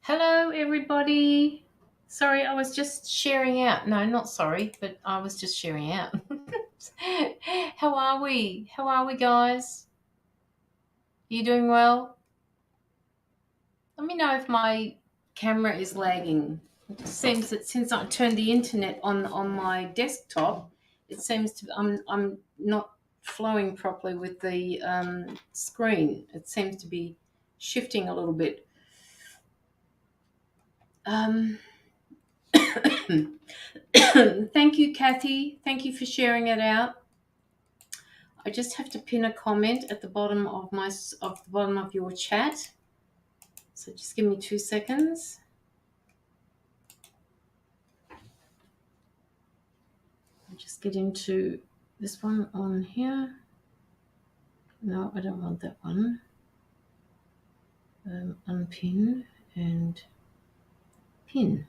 Hello, everybody. Sorry, I was just sharing out. No, not sorry, but I was just sharing out. How are we? How are we, guys? You doing well? Let me know if my camera is lagging. It seems that since I turned the internet on my desktop, it seems to I'm not flowing properly with the screen. It seems to be shifting a little bit. Um, Thank you, Kathy. Thank you for sharing it out. I just have to pin a comment at the bottom of your chat. So just give me 2 seconds. I'll just get into this one on here. No, I don't want that one. Unpin and pin.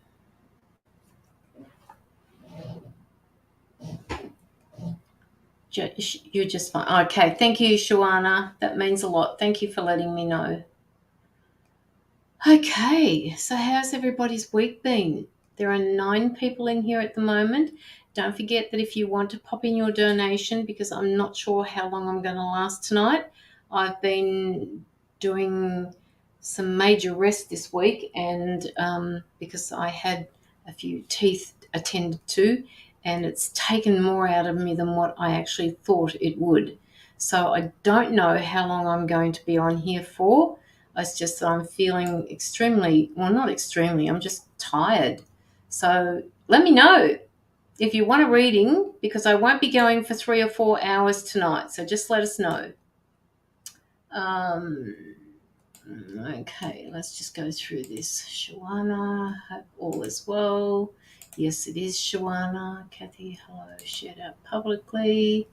You're just fine. Okay, thank you, Shawana. That means a lot. Thank you for letting me know. Okay, so how's everybody's week been? There are 9 people in here at the moment. Don't forget that if you want to pop in your donation, because I'm not sure how long I'm going to last tonight. I've been doing some major rest this week, and because I had a few teeth attended to, and it's taken more out of me than what I actually thought it would. So I don't know how long I'm going to be on here for. It's just that I'm feeling not extremely, I'm just tired. So let me know if you want a reading, because I won't be going for 3 or 4 hours tonight. So just let us know. Okay, let's just go through this. Shawana, hope all is well. Yes, it is, Shawana. Kathy, hello, shared out publicly.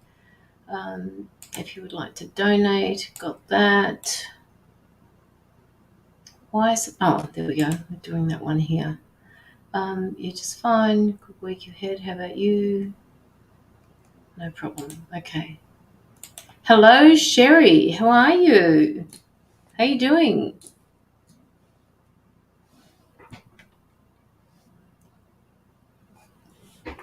If you would like to donate, got that. Why is it? Oh, there we go. We're doing that one here. You're just fine. Good week ahead. How about you? No problem. Okay. Hello, Sherry. How are you? How you doing? I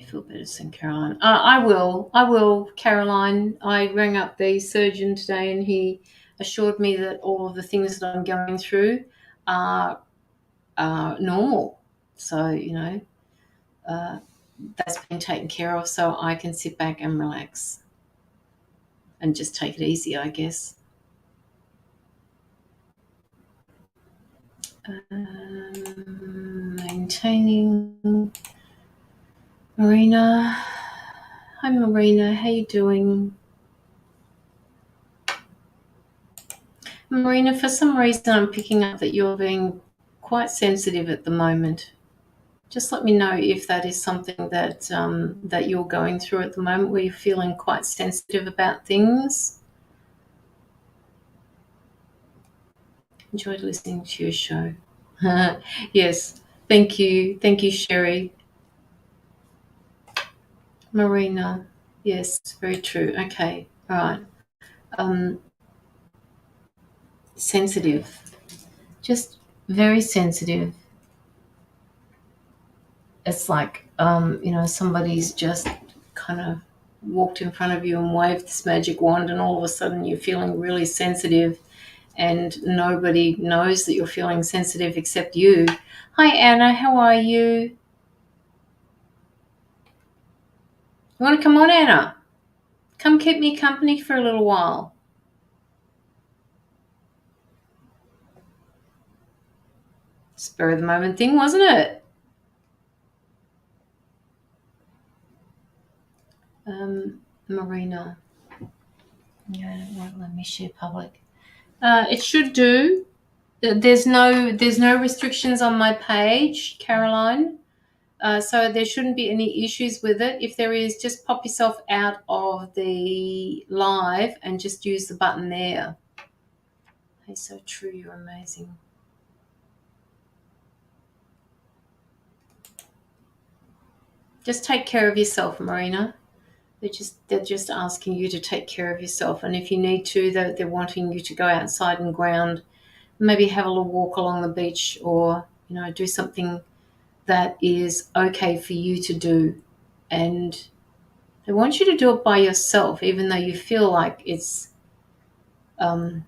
feel better soon, Caroline. I will, Caroline. I rang up the surgeon today, and he assured me that all of the things that I'm going through are normal. So, that's been taken care of, so I can sit back and relax and just take it easy, I guess. Maintaining. Marina. Hi, Marina. How you doing? Marina, for some reason I'm picking up that you're being quite sensitive at the moment. Just let me know if that is something that you're going through at the moment, where you're feeling quite sensitive about things. Enjoyed listening to your show. Yes, thank you. Thank you, Sherry. Marina. Yes, very true. Okay, all right. Sensitive. Just very sensitive. It's like, somebody's just kind of walked in front of you and waved this magic wand, and all of a sudden you're feeling really sensitive, and nobody knows that you're feeling sensitive except you. Hi, Anna. How are you? You want to come on, Anna? Come keep me company for a little while. Spur of the moment thing, wasn't it? Marina. Yeah, it won't let me share public. It should do. There's no restrictions on my page, Caroline. So there shouldn't be any issues with it. If there is, just pop yourself out of the live and just use the button there. Hey, so true. You're amazing. Just take care of yourself, Marina. They're just asking you to take care of yourself, and if you need to, they're wanting you to go outside and ground maybe have a little walk along the beach, or, you know, do something that is okay for you to do. And they want you to do it by yourself, even though you feel like it's that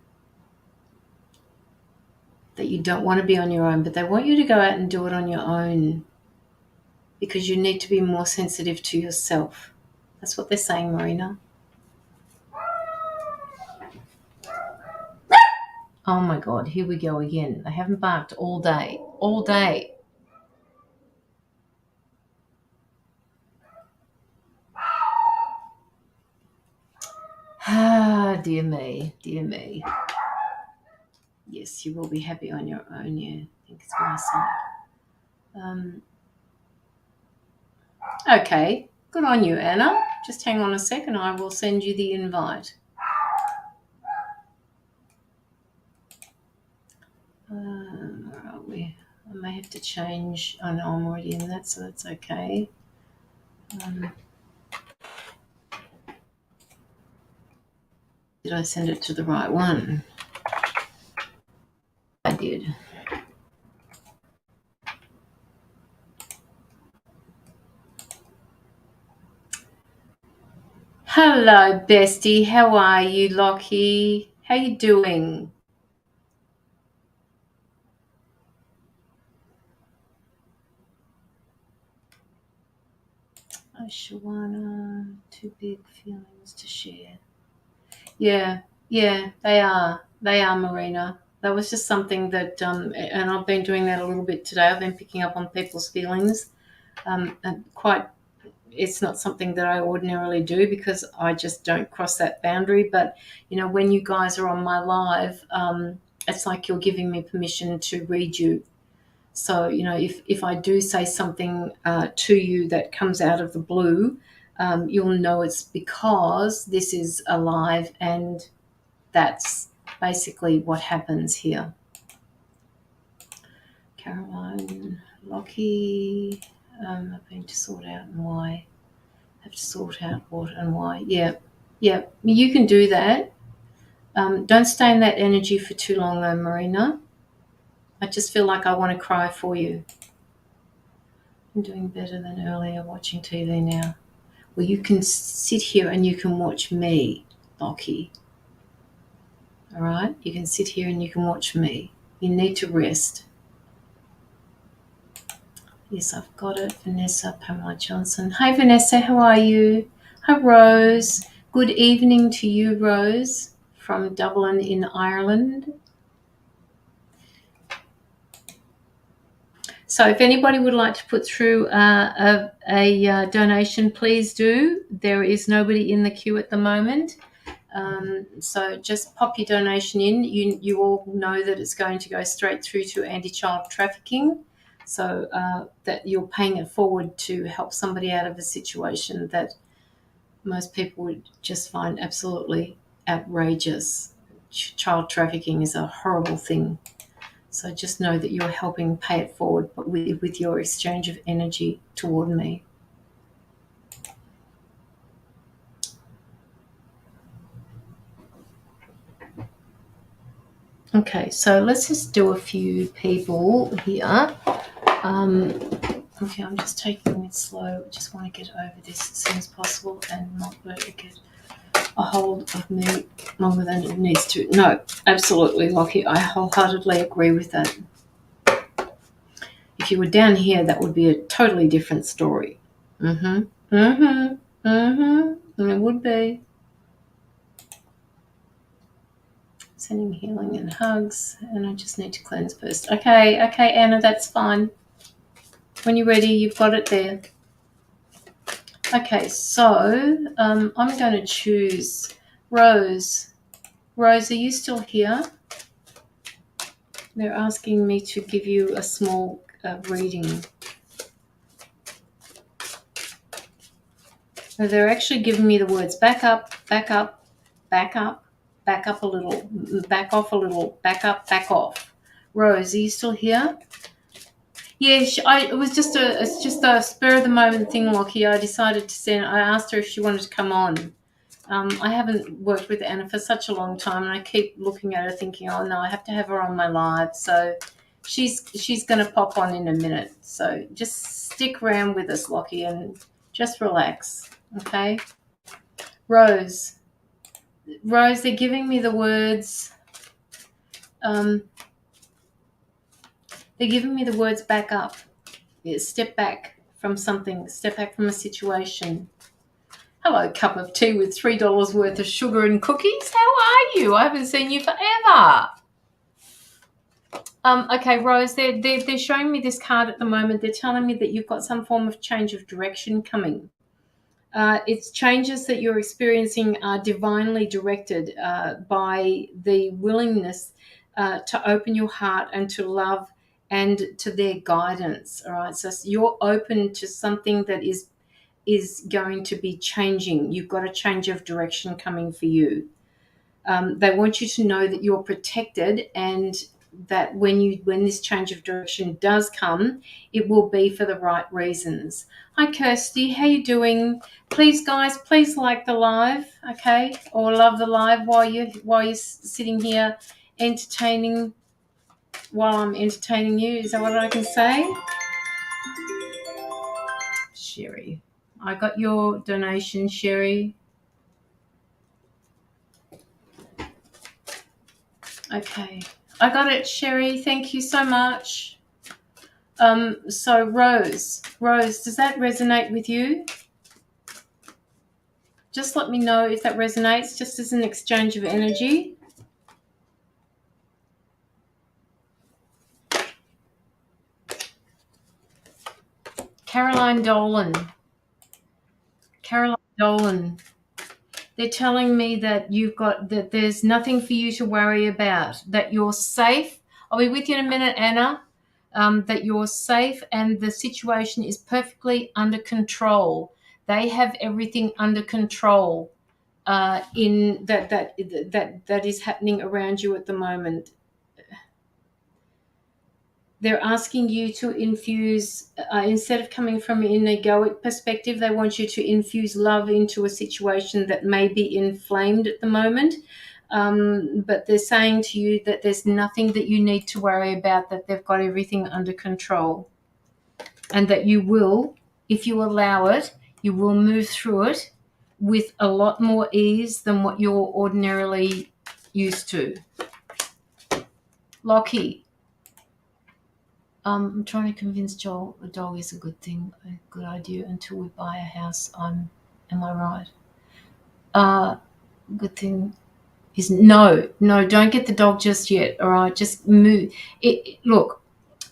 you don't want to be on your own, but they want you to go out and do it on your own because you need to be more sensitive to yourself. That's what they're saying, Marina. Oh my God, here we go again. They haven't barked all day. All day. Ah, dear me, dear me. Yes, you will be happy on your own, yeah. I think it's my side. Okay, good on you, Anna. Just hang on a second, I will send you the invite. Where are we? I may have to change. I know I'm already in that, so that's okay. Did I send it to the right one? I did. Hello, bestie. How are you, Lockie? How you doing? Oh, Shawana, too big feelings to share. Yeah, they are. They are, Marina. That was just something that, and I've been doing that a little bit today. I've been picking up on people's feelings. And it's not something that I ordinarily do because I just don't cross that boundary. But, you know, when you guys are on my live, it's like you're giving me permission to read you. So, you know, if I do say something to you that comes out of the blue, you'll know it's because this is alive, and that's basically what happens here. Caroline, Lockie, I'm going to sort out and why. I have to sort out what and why. Yeah, you can do that. Don't stay in that energy for too long though, Marina. I just feel like I want to cry for you. I'm doing better than earlier watching TV now. Well, you can sit here and you can watch me, Lockie. All right? You can sit here and you can watch me. You need to rest. Yes, I've got it. Vanessa, Pamela Johnson. Hi, Vanessa. How are you? Hi, Rose. Good evening to you, Rose, from Dublin in Ireland. So if anybody would like to put through a donation, please do. There is nobody in the queue at the moment. So just pop your donation in. You all know that it's going to go straight through to anti-child trafficking. So that you're paying it forward to help somebody out of a situation that most people would just find absolutely outrageous. Child trafficking is a horrible thing. So just know that you're helping pay it forward, but with your exchange of energy toward me. Okay, so let's just do a few people here. Okay, I'm just taking it slow. I just want to get over this as soon as possible and not let it get a hold of me longer than it needs to. No, absolutely, Lockie. I wholeheartedly agree with that. If you were down here, that would be a totally different story. It would be. Sending healing and hugs, and I just need to cleanse first. Okay, Anna, that's fine. When you're ready, you've got it there. Okay, so I'm going to choose Rose. Rose, are you still here? They're asking me to give you a small reading. So they're actually giving me the words back up, back up, back up, back up a little, back off a little, back up, back off. Rose, are you still here? Yeah, it was just a spur of the moment thing, Lockie. I decided to send. I asked her if she wanted to come on, I haven't worked with Anna for such a long time, and I keep looking at her thinking, oh no, I have to have her on my live. So she's going to pop on in a minute. So just stick around with us, Lockie, and just relax, okay? Rose, they're giving me the words. They're giving me the words back up. Yeah, step back from something. Step back from a situation. Hello, cup of tea with $3 worth of sugar and cookies. How are you? I haven't seen you forever. Okay, Rose, they're showing me this card at the moment. They're telling me that you've got some form of change of direction coming. It's changes that you're experiencing are divinely directed by the willingness to open your heart and to love and to their guidance. All right, so you're open to something that is going to be changing. You've got a change of direction coming for you. They want you to know that you're protected, and that when this change of direction does come, it will be for the right reasons. Hi Kirsty, how you doing? Please guys, please like the live, okay, or love the live while you're sitting here entertaining, while I'm entertaining you. Is that what I can say? Sherry, I got your donation, Sherry. Okay, I got it, Sherry. Thank you so much. So Rose, does that resonate with you? Just let me know if that resonates, just as an exchange of energy. Caroline Dolan. They're telling me that that there's nothing for you to worry about, that you're safe. I'll be with you in a minute, Anna. That you're safe and the situation is perfectly under control. They have everything under control in that is happening around you at the moment. They're asking you to infuse, instead of coming from an egoic perspective, they want you to infuse love into a situation that may be inflamed at the moment. But they're saying to you that there's nothing that you need to worry about, that they've got everything under control. And that you will, if you allow it, you will move through it with a lot more ease than what you're ordinarily used to. Lockie. I'm trying to convince Joel a dog is a good thing, a good idea until we buy a house. Am I right? Good thing is no, don't get the dog just yet. All right, just move. Look,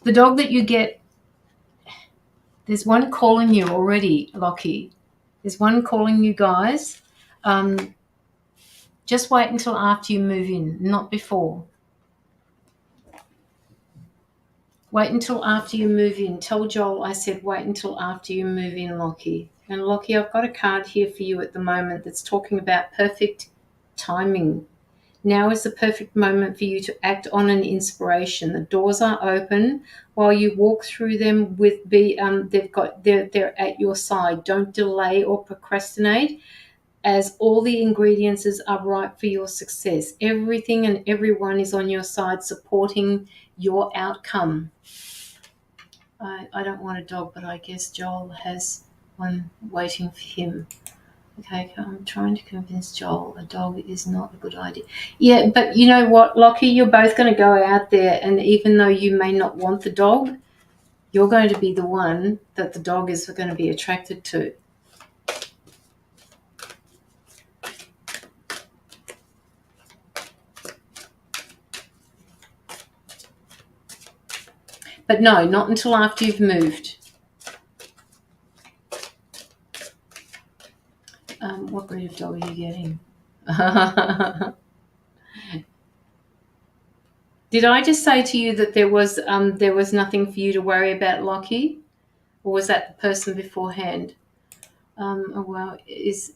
the dog that you get, there's one calling you already, Lockie. There's one calling you guys. Just wait until after you move in, not before. Wait until after you move in. Tell Joel I said wait until after you move in, Lockie. And Lockie, I've got a card here for you at the moment that's talking about perfect timing. Now is the perfect moment for you to act on an inspiration. The doors are open. While you walk through them they're at your side. Don't delay or procrastinate, as all the ingredients are right for your success. Everything and everyone is on your side supporting your outcome. I don't want a dog, but I guess Joel has one waiting for him. Okay, I'm trying to convince Joel a dog is not a good idea. Yeah, but you know what, Lockie, you're both going to go out there, and even though you may not want the dog, you're going to be the one that the dog is going to be attracted to. But no, not until after you've moved. What breed of dog are you getting? Did I just say to you that there was nothing for you to worry about, Lockie? Or was that the person beforehand? Oh, well, is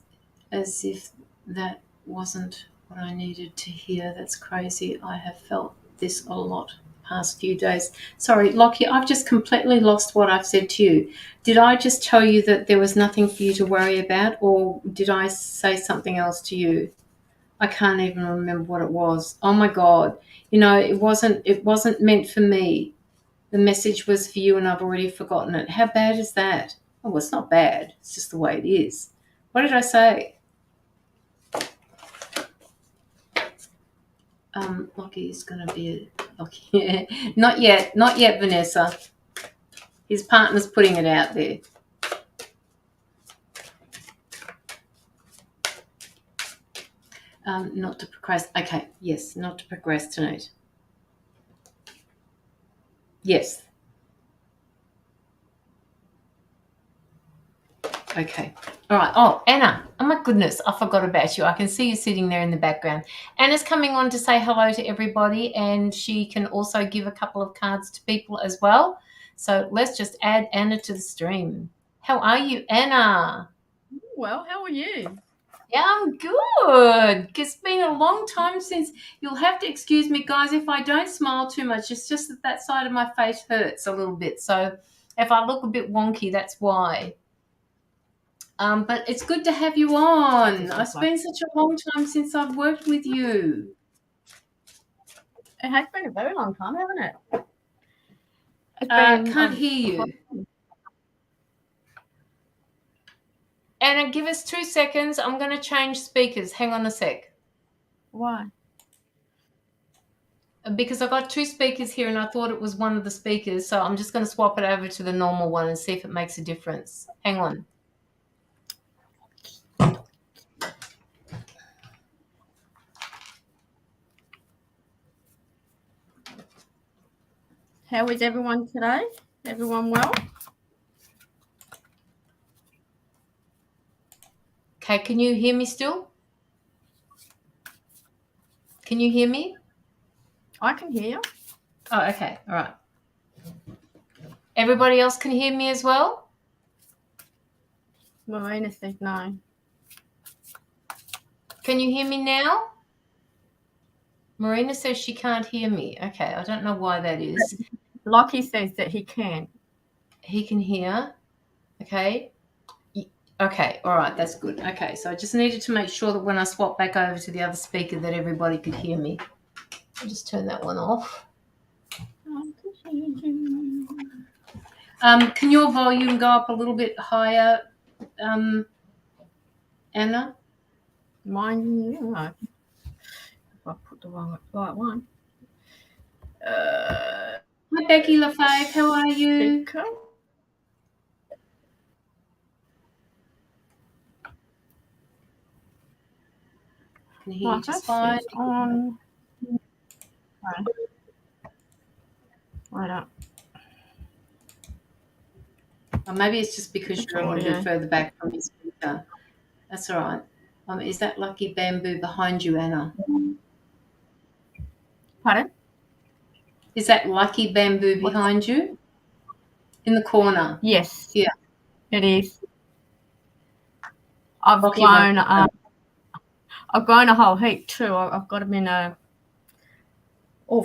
as if that wasn't what I needed to hear. That's crazy. I have felt this a lot. past few days. Sorry, Lockie, I've just completely lost what I've said to you. Did I just tell you that there was nothing for you to worry about, or did I say something else to you? I can't even remember what it was. Oh my God. You know, it wasn't meant for me. The message was for you and I've already forgotten it. How bad is that? Oh, it's not bad. It's just the way it is. What did I say? Lockie is going to be Lockie. Not yet, Vanessa. His partner's putting it out there. Not to procrastinate. Okay, yes, not to procrastinate. Yes. Okay. All right. Oh, Anna. Oh, my goodness. I forgot about you. I can see you sitting there in the background. Anna's coming on to say hello to everybody, and she can also give a couple of cards to people as well. So let's just add Anna to the stream. How are you, Anna? Well, how are you? Yeah, I'm good. It's been a long time since. You'll have to excuse me, guys, if I don't smile too much. It's just that side of my face hurts a little bit. So if I look a bit wonky, that's why. But it's good to have you on. It's been such a long time since I've worked with you. It has been a very long time, hasn't it? Can't hear you. Anna, give us 2 seconds. I'm going to change speakers. Hang on a sec. Why? Because I got 2 speakers here and I thought it was one of the speakers. So I'm just going to swap it over to the normal one and see if it makes a difference. Hang on. How is everyone today? Everyone well? Okay, can you hear me still? Can you hear me? I can hear you. Oh, okay. All right. Everybody else can hear me as well? Marina said no. Can you hear me now? Marina says she can't hear me. Okay, I don't know why that is. Lockie says that he can. He can hear. Okay. Okay, all right, that's good. Okay, so I just needed to make sure that when I swap back over to the other speaker that everybody could hear me. I'll just turn that one off. Can your volume go up a little bit higher, Anna? Mine, no. I put the right one. Hi, Becky LaFave. How are you? Speaker. I can hear you just fine. On. Right up. Or maybe it's just because you're a little bit further back from your speaker. That's all right. Is that lucky bamboo behind you, Anna? Pardon? Is that lucky bamboo behind you? In the corner? Yes. Yeah. It is. I've grown a whole heap too. I've got them in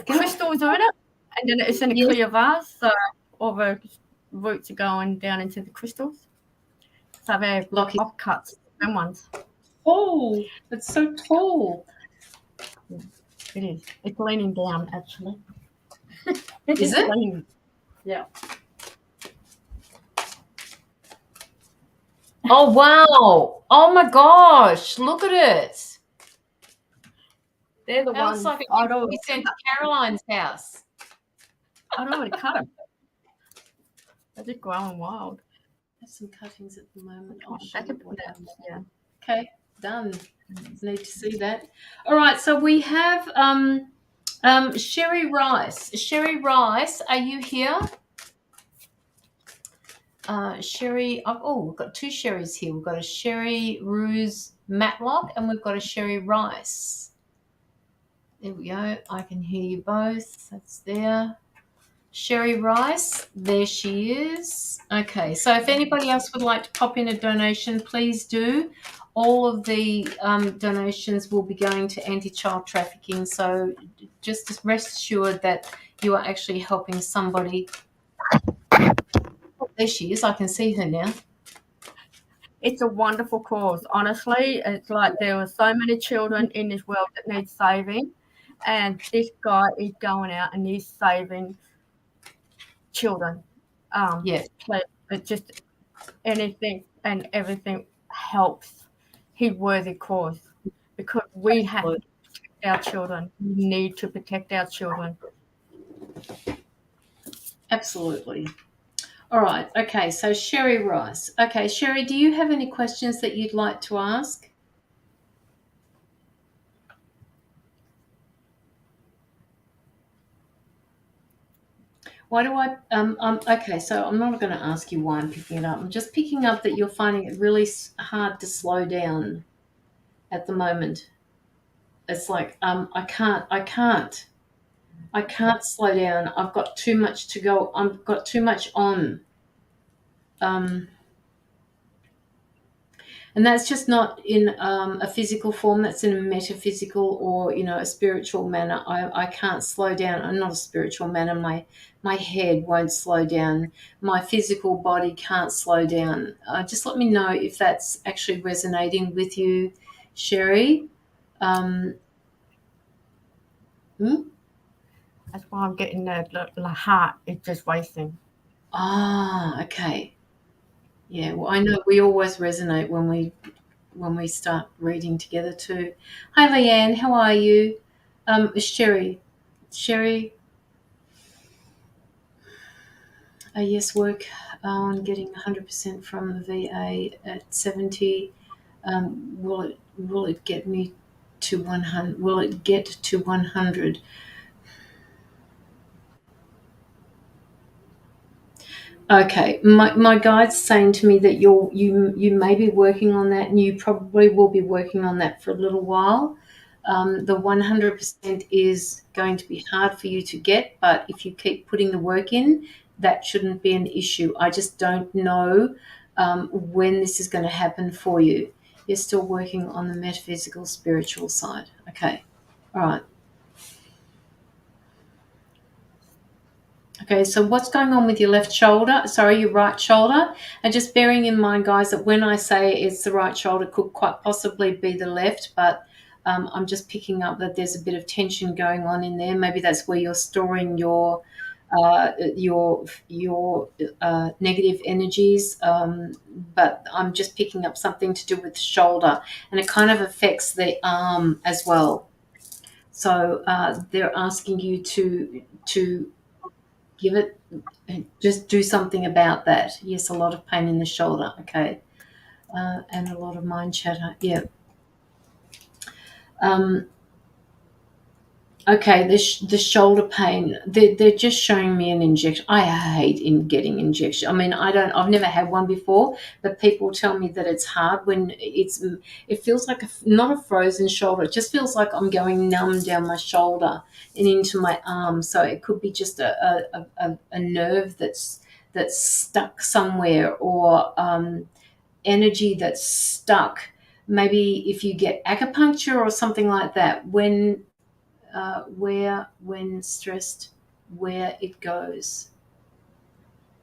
crystals in it, and then it's in a clear vase, so all the roots are going down into the crystals. So they're offcuts, them ones. Oh, it's so tall. It is. It's leaning down, actually. Is it? Leaning. Yeah. Oh, wow. Oh, my gosh. Look at it. They're the ones. Like we sent to Caroline's house. I don't know where to cut them. They're just growing wild. I have some cuttings at the moment. Yeah. Okay, done. Need to see that. All right, so we have Sherry Rice. Sherry Rice, are you here? Sherry, we've got 2 Sherrys here. We've got a Sherry Ruse Matlock and we've got a Sherry Rice. There we go. I can hear you both. That's there. Sherry Rice, there she is. Okay, so if anybody else would like to pop in a donation, please do. All of the donations will be going to anti-child trafficking, so just rest assured that you are actually helping somebody. Oh, there she is. I can see her now. It's a wonderful cause. Honestly, it's like there are so many children in this world that need saving, and this guy is going out and he's saving children. Yeah. It just anything and everything helps his worthy cause, because we have to protect our children. We need to protect our children. Absolutely. All right. Okay. So Sherry Rice. Okay, Sherry, do you have any questions that you'd like to ask? Why do I? Okay, so I'm not going to ask you why I'm picking it up. I'm just picking up that you're finding it really hard to slow down at the moment. It's like I can't slow down. I've got too much to go. I've got too much on. And that's just not in a physical form. That's in a metaphysical or a spiritual manner. I can't slow down. I'm not a spiritual manner. My head won't slow down. My physical body can't slow down. Just let me know if that's actually resonating with you, Sherry. Hmm? That's why I'm getting the heart is just racing. Ah, okay. Yeah, well, I know we always resonate when we start reading together too. Hi, Leanne. How are you? Sherry. Yes, work on getting 100% from the VA at 70. Will it get me to 100? Will it get to 100? Okay, my guide's saying to me that you may be working on that, and you probably will be working on that for a little while. The 100% is going to be hard for you to get, but if you keep putting the work in, that shouldn't be an issue. I just don't know when this is going to happen for you. You're still working on the metaphysical, spiritual side. Okay, all right. Okay, so what's going on with your left shoulder? Sorry, your right shoulder. And just bearing in mind, guys, that when I say it's the right shoulder, it could quite possibly be the left, but I'm just picking up that there's a bit of tension going on in there. Maybe that's where you're storing your negative energies, but I'm just picking up something to do with the shoulder, and it kind of affects the arm as well. So they're asking you to give it, just do something about that. Yes, a lot of pain in the shoulder. Okay, and a lot of mind chatter. Yeah. Okay, the shoulder pain. They're just showing me an injection. I hate getting injection. I mean, I've never had one before, but people tell me that it's hard when it feels like not a frozen shoulder. It just feels like I'm going numb down my shoulder and into my arm. So it could be just a nerve that's stuck somewhere, or energy that's stuck. Maybe if you get acupuncture or something like that, when when stressed, where it goes.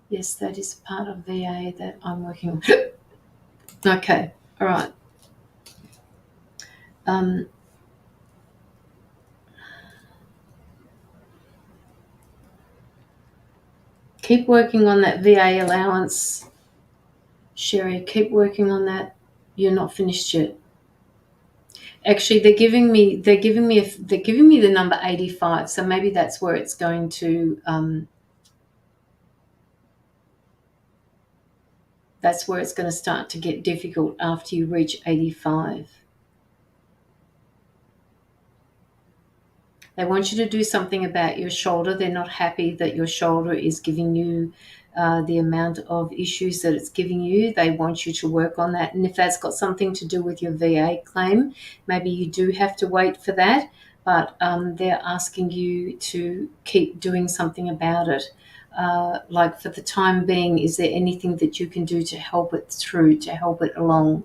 Yes, that is part of VA that I'm working on. Okay, all right. Keep working on that VA allowance, Sherry. Keep working on that. You're not finished yet. Actually, they're giving me the number 85. So maybe that's where it's going to. That's where it's going to start to get difficult after you reach 85. They want you to do something about your shoulder. They're not happy that your shoulder is giving you the amount of issues that it's giving you. They want you to work on that. And if that's got something to do with your VA claim, maybe you do have to wait for that. But they're asking you to keep doing something about it. Like for the time being, is there anything that you can do to help it through, to help it along?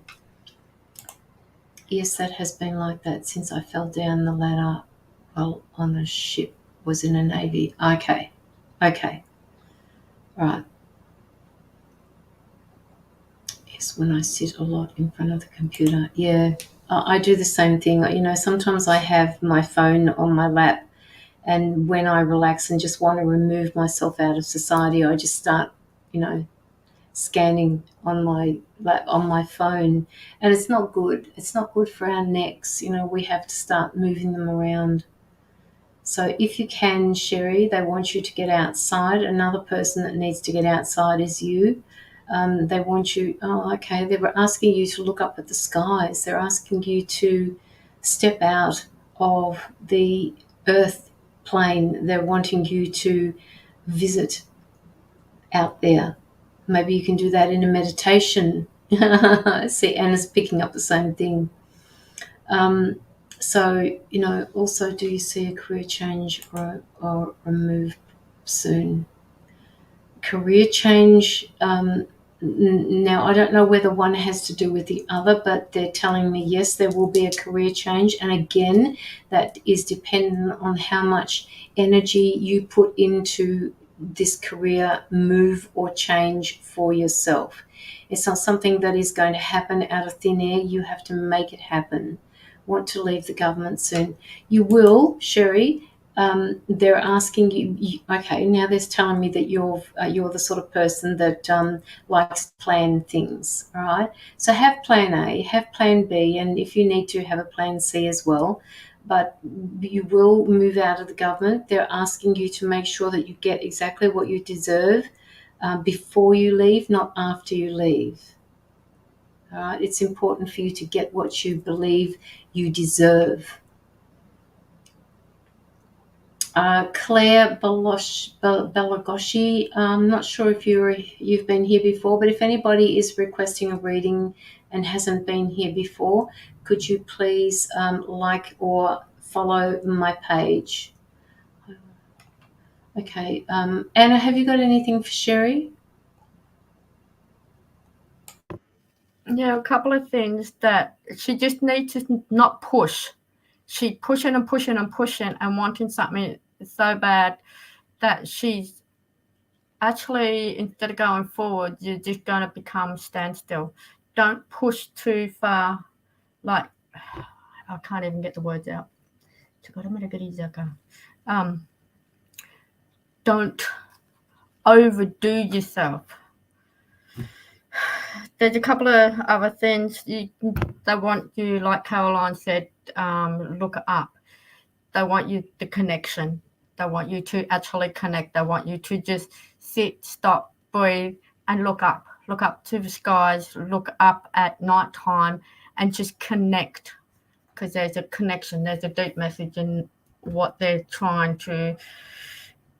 Yes, that has been like that since I fell down the ladder while on a ship. was in a Navy. Okay. Right. Yes, when I sit a lot in front of the computer. Yeah, I do the same thing. Sometimes I have my phone on my lap, and when I relax and just want to remove myself out of society, I just start, scanning on my phone, and it's not good. It's not good for our necks. We have to start moving them around. So if you can, Sherry, they want you to get outside. Another person that needs to get outside is you. They want you, okay, they were asking you to look up at the skies. They're asking you to step out of the earth plane. They're wanting you to visit out there. Maybe you can do that in a meditation. See, Anna's picking up the same thing. So, also, do you see a career change or a move soon? Career change, now I don't know whether one has to do with the other, but they're telling me, yes, there will be a career change. And again, that is dependent on how much energy you put into this career move or change for yourself. It's not something that is going to happen out of thin air. You have to make it happen. Want to leave the government soon? You will, Sherry. They're asking you. Okay, now they're telling me that you're the sort of person that likes to plan things. All right. So have plan A, have plan B, and if you need to, have a plan C as well. But you will move out of the government. They're asking you to make sure that you get exactly what you deserve before you leave, not after you leave. All right. It's important for you to get what you believe you deserve. Claire Balagoshi, I'm not sure if you've been here before, but if anybody is requesting a reading and hasn't been here before, could you please like or follow my page? Okay. Anna, have you got anything for Sherry? Yeah, a couple of things that she just needs to not push. She's pushing and pushing and pushing and wanting something so bad that she's actually, instead of going forward, you're just going to become standstill. Don't push too far. Like, I can't even get the words out. Don't overdo yourself. There's a couple of other things they want you, like Caroline said, look up. They want you the connection. They want you to actually connect. They want you to just sit, stop, breathe, and look up. Look up to the skies. Look up at night time and just connect, because there's a connection. There's a deep message in what they're trying to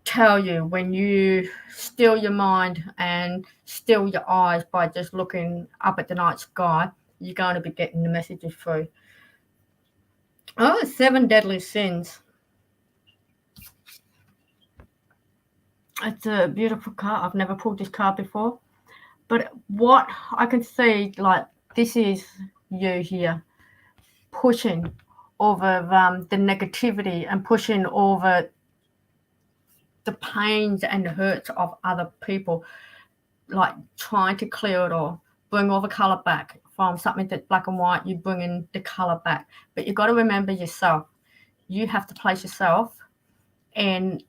tell you. When you still your mind and still your eyes by just looking up at the night sky, you're going to be getting the messages through. 7 deadly sins. It's a beautiful card. I've never pulled this card before, but what I can see, like, this is you here pushing over the negativity and pushing over the pains and hurts of other people, like trying to clear it all, bring all the color back. From something that's black and white, you bring in the color back. But you've got to remember yourself. You have to place yourself in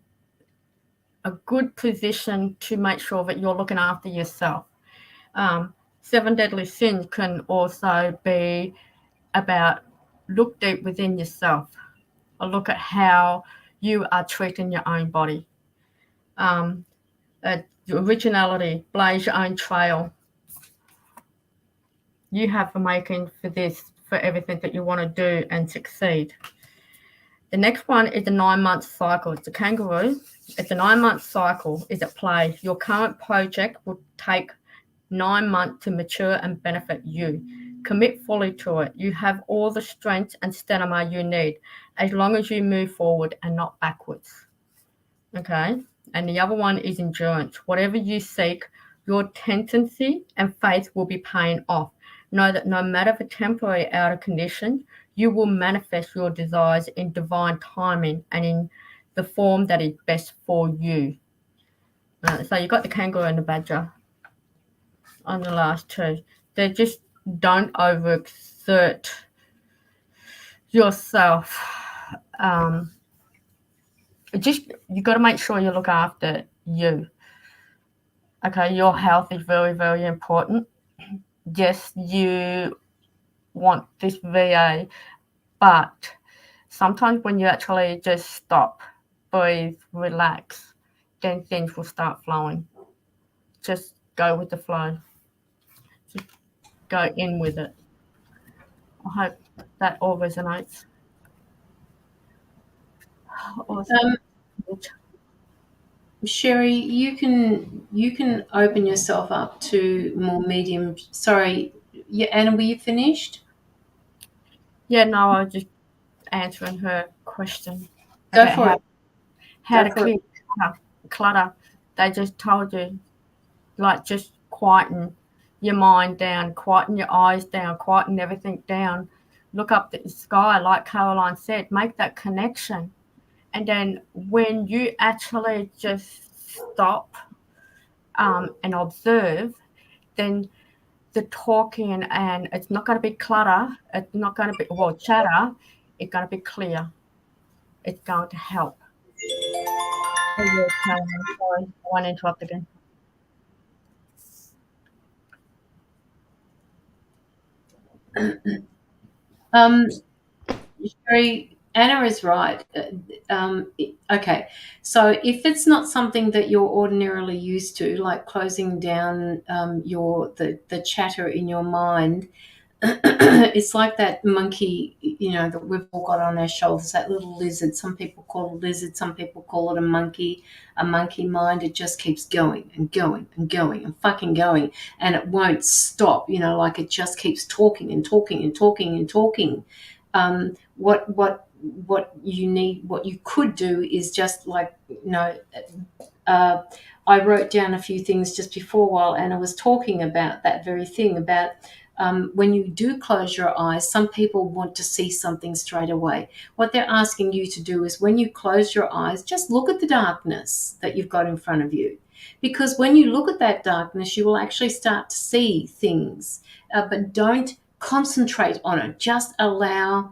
a good position to make sure that you're looking after yourself. 7 deadly sins can also be about look deep within yourself, or look at how you are treating your own body. Originality, blaze your own trail. You have the making for this, for everything that you want to do and succeed. The next one is the 9-month cycle. It's a kangaroo. It's a 9-month cycle is at play. Your current project will take 9 months to mature and benefit you. Commit fully to it. You have all the strength and stamina you need, as long as you move forward and not backwards. Okay? And the other one is endurance. Whatever you seek, your tendency and faith will be paying off. Know that no matter the temporary outer condition, you will manifest your desires in divine timing and in the form that is best for you. So you got the kangaroo and the badger on the last two. They just don't overexert yourself. Just you got to make sure you look after you. Okay, your health is very, very important. Yes, you want this VA, but sometimes when you actually just stop, breathe, relax, then things will start flowing. Just go with the flow. Just go in with it. I hope that all resonates. Awesome. Sherry, you can open yourself up to more medium. Sorry, yeah, Anna, were you finished? Yeah, no, I was just answering her question Go about for it. how Go to for it. clear clutter. They just told you, like, just quieten your mind down, quieten your eyes down, quieten everything down. Look up at the sky, like Caroline said, make that connection. And then when you actually just stop and observe, then the talking and it's not going to be clutter, it's not going to be, well, chatter, it's going to be clear. It's going to help. Oh, yeah, Caroline, sorry, I won't interrupt again. Sherry, Anna is right. Okay, so if it's not something that you're ordinarily used to, like closing down the chatter in your mind, it's like that monkey, that we've all got on our shoulders, that little lizard. Some people call it a lizard, some people call it a monkey mind. It just keeps going and going and going and fucking going, and it won't stop, like it just keeps talking and talking and talking and talking. What you need, what you could do is just like, I wrote down a few things just before while Anna was talking about that very thing about when you do close your eyes, some people want to see something straight away. What they're asking you to do is when you close your eyes, just look at the darkness that you've got in front of you. Because when you look at that darkness, you will actually start to see things, but don't concentrate on it. Just allow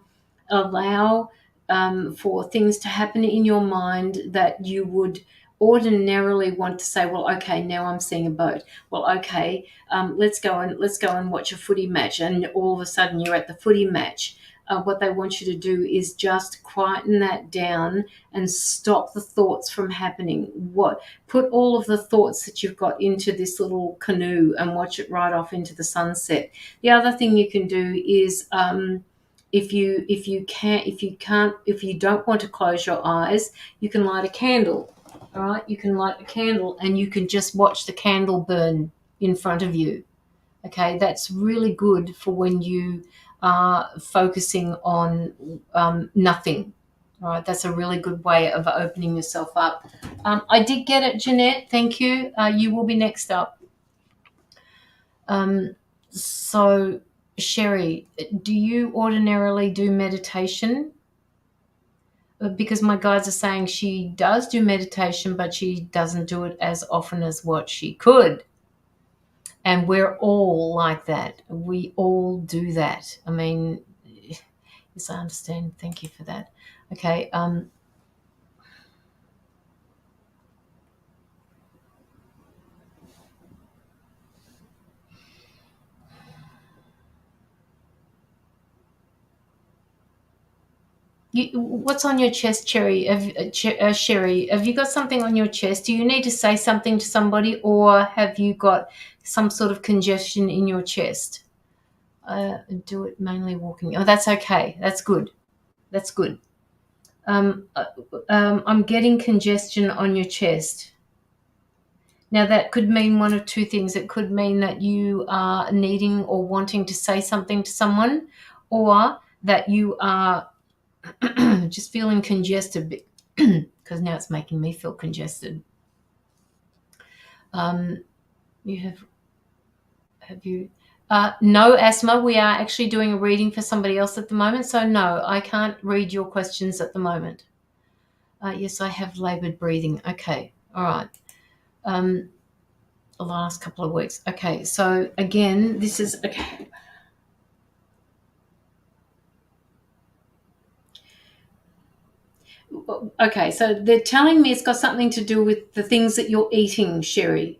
for things to happen in your mind that you would ordinarily want to say, well, okay, now I'm seeing a boat. Well, okay, let's go and watch a footy match, and all of a sudden you're at the footy match. What they want you to do is just quieten that down and stop the thoughts from happening. Put all of the thoughts that you've got into this little canoe and watch it ride off into the sunset. The other thing you can do is if you don't want to close your eyes, you can light a candle. All right, you can light a candle and you can just watch the candle burn in front of you. Okay, that's really good for when you are focusing on nothing. All right, that's a really good way of opening yourself up. I did get it, Jeanette. Thank you. You will be next up. So, Sherry, do you ordinarily do meditation? Because my guides are saying she does do meditation, but she doesn't do it as often as what she could. And we're all like that. We all do that. I mean, yes, I understand. Thank you for that. Okay. What's on your chest, Sherry? Sherry, have you got something on your chest? Do you need to say something to somebody, or have you got some sort of congestion in your chest? Do it mainly walking. Oh, that's okay. That's good. That's good. I'm getting congestion on your chest. Now, that could mean one of two things. It could mean that you are needing or wanting to say something to someone, or that you are just feeling congested, because now it's making me feel congested. You have you? No, Asma, we are actually doing a reading for somebody else at the moment. So no, I can't read your questions at the moment. Yes, I have laboured breathing. Okay, all right. The last couple of weeks. Okay, so again, this is okay. Okay, so they're telling me it's got something to do with the things that you're eating, Sherry,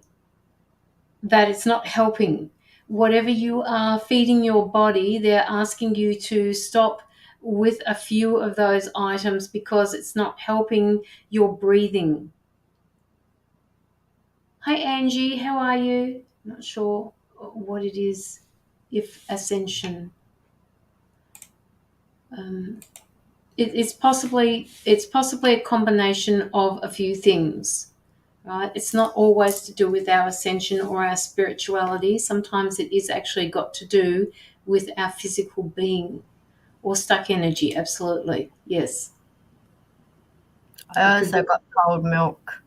that it's not helping. Whatever you are feeding your body, they're asking you to stop with a few of those items because it's not helping your breathing. Hi, Angie, how are you? Not sure what it is, if ascension. It's possibly a combination of a few things, right? It's not always to do with our ascension or our spirituality. Sometimes it is actually got to do with our physical being or stuck energy. Absolutely, yes. I It could also be got cold milk.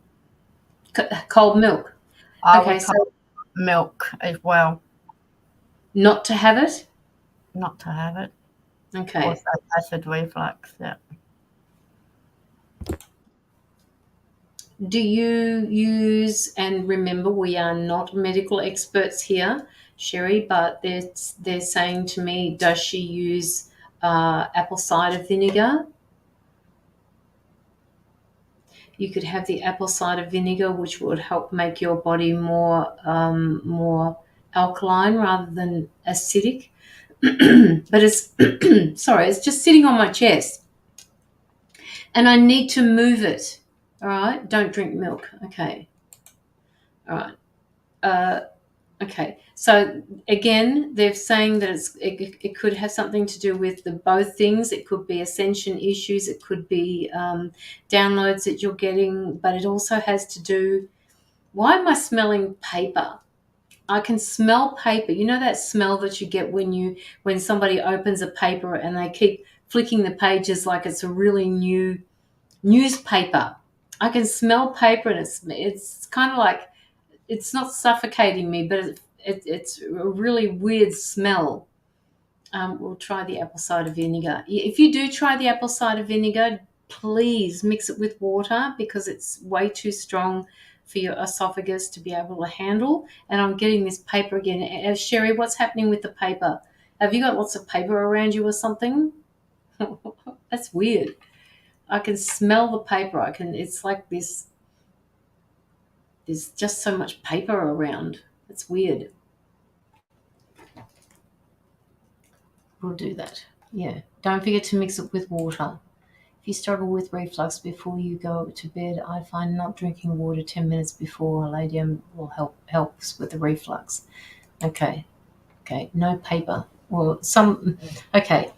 cold milk. I Okay, was so told milk as well, not to have it. not to have it. Okay. Also acid reflux, yeah. Do you use, and remember, we are not medical experts here, Sherry, but they're saying to me, does she use apple cider vinegar? You could have the apple cider vinegar, which would help make your body more alkaline rather than acidic. But it's sorry, it's just sitting on my chest, and I need to move it. All right, don't drink milk. Okay, all right. Okay, so again, they're saying that it could have something to do with the both things. It could be ascension issues. It could be downloads that you're getting, but it also has to do. Why am I smelling paper? I can smell paper. You know that smell that you get when somebody opens a paper and they keep flicking the pages like it's a really new newspaper. I can smell paper, and it's kind of like, it's not suffocating me, but it's a really weird smell. We'll try the apple cider vinegar. If you do try the apple cider vinegar, please mix it with water because it's way too strong for your esophagus to be able to handle. And I'm getting this paper again. Sherry, what's happening with the paper? Have you got lots of paper around you or something? That's weird. I can smell the paper. It's like this. There's just so much paper around. It's weird. We'll do that. Yeah. Don't forget to mix it with water. If you struggle with reflux before you go to bed, I find not drinking water 10 minutes before lay down will helps with the reflux. Okay. Okay. No paper. Well, okay.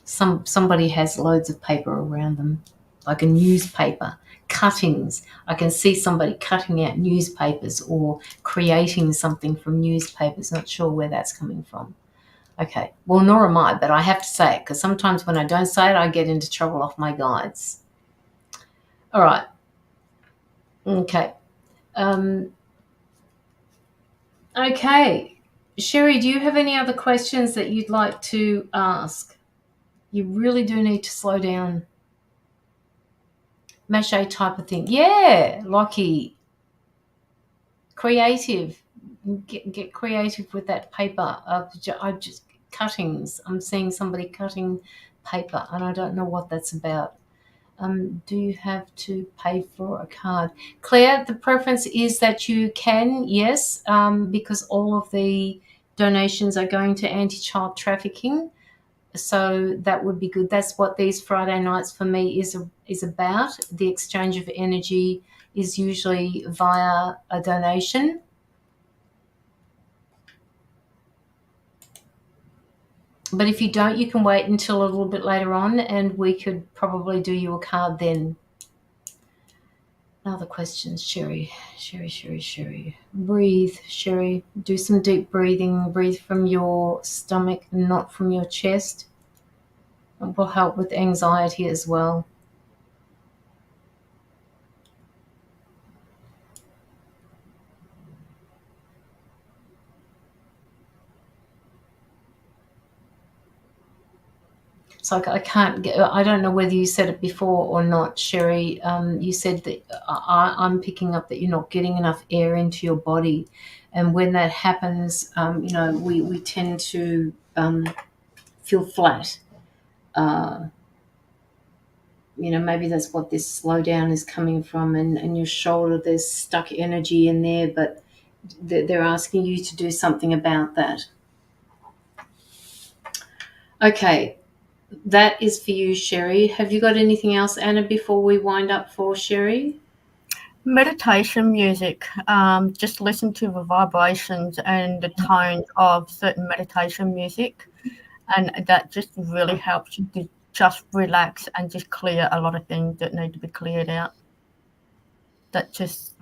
Somebody has loads of paper around them, like a newspaper. Cuttings. I can see somebody cutting out newspapers or creating something from newspapers. Not sure where that's coming from. Okay. Well, nor am I, but I have to say it because sometimes when I don't say it, I get into trouble off my guides. All right. Okay. Um, okay. Sherry, do you have any other questions that you'd like to ask? You really do need to slow down. Mache type of thing. Yeah, Lockie. Creative. Get creative with that paper. I just cuttings. I'm seeing somebody cutting paper, and I don't know what that's about. Do you have to pay for a card? Claire, the preference is that you can, yes, because all of the donations are going to anti-child trafficking. So that would be good. That's what these Friday nights for me is about. The exchange of energy is usually via a donation. But if you don't, you can wait until a little bit later on and we could probably do you a card then. Other questions, Sherry. Breathe, Sherry. Do some deep breathing. Breathe from your stomach, not from your chest. It will help with anxiety as well. it's like I don't know whether you said it before or not, Sherry. You said that I'm picking up that you're not getting enough air into your body. And when that happens, we tend to feel flat. Maybe that's what this slowdown is coming from, and your shoulder, there's stuck energy in there, but they're asking you to do something about that. Okay, that is for you, Sherry. Have you got anything else, Anna, before we wind up for Sherry? Meditation music, just listen to the vibrations and the tone of certain meditation music, and that just really helps you to just relax and just clear a lot of things that need to be cleared out. That just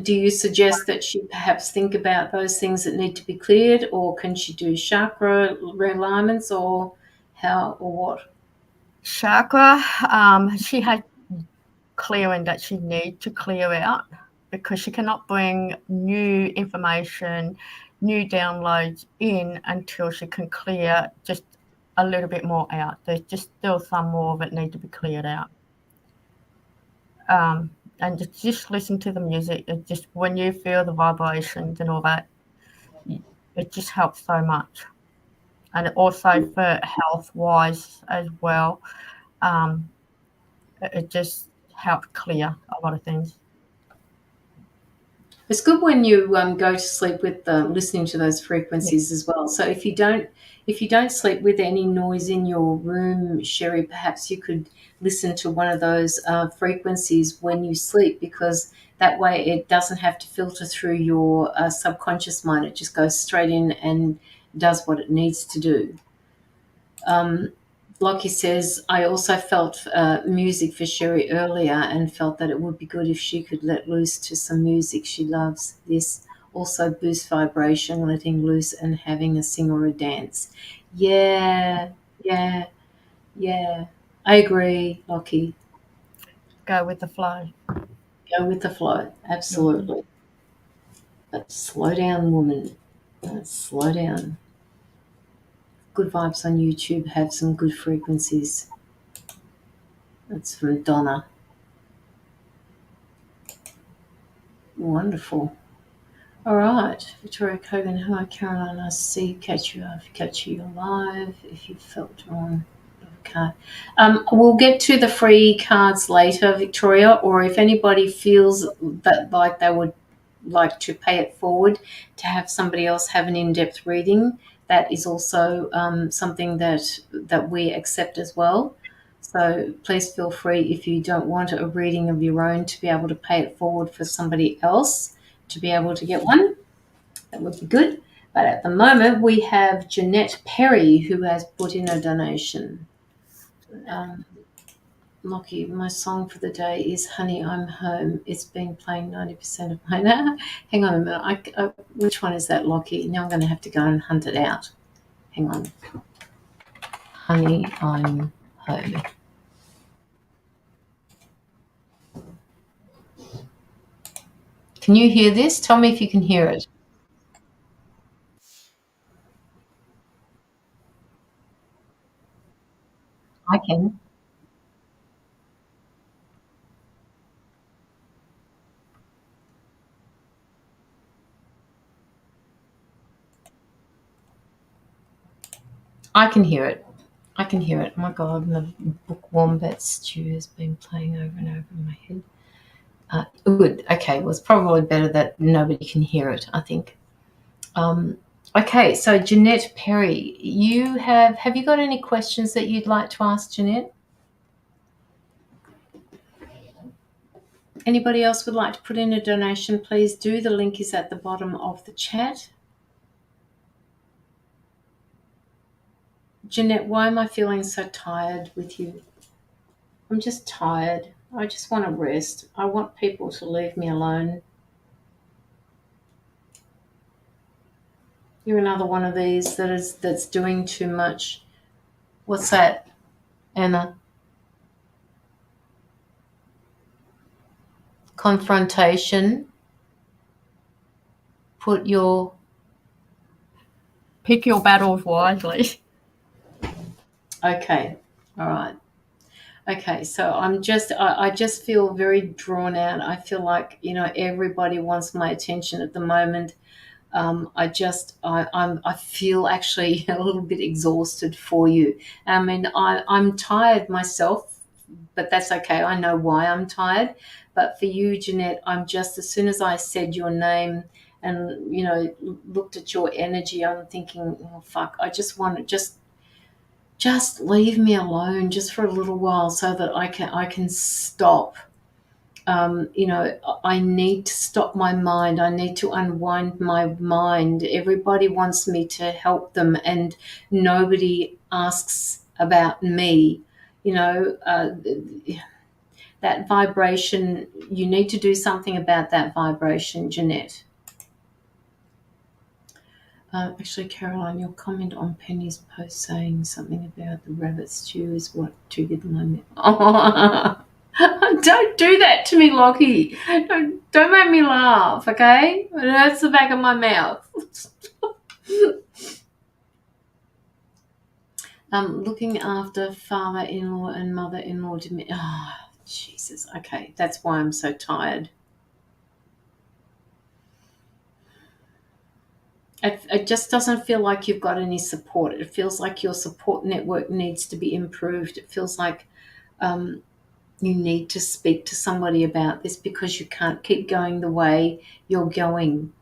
Do you suggest that she perhaps think about those things that need to be cleared, or can she do chakra realignments, or how, or what? chakra. She had clearing that she needs to clear out, because she cannot bring new information, new downloads in until she can clear just a little bit more out. There's just still some more that need to be cleared out. And just listen to the music. It just, when you feel the vibrations and all that, it just helps so much. And also for health wise as well, it just helps clear a lot of things. It's good when you go to sleep with listening to those frequencies as well. So if you don't sleep with any noise in your room, Sherry, perhaps you could listen to one of those frequencies when you sleep, because that way it doesn't have to filter through your subconscious mind. It just goes straight in and does what it needs to do. Lockie says, I also felt music for Sherry earlier and felt that it would be good if she could let loose to some music she loves. This also boosts vibration, letting loose and having a sing or a dance. Yeah, yeah, yeah. I agree, Lockie. Go with the flow. Go with the flow. Absolutely. But slow down, woman. Slow down. Good Vibes on YouTube have some good frequencies. That's from Donna. Wonderful. All right, Victoria Kogan. Hi, Caroline. I see. Catch you alive. If you felt drawn. Okay. We'll get to the free cards later, Victoria. Or if anybody feels that like they would like to pay it forward to have somebody else have an in-depth reading, that is also something that we accept as well. So please feel free, if you don't want a reading of your own, to be able to pay it forward for somebody else to be able to get one. That would be good. But at the moment, we have Jeanette Perry, who has put in a donation. Lockie, my song for the day is Honey, I'm Home. It's been playing 90% of my night. Hang on a minute. Which one is that, Lockie? Now I'm going to have to go and hunt it out. Hang on. Honey, I'm Home. Can you hear this? Tell me if you can hear it. I can. I can hear it. I can hear it. Oh my God, the book Wombat Stew has been playing over and over in my head. Good. Okay, well, it's probably better that nobody can hear it, I think. Okay, so Jeanette Perry, have you got any questions that you'd like to ask Jeanette? Anybody else would like to put in a donation, please do. The link is at the bottom of the chat. Jeanette, why am I feeling so tired with you? I'm just tired. I just want to rest. I want people to leave me alone. You're another one of these that's doing too much. What's that, Anna? Confrontation. Pick your battles wisely. Okay. All right. Okay, so I just feel very drawn out. I feel like, everybody wants my attention at the moment. I feel actually a little bit exhausted for you. I mean, I'm tired myself, but that's okay. I know why I'm tired. But for you, Jeanette, I'm just, as soon as I said your name and, looked at your energy, I'm thinking, oh, fuck, I just want to just leave me alone just for a little while so that I can stop. I need to stop my mind. I need to unwind my mind. Everybody wants me to help them, and nobody asks about me. That vibration, you need to do something about that vibration, Jeanette. Actually, Caroline, your comment on Penny's post saying something about the rabbit stew is what triggered my. Oh, don't do that to me, Lockie. Don't make me laugh, okay? It hurts the back of my mouth. Looking after father-in-law and mother-in-law. Oh, Jesus. Okay, that's why I'm so tired. It just doesn't feel like you've got any support. It feels like your support network needs to be improved. It feels like you need to speak to somebody about this because you can't keep going the way you're going,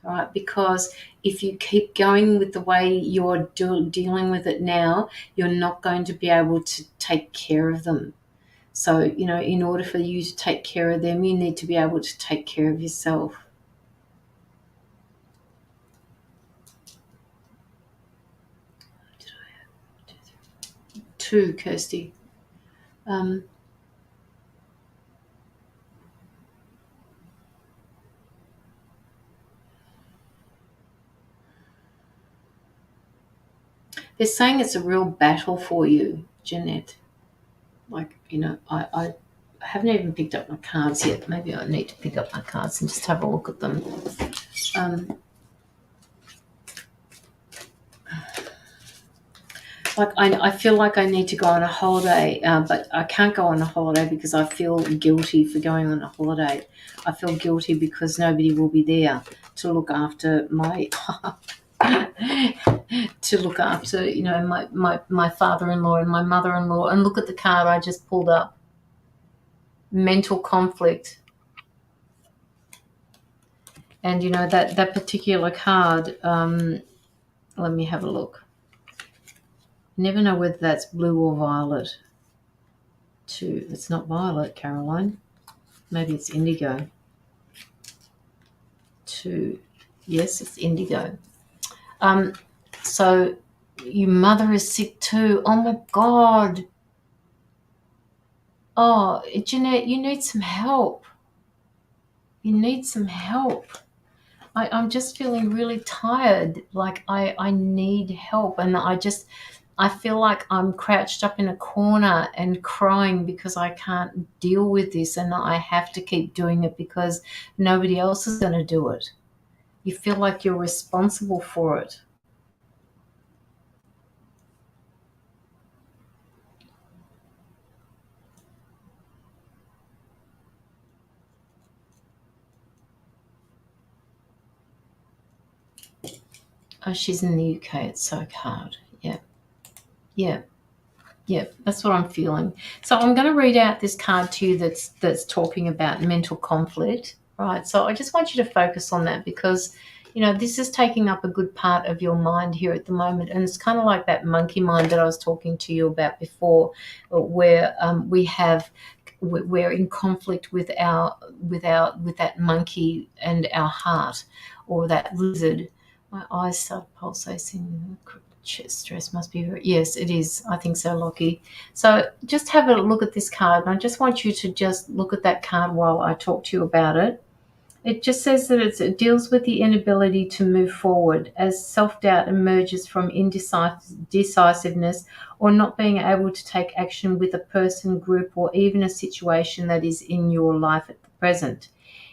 right? Because if you keep going with the way you're dealing with it now, you're not going to be able to take care of them. So, in order for you to take care of them, you need to be able to take care of yourself. Two, Kirsty. They're saying it's a real battle for you, Jeanette. Like, I haven't even picked up my cards yet. Maybe I need to pick up my cards and just have a look at them. I feel like I need to go on a holiday, but I can't go on a holiday because I feel guilty for going on a holiday. I feel guilty because nobody will be there to look after my my father-in-law and my mother-in-law. And look at the card I just pulled up. Mental conflict. And that particular card, let me have a look. Never know whether that's blue or violet. It's not violet, Caroline. Maybe it's indigo. Yes, it's indigo. So your mother is sick too. Oh my God. Oh, Jeanette, you need some help. You need some help. I'm just feeling really tired. Like I need help, and I feel like I'm crouched up in a corner and crying because I can't deal with this, and I have to keep doing it because nobody else is going to do it. You feel like you're responsible for it. Oh, she's in the UK. It's so hard. Yeah. Yeah. Yeah, that's what I'm feeling. So I'm going to read out this card to you that's talking about mental conflict, right? So I just want you to focus on that because, this is taking up a good part of your mind here at the moment. And it's kind of like that monkey mind that I was talking to you about before, where we're in conflict with that monkey and our heart, or that lizard. My eyes start pulsating. Stress must be yes, it is. I think so, Lockie. So just have a look at this card, and I just want you to just look at that card while I talk to you about it. It just says that it deals with the inability to move forward as self-doubt emerges from indecisiveness or not being able to take action with a person, group, or even a situation that is in your life at the present.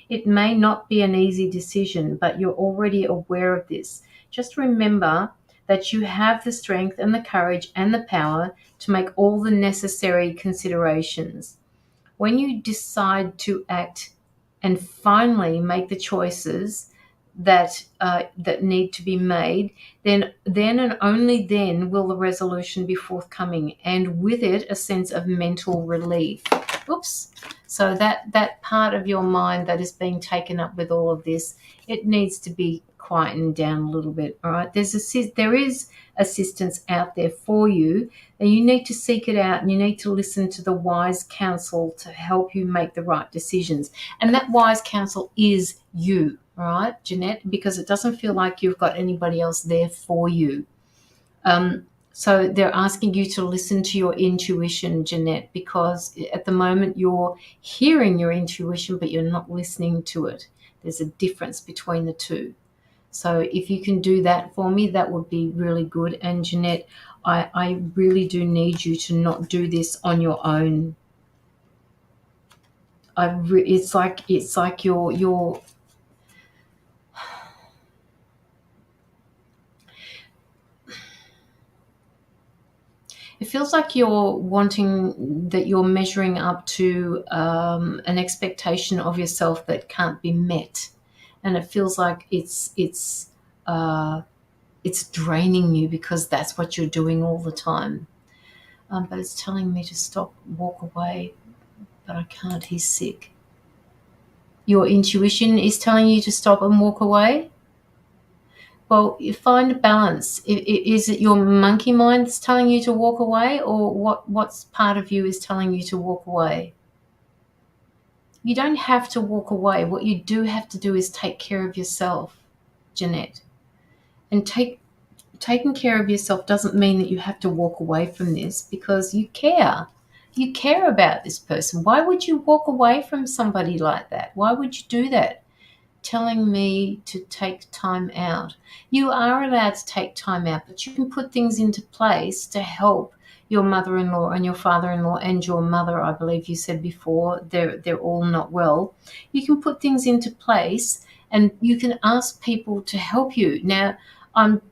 It may not be an easy decision, but you're already aware of this. Just remember that you have the strength and the courage and the power to make all the necessary considerations. When you decide to act and finally make the choices that need to be made, then and only then will the resolution be forthcoming, and with it a sense of mental relief. Oops. So that part of your mind that is being taken up with all of this, it needs to be quietened down a little bit. All right, there is assistance out there for you, and you need to seek it out, and you need to listen to the wise counsel to help you make the right decisions. And that wise counsel is you, all right, Jeanette, because it doesn't feel like you've got anybody else there for you. So they're asking you to listen to your intuition, Jeanette, because at the moment you're hearing your intuition, but you're not listening to it. There's a difference between the two. So if you can do that for me, that would be really good. And Jeanette, I really do need you to not do this on your own. It's like you're it feels like you're wanting that you're measuring up to an expectation of yourself that can't be met, and it feels like it's draining you because that's what you're doing all the time. But it's telling me to stop, walk away, but I can't. He's sick. Your intuition is telling you to stop and walk away. Well, you find a balance. Is it your monkey mind that's telling you to walk away, or what's part of you is telling you to walk away? You don't have to walk away. What you do have to do is take care of yourself, Jeanette. And taking care of yourself doesn't mean that you have to walk away from this, because you care. You care about this person. Why would you walk away from somebody like that? Why would you do that? Telling me to take time out. You are allowed to take time out, but you can put things into place to help your mother-in-law and your father-in-law and your mother. I believe you said before they're all not well. You can put things into place, and you can ask people to help you. Now,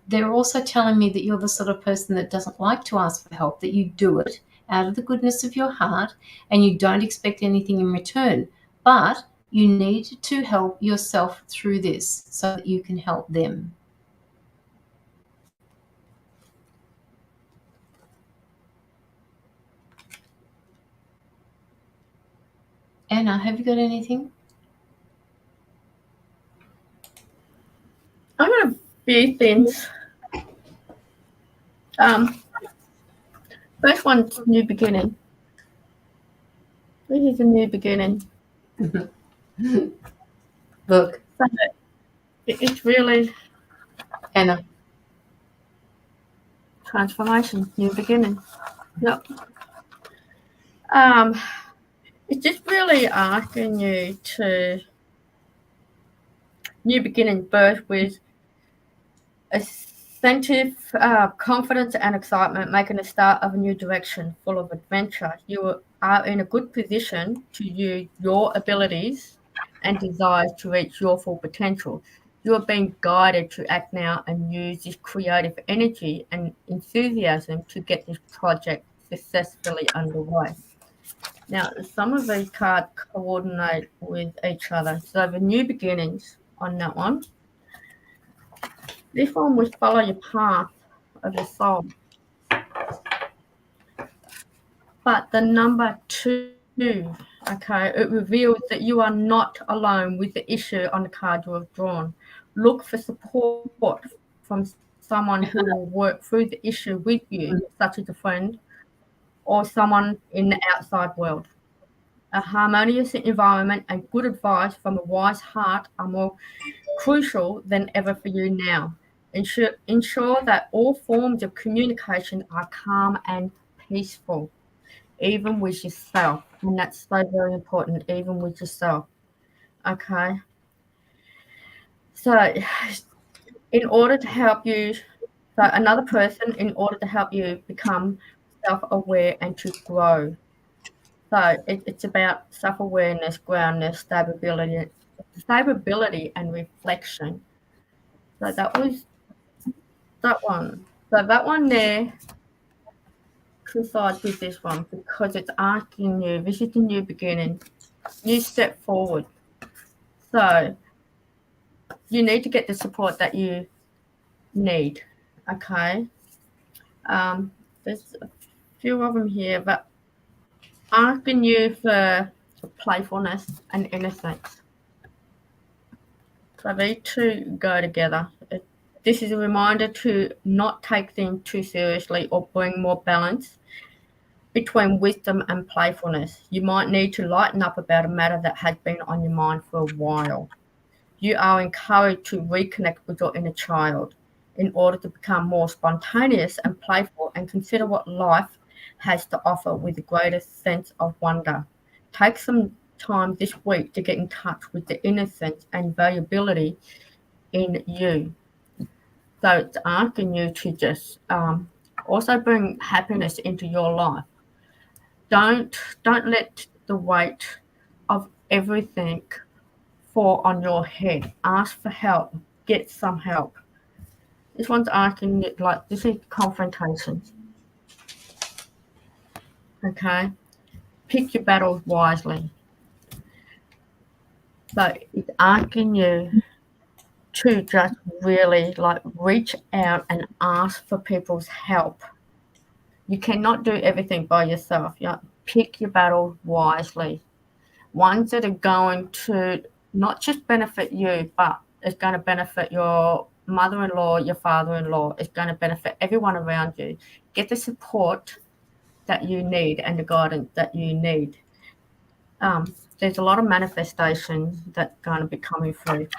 they're also telling me that you're the sort of person that doesn't like to ask for help, that you do it out of the goodness of your heart and you don't expect anything in return. But you need to help yourself through this so that you can help them. Anna, have you got anything? I've got a few things. First one's new beginning. This is a new beginning. Look. So it's really Anna. Transformation, new beginning. Yep. It's just really asking you to new beginning birth with a sense of confidence and excitement, making the start of a new direction full of adventure. You are in a good position to use your abilities and desires to reach your full potential. You are being guided to act now and use this creative energy and enthusiasm to get this project successfully underway. Now, some of these cards coordinate with each other. So the new beginnings on that one. This one will follow your path of your soul. But the number 2, okay, it reveals that you are not alone with the issue on the card you have drawn. Look for support from someone who will work through the issue with you, such as a friend or someone in the outside world. A harmonious environment and good advice from a wise heart are more crucial than ever for you now. Ensure that all forms of communication are calm and peaceful, even with yourself. And that's so very important, even with yourself. Okay. So in order to help you, another person, in order to help you become self-aware and to grow. So it's about self-awareness, groundness, stability and reflection. So that was That one. So that one there coincides with this one because it's asking you, this is the new beginning, new step forward. So you need to get the support that you need. Okay. There's a few of them here, but asking you for playfulness and innocence. So they two go together. This is a reminder to not take things too seriously or bring more balance between wisdom and playfulness. You might need to lighten up about a matter that has been on your mind for a while. You are encouraged to reconnect with your inner child in order to become more spontaneous and playful and consider what life has to offer with the greatest sense of wonder. Take some time this week to get in touch with the innocence and variability in you. So it's asking you to just also bring happiness into your life. Don't let the weight of everything fall on your head. Ask for help. Get some help. This one's asking you, like, this is confrontation. Okay? Pick your battles wisely. So it's asking you to just really like reach out and ask for people's help. You cannot do everything by yourself. You know, pick your battles wisely. Ones that are going to not just benefit you, but it's going to benefit your mother-in-law, your father-in-law. It's going to benefit everyone around you. Get the support that you need and the guidance that you need. There's a lot of manifestations that's going to be coming through.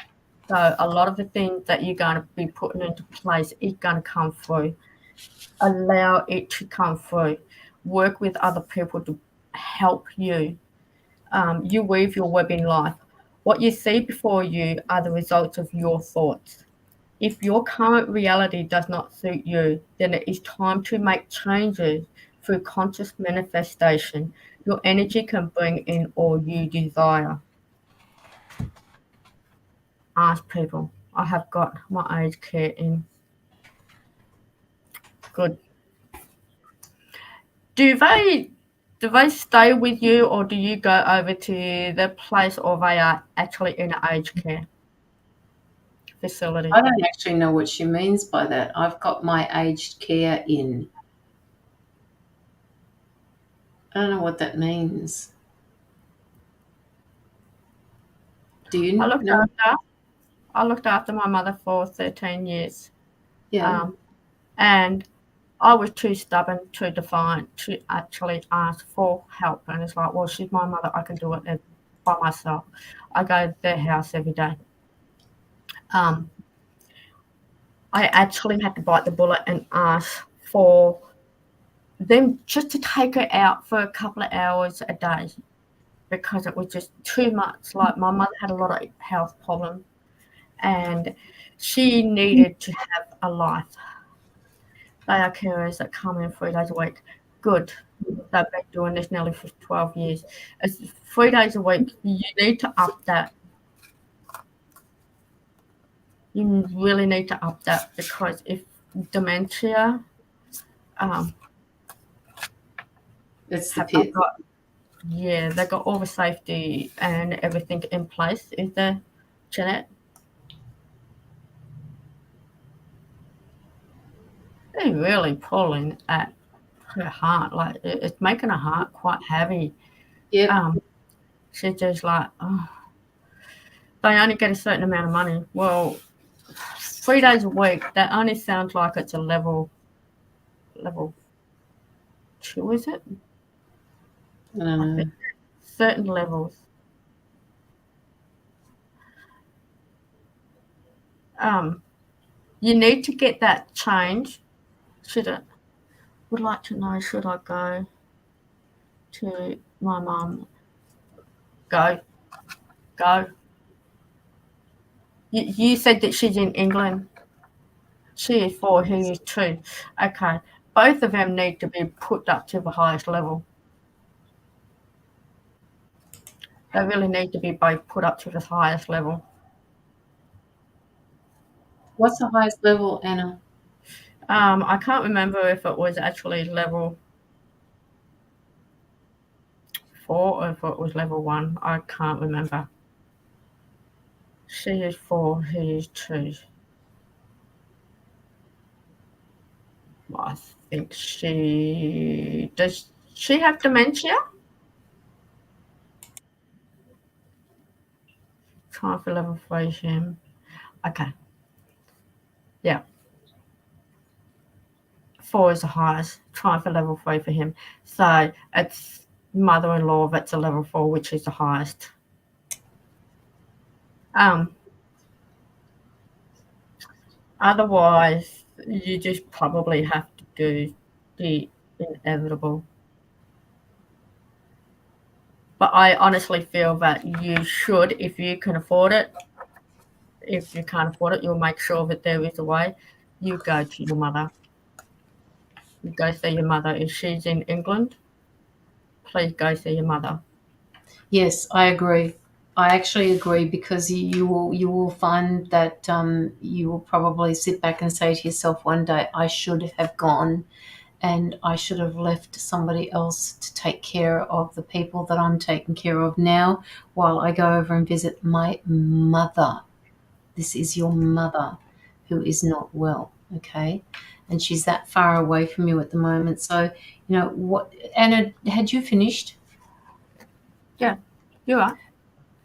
So a lot of the things that you're going to be putting into place is going to come through. Allow it to come through. Work with other people to help you. You weave your web in life. What you see before you are the results of your thoughts. If your current reality does not suit you, then it is time to make changes through conscious manifestation. Your energy can bring in all you desire. Ask people. I have got my aged care in. Good. Do they stay with you or do you go over to the place or they are actually in an aged care facility? I don't actually know what she means by that. I've got my aged care in. I don't know what that means. Do you I looked know? after I looked after my mother for 13 years. Yeah. And I was too stubborn, too defiant to actually ask for help. And it's like, well, she's my mother. I can do it by myself. I go to their house every day. Um, I actually had to bite the bullet and ask for them just to take her out for a couple of hours a day because it was just too much. Like my mother had a lot of health problems and she needed to have a life. They are carers that come in 3 days a week. Good. They've been doing this nearly for 12 years. It's 3 days a week. You need to up that. You really need to up that because if dementia, It's the have pit. got, yeah, they've got all the safety and everything in place. Is there, Jeanette? They're really pulling at her heart. Like it's making her heart quite heavy. Yep. She's just like, oh, they only get a certain amount of money. Well, 3 days a week, that only sounds like it's a level two, is it? I don't I know. think certain levels. You need to get that change. Should it? Would like to know. Should I go to my mum? Go, go. You said that she's in England. She is 4. He is 2. Okay. Both of them need to be put up to the highest level. They really need to be both put up to the highest level. What's the highest level, Anna? I can't remember if it was actually level 4 or if it was level 1. I can't remember. She is 4, he is 2. I think does she have dementia? Try for level 3 him. Okay. Yeah. 4 is the highest. Try for level 3 for him. So it's mother-in-law that's a level 4, which is the highest. Otherwise, you just probably have to do the inevitable. But I honestly feel that you should, if you can afford it. If you can't afford it, you'll make sure that there is a way. You go to your mother. You go see your mother. If she's in England, please go see your mother. Yes, I agree. I actually agree, because you will find that you will probably sit back and say to yourself one day, I should have gone, and I should have left somebody else to take care of the people that I'm taking care of now while I go over and visit my mother. This is your mother who is not well, okay? And she's that far away from you at the moment. So, what, Anna, had you finished? Yeah, you are.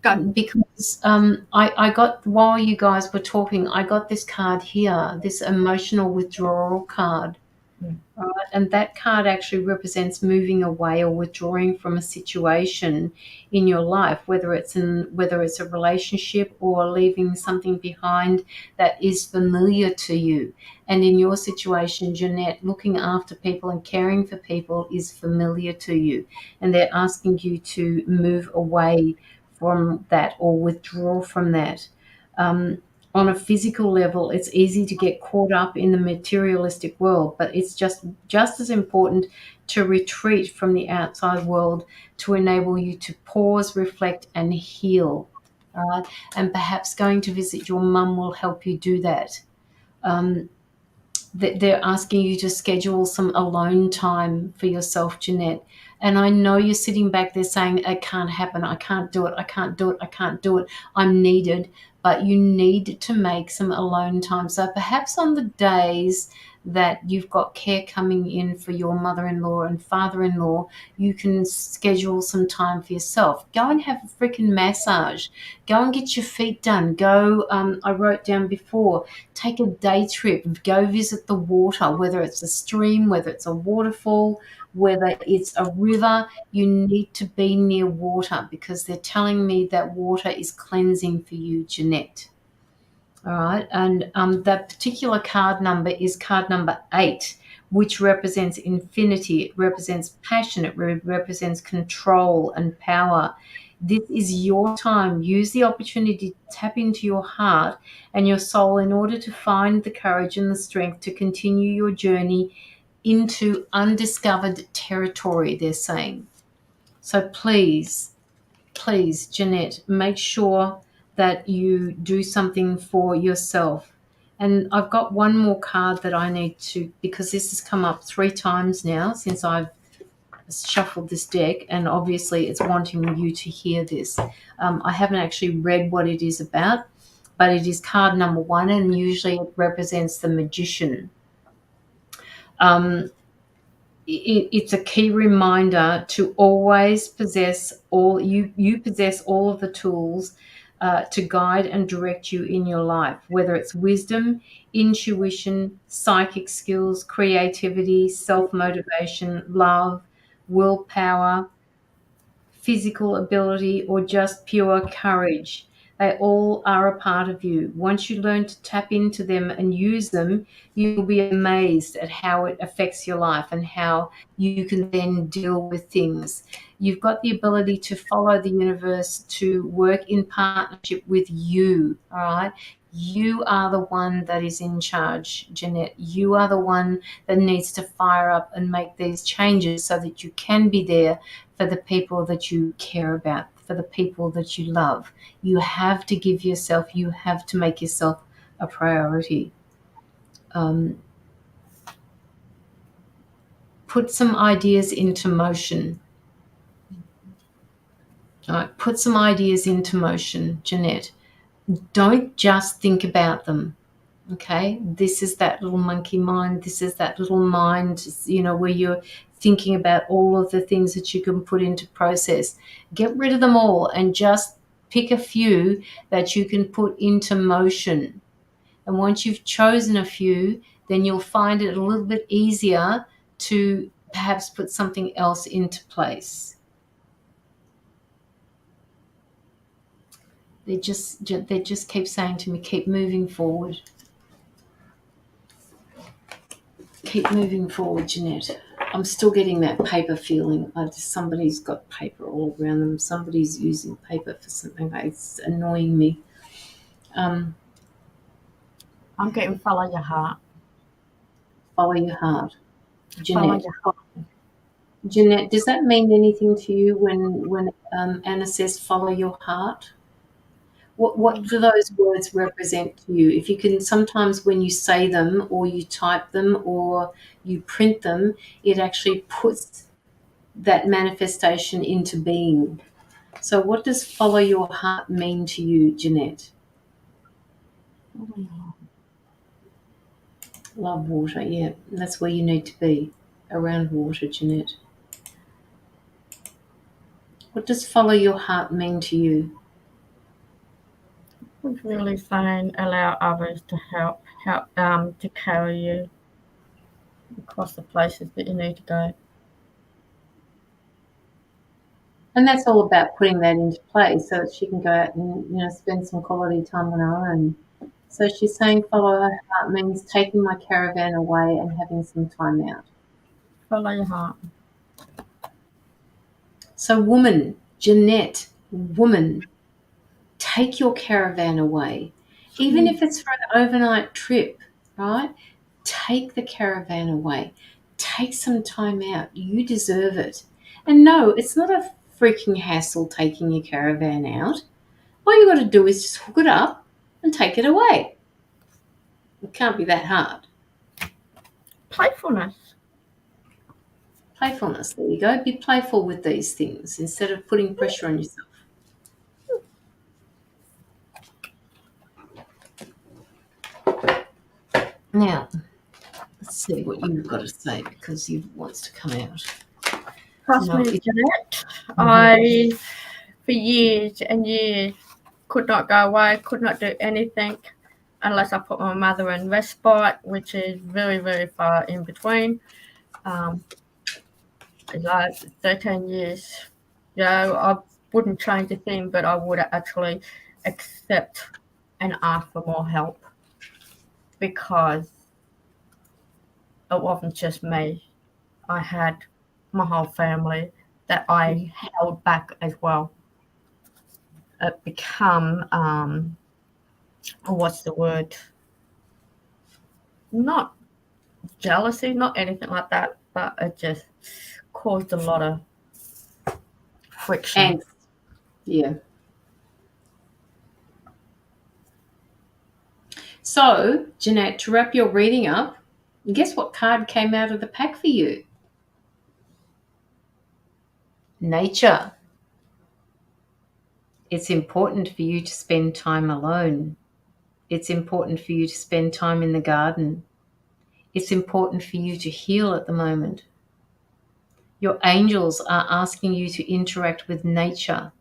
Go. Because I got, while you guys were talking, I got this card here, this emotional withdrawal card. Right? And that card actually represents moving away or withdrawing from a situation in your life, whether it's a relationship or leaving something behind that is familiar to you. And in your situation, Jeanette, looking after people and caring for people is familiar to you, and they're asking you to move away from that or withdraw from that. On a physical level, it's easy to get caught up in the materialistic world, but it's just as important to retreat from the outside world to enable you to pause, reflect, and heal. All right, and perhaps going to visit your mum will help you do that. Um, they're asking you to schedule some alone time for yourself, Jeanette. And I know you're sitting back there saying, it can't happen. I can't do it. I can't do it. I can't do it. I'm needed. But you need to make some alone time. So perhaps on the days that you've got care coming in for your mother-in-law and father-in-law, you can schedule some time for yourself. Go and have a freaking massage. Go and get your feet done. Go, I wrote down before, take a day trip. Go visit the water, whether it's a stream, whether it's a waterfall, whether it's a river. You need to be near water, because they're telling me that water is cleansing for you, Jeanette. All right, and that particular card number is card number 8, which represents infinity. It represents passion. It represents control and power. This is your time. Use the opportunity to tap into your heart and your soul in order to find the courage and the strength to continue your journey into undiscovered territory, they're saying. So please, Jeanette, make sure that you do something for yourself. And I've got one more card that I need to, because this has come up 3 times now since I've shuffled this deck, and obviously it's wanting you to hear this. I haven't actually read what it is about, but it is card number 1, and usually it represents the magician. It's a key reminder to always possess all you possess all of the tools to guide and direct you in your life, whether it's wisdom, intuition, psychic skills, creativity, self-motivation, love, willpower, physical ability, or just pure courage. They all are a part of you. Once you learn to tap into them and use them, you'll be amazed at how it affects your life and how you can then deal with things. You've got the ability to follow the universe, to work in partnership with you, all right? You are the one that is in charge, Jeanette. You are the one that needs to fire up and make these changes so that you can be there for the people that you care about, for the people that you love. You have to give yourself, you have to make yourself a priority. put some ideas into motion. All right, put some ideas into motion, Jeanette. Don't just think about them. Okay, this is that little monkey mind. This is that little mind, where you're thinking about all of the things that you can put into process. Get rid of them all and just pick a few that you can put into motion. And once you've chosen a few, then you'll find it a little bit easier to perhaps put something else into place. They just keep saying to me, keep moving forward. Keep moving forward, Jeanette. I'm still getting that paper feeling. Somebody's got paper all around them. Somebody's using paper for something. It's annoying me. I'm getting follow your heart. Follow your heart. Jeanette. Follow your heart. Jeanette, does that mean anything to you when Anna says follow your heart? What do those words represent to you? If you can, sometimes when you say them or you type them or you print them, it actually puts that manifestation into being. So what does follow your heart mean to you, Jeanette? Love water, yeah. That's where you need to be, around water, Jeanette. What does follow your heart mean to you? It's really saying allow others to help to carry you across the places that you need to go. And that's all about putting that into place so that she can go out and spend some quality time on her own. So she's saying follow her heart means taking my caravan away and having some time out. Follow your heart. So woman, Jeanette, woman, take your caravan away. Even if it's for an overnight trip, right? Take the caravan away. Take some time out. You deserve it. And no, it's not a freaking hassle taking your caravan out. All you got to do is just hook it up and take it away. It can't be that hard. Playfulness. Playfulness, there you go. Be playful with these things instead of putting pressure on yourself. Now, let's see what you've got to say because you wants to come out. Trust me, Jeanette. I, for years and years, could not go away, could not do anything unless I put my mother in respite, which is very, very far in between. Like 13 years. I wouldn't change a thing, but I would actually accept and ask for more help because it wasn't just me. I had my whole family that I held back as well. It become, what's the word? Not jealousy, not anything like that, but it just caused a lot of friction. Angst. Yeah. So, Jeanette, to wrap your reading up, guess what card came out of the pack for you? Nature. It's important for you to spend time alone. It's important for you to spend time in the garden. It's important for you to heal at the moment. Your angels are asking you to interact with nature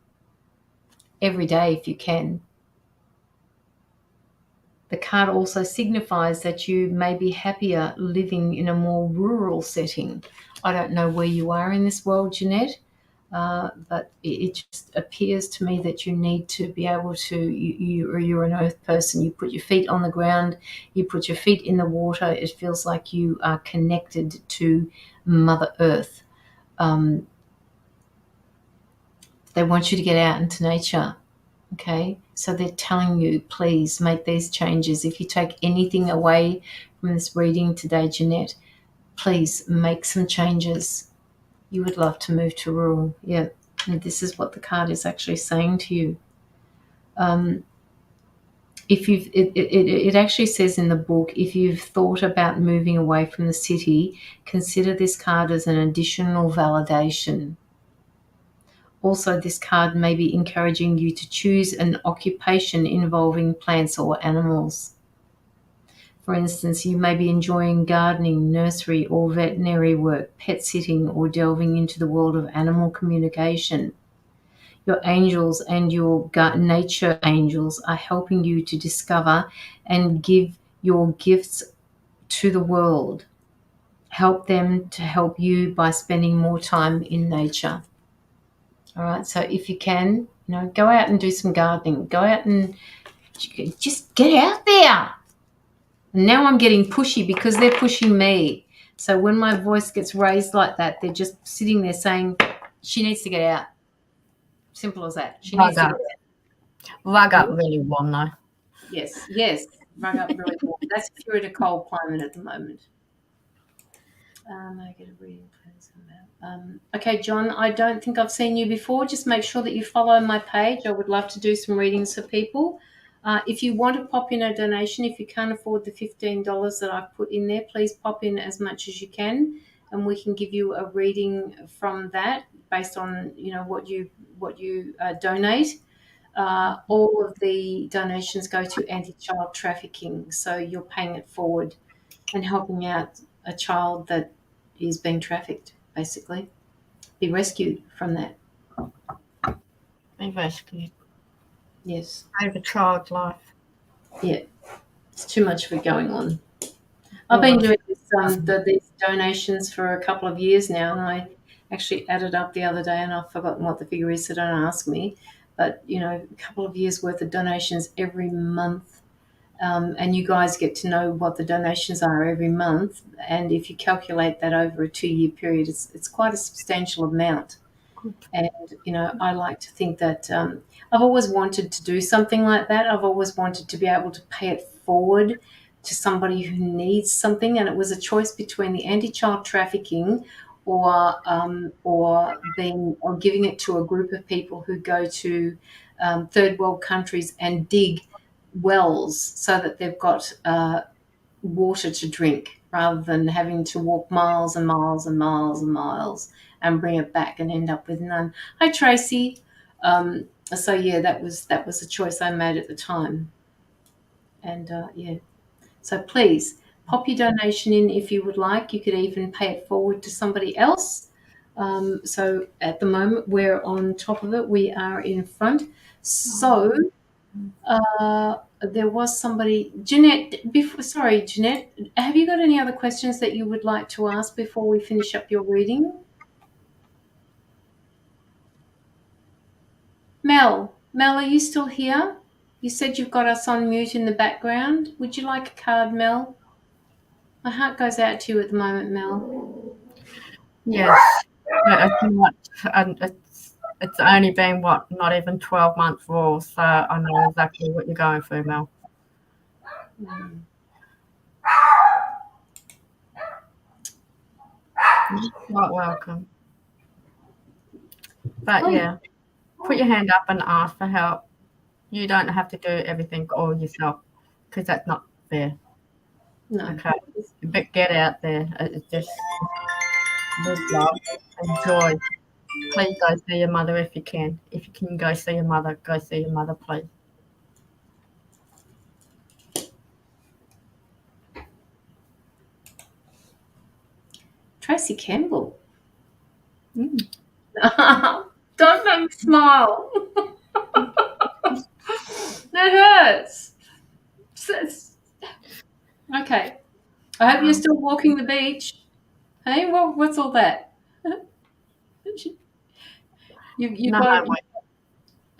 every day if you can. The card also signifies that you may be happier living in a more rural setting. I don't know where you are in this world, Jeanette, but it just appears to me that you need to be able to, you're an earth person, you put your feet on the ground, you put your feet in the water, it feels like you are connected to Mother Earth. They want you to get out into nature. Okay, so they're telling you, please make these changes. If you take anything away from this reading today, Jeanette, please make some changes. You would love to move to rural. Yeah, and this is what the card is actually saying to you. if you've, it actually says in the book, if you've thought about moving away from the city, consider this card as an additional validation. Also, this card may be encouraging you to choose an occupation involving plants or animals. For instance, you may be enjoying gardening, nursery or veterinary work, pet sitting, or delving into the world of animal communication. Your angels and your nature angels are helping you to discover and give your gifts to the world. Help them to help you by spending more time in nature. All right, so if you can, go out and do some gardening. Go out and just get out there. Now I'm getting pushy because they're pushing me. So when my voice gets raised like that, they're just sitting there saying, she needs to get out. Simple as that. She needs to get out. Rug up really warm though. Yes, rug up really warm. That's if you're in a cold climate at the moment. I get a reading, please. Okay, John, I don't think I've seen you before. Just make sure that you follow my page. I would love to do some readings for people. If you want to pop in a donation, if you can't afford the $15 that I've put in there, please pop in as much as you can, and we can give you a reading from that based on what you donate. All of the donations go to anti-child trafficking, so you're paying it forward and helping out a child that is being trafficked, basically. Be rescued from that. Be rescued. Yes. Save a child's life. Yeah. It's too much for going on. I've been doing these donations for a couple of years now, and I actually added up the other day, and I've forgotten what the figure is, so don't ask me. But, a couple of years worth of donations every month. And you guys get to know what the donations are every month. And if you calculate that over a 2-year period, it's quite a substantial amount. And, I like to think that I've always wanted to do something like that. I've always wanted to be able to pay it forward to somebody who needs something. And it was a choice between the anti-child trafficking or giving it to a group of people who go to third world countries and dig wells so that they've got water to drink rather than having to walk miles and miles and miles and miles and bring it back and end up with none. Hi, Tracy. So yeah, that was a choice I made at the time. And yeah, so please pop your donation in if you would like. You could even pay it forward to somebody else. So at the moment we're on top of it. We are in front. So there was somebody, Jeanette. Jeanette, have you got any other questions that you would like to ask before we finish up your reading? Mel, are you still here? You said you've got us on mute in the background. Would you like a card, Mel? My heart goes out to you at the moment, Mel. Yes, it's only been not even 12 months raw, so I know exactly what you're going through, Mel. You're quite welcome. But yeah, put your hand up and ask for help. You don't have to do everything all yourself because that's not fair. No. Okay, but get out there. It's just with love and joy. Please go see your mother if you can. If you can go see your mother, please. Tracy Campbell. Don't make me smile. That hurts. Okay. I hope you're still walking the beach. Hey, what's all that? You No got homework.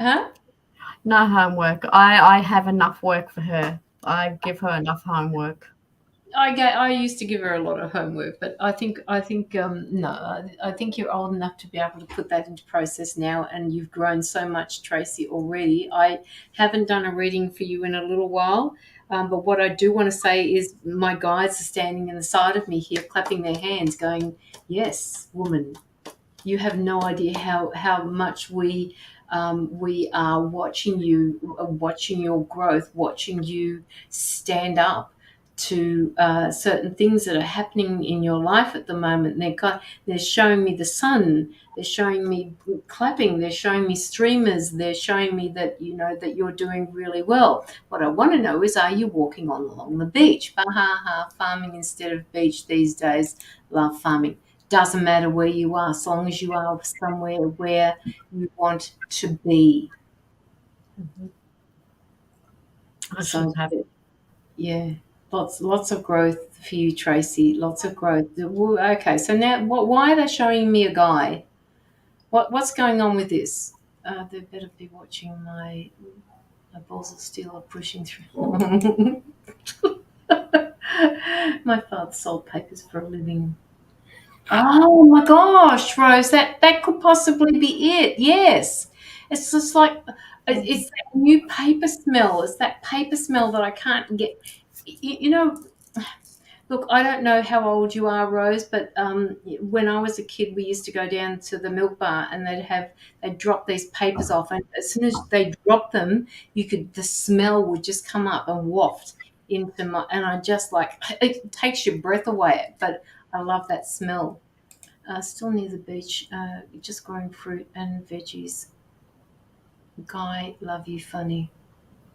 Huh? No homework. I have enough work for her. I give her enough homework. I used to give her a lot of homework, but I think no, I think you're old enough to be able to put that into process now, and you've grown so much, Tracy, already. I haven't done a reading for you in a little while, but what I do want to say is my guides are standing in the side of me here, clapping their hands, going, "Yes, woman, you have no idea how much we We are watching your growth, watching you stand up to certain things that are happening in your life at the moment. They're showing me the sun. They're showing me clapping. They're showing me streamers. They're showing me that that you're doing really well. What I want to know is, are you walking along the beach? Ha ha ha! Farming instead of beach these days. Love farming. Doesn't matter where you are, as long as you are somewhere where you want to be. So yeah, lots of growth for you, Tracy. Lots of growth. Okay, so now why are they showing me a guy? What's going on with this? They better be watching my balls of steel are pushing through. My father sold papers for a living. Oh my gosh, Rose, that could possibly be it. Yes. It's just like it's that new paper smell. It's that paper smell that I can't get. Look, I don't know how old you are, Rose, but when I was a kid, we used to go down to the milk bar and they'd drop these papers off, and as soon as they dropped them, the smell would just come up and waft into and I just like, it takes your breath away, but I love that smell. Still near the beach, just growing fruit and veggies. Guy, love you, funny.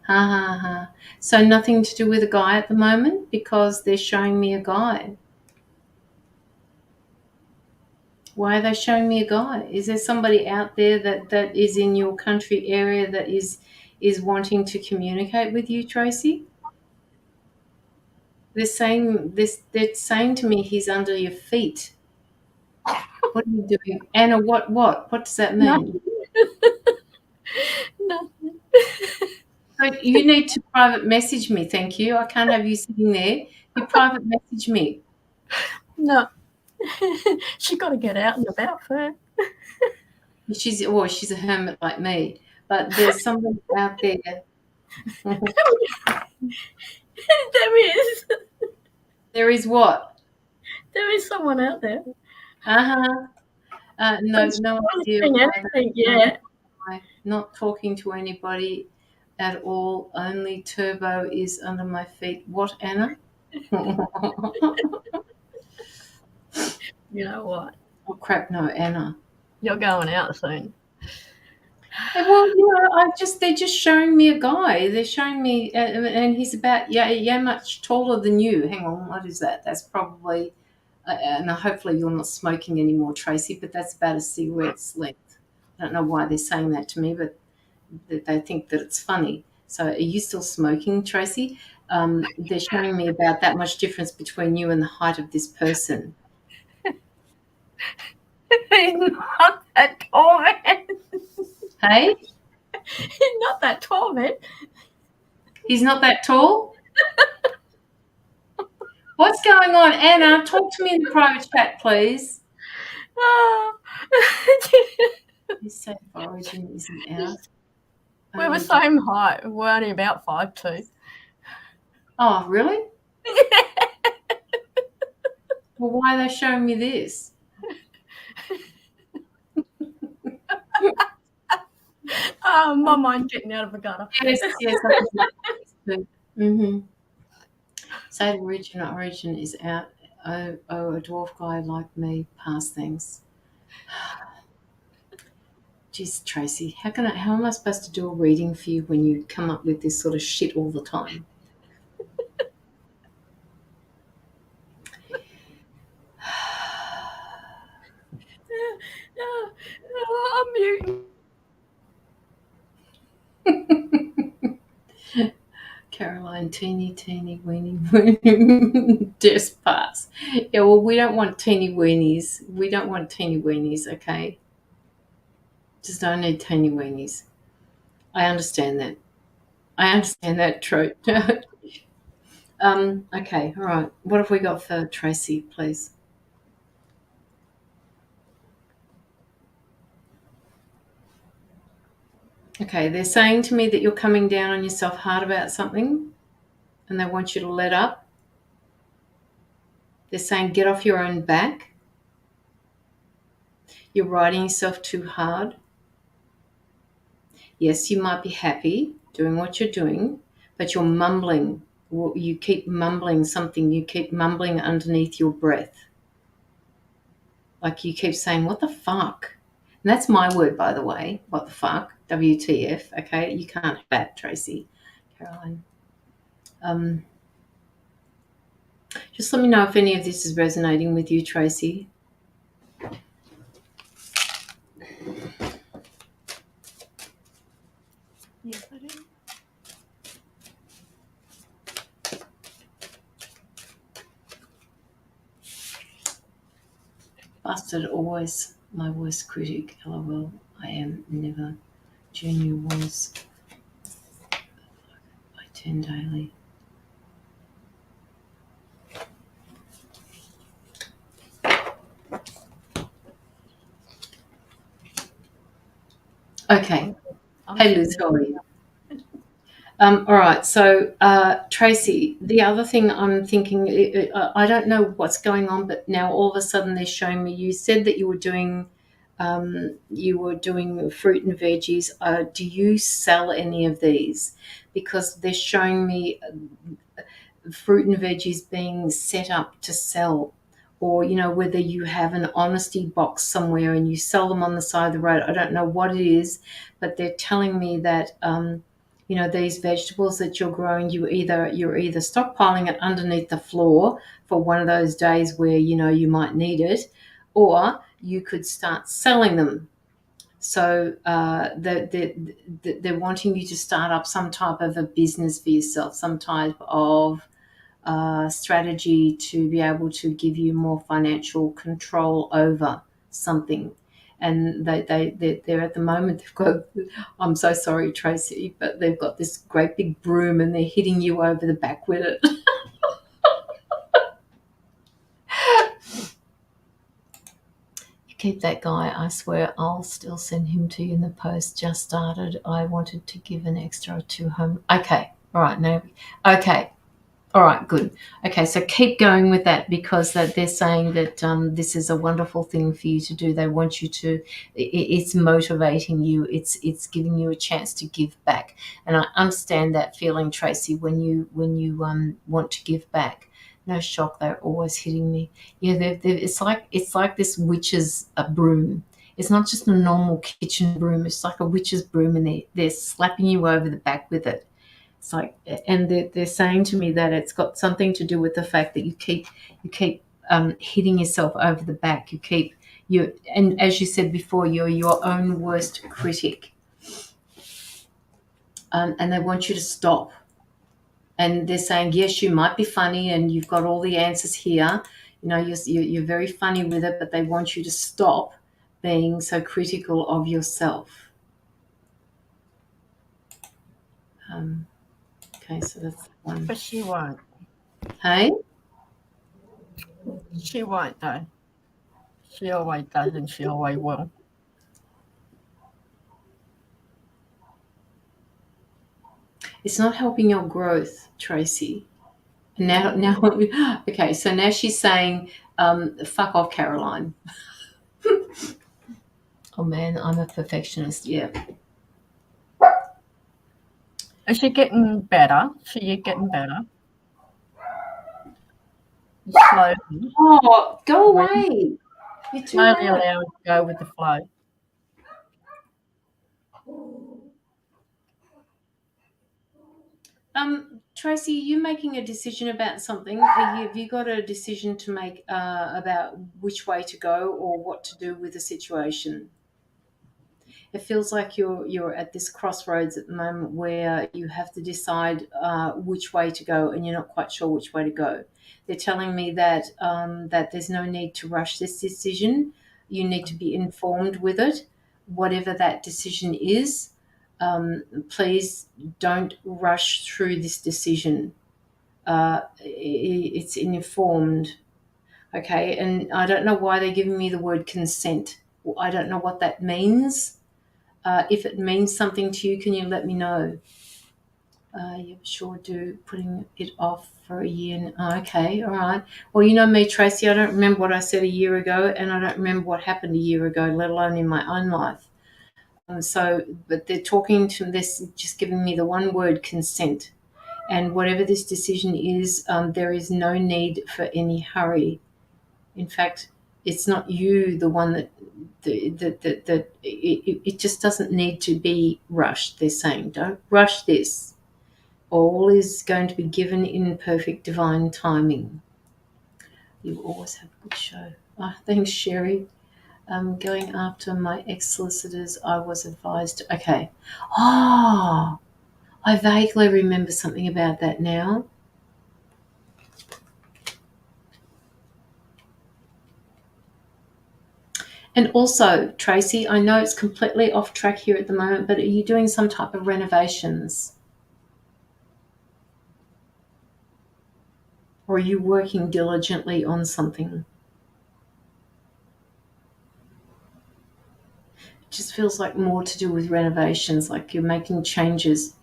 Ha ha ha. So nothing to do with a guy at the moment because they're showing me a guy. Why are they showing me a guy? Is there somebody out there that is in your country area that is wanting to communicate with you, Tracy? They're saying this. They're saying to me, he's under your feet. What are you doing, Anna? What does that mean? Nothing. So you need to private message me. Thank you. I can't have you sitting there. You private message me. No. She got to get out and about first. She's a hermit like me, but there's somebody out there. There is. There is what? There is someone out there. No idea. Anything, yeah. I'm not talking to anybody at all. Only Turbo is under my feet. What, Anna? You know what? Oh crap! No, Anna. You're going out soon. Well, they're just showing me a guy. They're showing me, and he's about much taller than you. Hang on, what is that? That's probably, and hopefully you're not smoking anymore, Tracy. But that's about a cigarette's length. I don't know why they're saying that to me, but they think that it's funny. So, are you still smoking, Tracy? They're showing me about that much difference between you and the height of this person. He's not that tall, man. Hey, He's not that tall, man. he's not that tall. What's going on, Anna? Talk to me in the private chat, please. Oh. His safe origin isn't out. We're the same height. We're only about 5'2". Oh, really? Well, why are they showing me this? My mind's getting out of the gutter. Yes. Safe origin is out. Oh, a dwarf guy like me past things. Jeez, Tracy, how am I supposed to do a reading for you when you come up with this sort of shit all the time? I'm muting. Caroline, teeny weeny, just pass. Yeah, well, we don't want teeny weenies. We don't want teeny weenies, okay? Just don't need teeny weenies. I understand that. I understand that, Trout. Okay, all right. What have we got for Tracy, please? Okay, they're saying to me that you're coming down on yourself hard about something and they want you to let up. They're saying get off your own back. You're riding yourself too hard. Yes, you might be happy doing what you're doing, but you're mumbling. You keep mumbling something. You keep mumbling underneath your breath. Like you keep saying, what the fuck? And that's my word, by the way. What the fuck? WTF. Okay, you can't have that, Tracy. Caroline. Just let me know if any of this is resonating with you, Tracy. Yes, I do. Busted always my worst critic. LOL. I am never. Junior was. I turn daily. Okay. Hey, Liz, how are you? All right. So, Tracy, the other thing I'm thinking, I don't know what's going on, but now all of a sudden they're showing me. You said that you were doing fruit and veggies. Do you sell any of these? Because they're showing me fruit and veggies being set up to sell, or whether you have an honesty box somewhere and you sell them on the side of the road. I don't know what it is, but they're telling me that these vegetables that you're growing, you're either stockpiling it underneath the floor for one of those days where you might need it, or you could start selling them. So they're wanting you to start up some type of a business for yourself, some type of strategy to be able to give you more financial control over something. And they're at the moment, they've got, I'm so sorry, Tracy, but they've got this great big broom and they're hitting you over the back with it. You keep that guy, I swear I'll still send him to you in the post. Just started. I wanted to give an extra to home. Okay, all right, now, okay. All right, good. Okay, so keep going with that, because they're saying that this is a wonderful thing for you to do. They want you to. It's motivating you. It's giving you a chance to give back, and I understand that feeling, Tracy. When you want to give back, no shock. They're always hitting me. Yeah, it's like this witch's broom. It's not just a normal kitchen broom. It's like a witch's broom, and they're slapping you over the back with it. It's like, and they're saying to me that it's got something to do with the fact that you keep hitting yourself over the back. And as you said before, you're your own worst critic, and they want you to stop. And they're saying, yes, you might be funny, and you've got all the answers here. You're very funny with it, but they want you to stop being so critical of yourself. Okay, so that's one. But she won't. Hey? She won't, though. She always does, and she always will. It's not helping your growth, Tracy. Now, okay, so now she's saying, fuck off, Caroline. Oh, man, I'm a perfectionist, yeah. Is she getting better? She getting better? Slowly. Oh, go away. You're too Slowly loud. allow her to go with the flow. Tracy, you making a decision about something? Have you got a decision to make about which way to go or what to do with the situation? It feels like you're at this crossroads at the moment where you have to decide which way to go, and you're not quite sure which way to go. They're telling me that that there's no need to rush this decision. You need to be informed with it, whatever that decision is. Please don't rush through this decision. It's informed. Okay, and I don't know why they're giving me the word consent. I don't know what that means. If it means something to you, can you let me know? Yeah, sure do. Putting it off for a year. Okay, all right. Well, you know me, Tracy. I don't remember what I said a year ago, and I don't remember what happened a year ago, let alone in my own life. But they're talking to this, just giving me the one word, consent. And whatever this decision is, there is no need for any hurry. In fact, it's not you, the one that it just doesn't need to be rushed. They're saying, don't rush this. All is going to be given in perfect divine timing. You always have a good show. Oh, thanks, Sherry. Going after my ex-solicitors, I was advised. Okay. Oh, I vaguely remember something about that now. And also, Tracy, I know it's completely off track here at the moment, but are you doing some type of renovations? Or are you working diligently on something? It just feels like more to do with renovations, like you're making changes.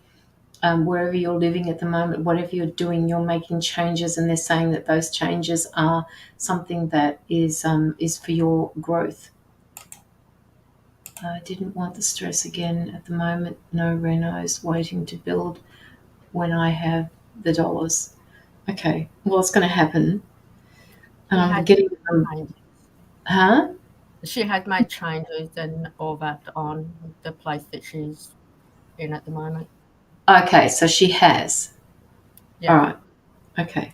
Wherever you're living at the moment, whatever you're doing, you're making changes, and they're saying that those changes are something that is for your growth. I didn't want the stress again at the moment. No renos, waiting to build when I have the dollars. Okay, well, it's going to happen, and I'm getting them. Huh? She had made changes and all that on the place that she's in at the moment. Okay, so she has. Yeah. All right. Okay.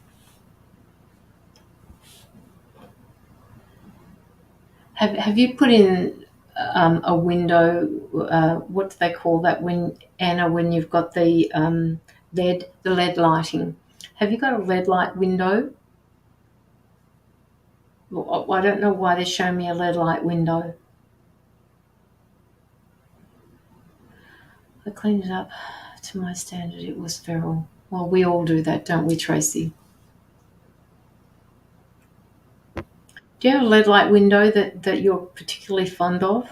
Have you put in a window? What do they call that when Anna? When you've got the LED lighting, have you got a LED light window? Well, I don't know why they're showing me a LED light window. I cleaned it up to my standard. It was feral. Well, we all do that, don't we, Tracy? Do you have a LED light window that you're particularly fond of?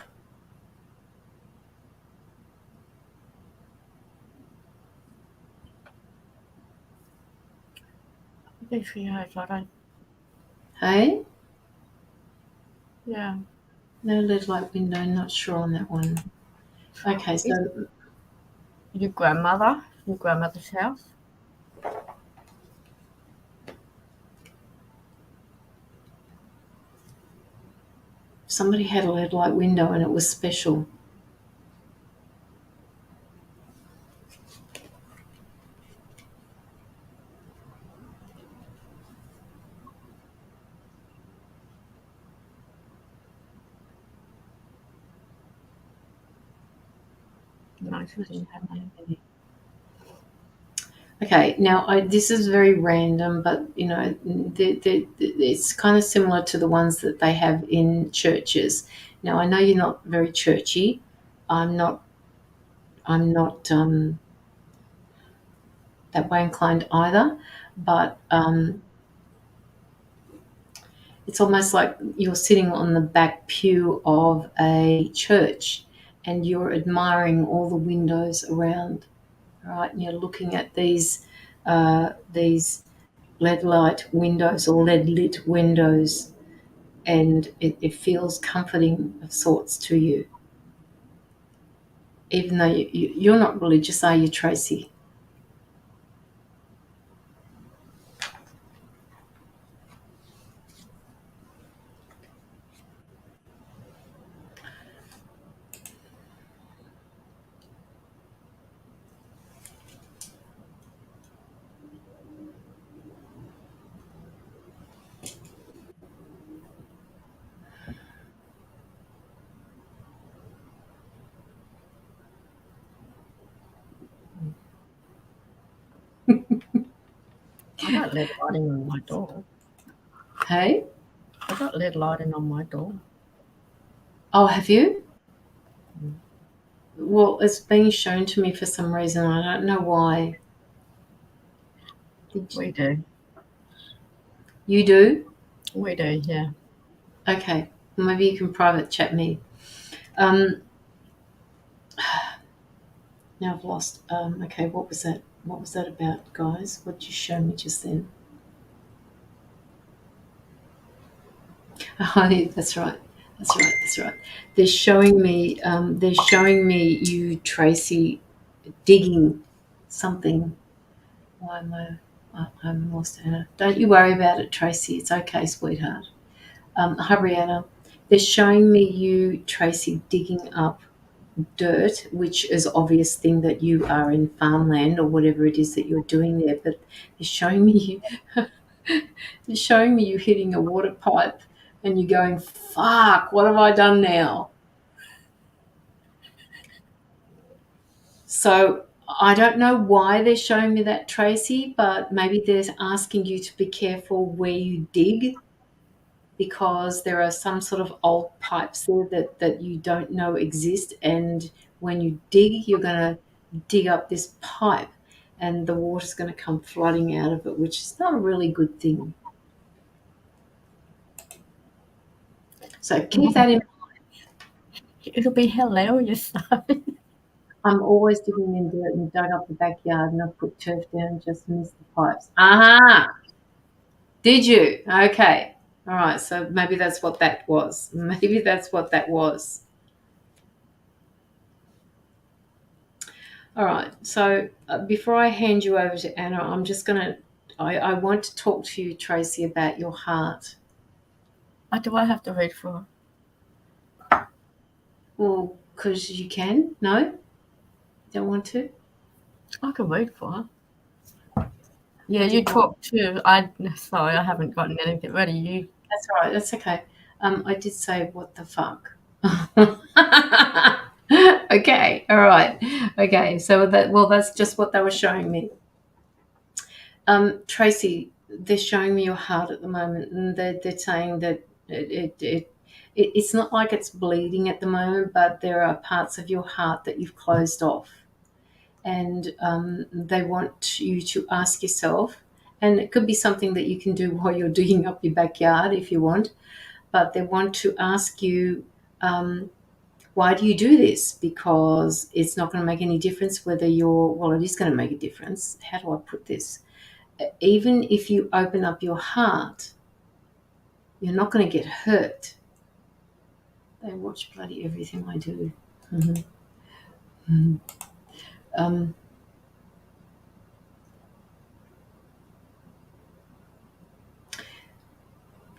I think she has. I don't. Hey? Yeah. No LED light window, not sure on that one. Okay, so Your grandmother's house? somebody had a LED light window and it was special. No, she didn't have any. Okay, now this is very random, but you know, it's kind of similar to the ones that they have in churches. Now, I know you're not very churchy. I'm not. I'm not that way inclined either. But it's almost like you're sitting on the back pew of a church, and you're admiring all the windows around, right? And you're looking at these LED light windows or LED lit windows, and it feels comforting of sorts to you. Even though you're not religious, are you, Tracy? I got LED lighting on my door. Hey? I got LED lighting on my door. Oh, have you? Well, it's being shown to me for some reason. I don't know why. We do. You do? We do, yeah. Okay. Maybe you can private chat me. Now I've lost. Okay, what was that? What was that about, guys? What did you show me just then? Oh, that's right. That's right. That's right. They're showing me. They're showing me you, Tracy, digging something. Why am I'm lost, Anna. Don't you worry about it, Tracy. It's okay, sweetheart. Hi, Brianna. They're showing me you, Tracy, digging up dirt, which is obvious thing that you are in farmland or whatever it is that you're doing there. But they're showing me you. They're showing me you hitting a water pipe, and you're going, "Fuck! What have I done now?" So I don't know why they're showing me that, Tracy, but maybe they're asking you to be careful where you dig, because there are some sort of old pipes there that you don't know exist. And when you dig, you're going to dig up this pipe and the water's going to come flooding out of it, which is not a really good thing. So keep that in mind. It'll be hilarious. I'm always digging in dirt and dug up the backyard, and I put turf down and just missed the pipes. Aha! Did you? Okay. All right. So maybe that's what that was. Maybe that's what that was. All right. So before I hand you over to Anna, I'm just going to, I want to talk to you, Tracy, about your heart. What do I have to read for? Well, because you can. No? Don't want to? I can read for her. Yeah, you talk too. Sorry, I haven't gotten anything ready. You. That's all right. That's okay. I did say, what the fuck? Okay. All right. Okay. So that's just what they were showing me. Tracy, they're showing me your heart at the moment, and they're saying that it's not like it's bleeding at the moment, but there are parts of your heart that you've closed off, and they want you to ask yourself, and it could be something that you can do while you're digging up your backyard if you want, but they want to ask you, why do you do this? Because it's not going to make any difference whether it is going to make a difference. How do I put this? Even if you open up your heart, you're not going to get hurt. They watch bloody everything I do. Mm-hmm. Mm-hmm.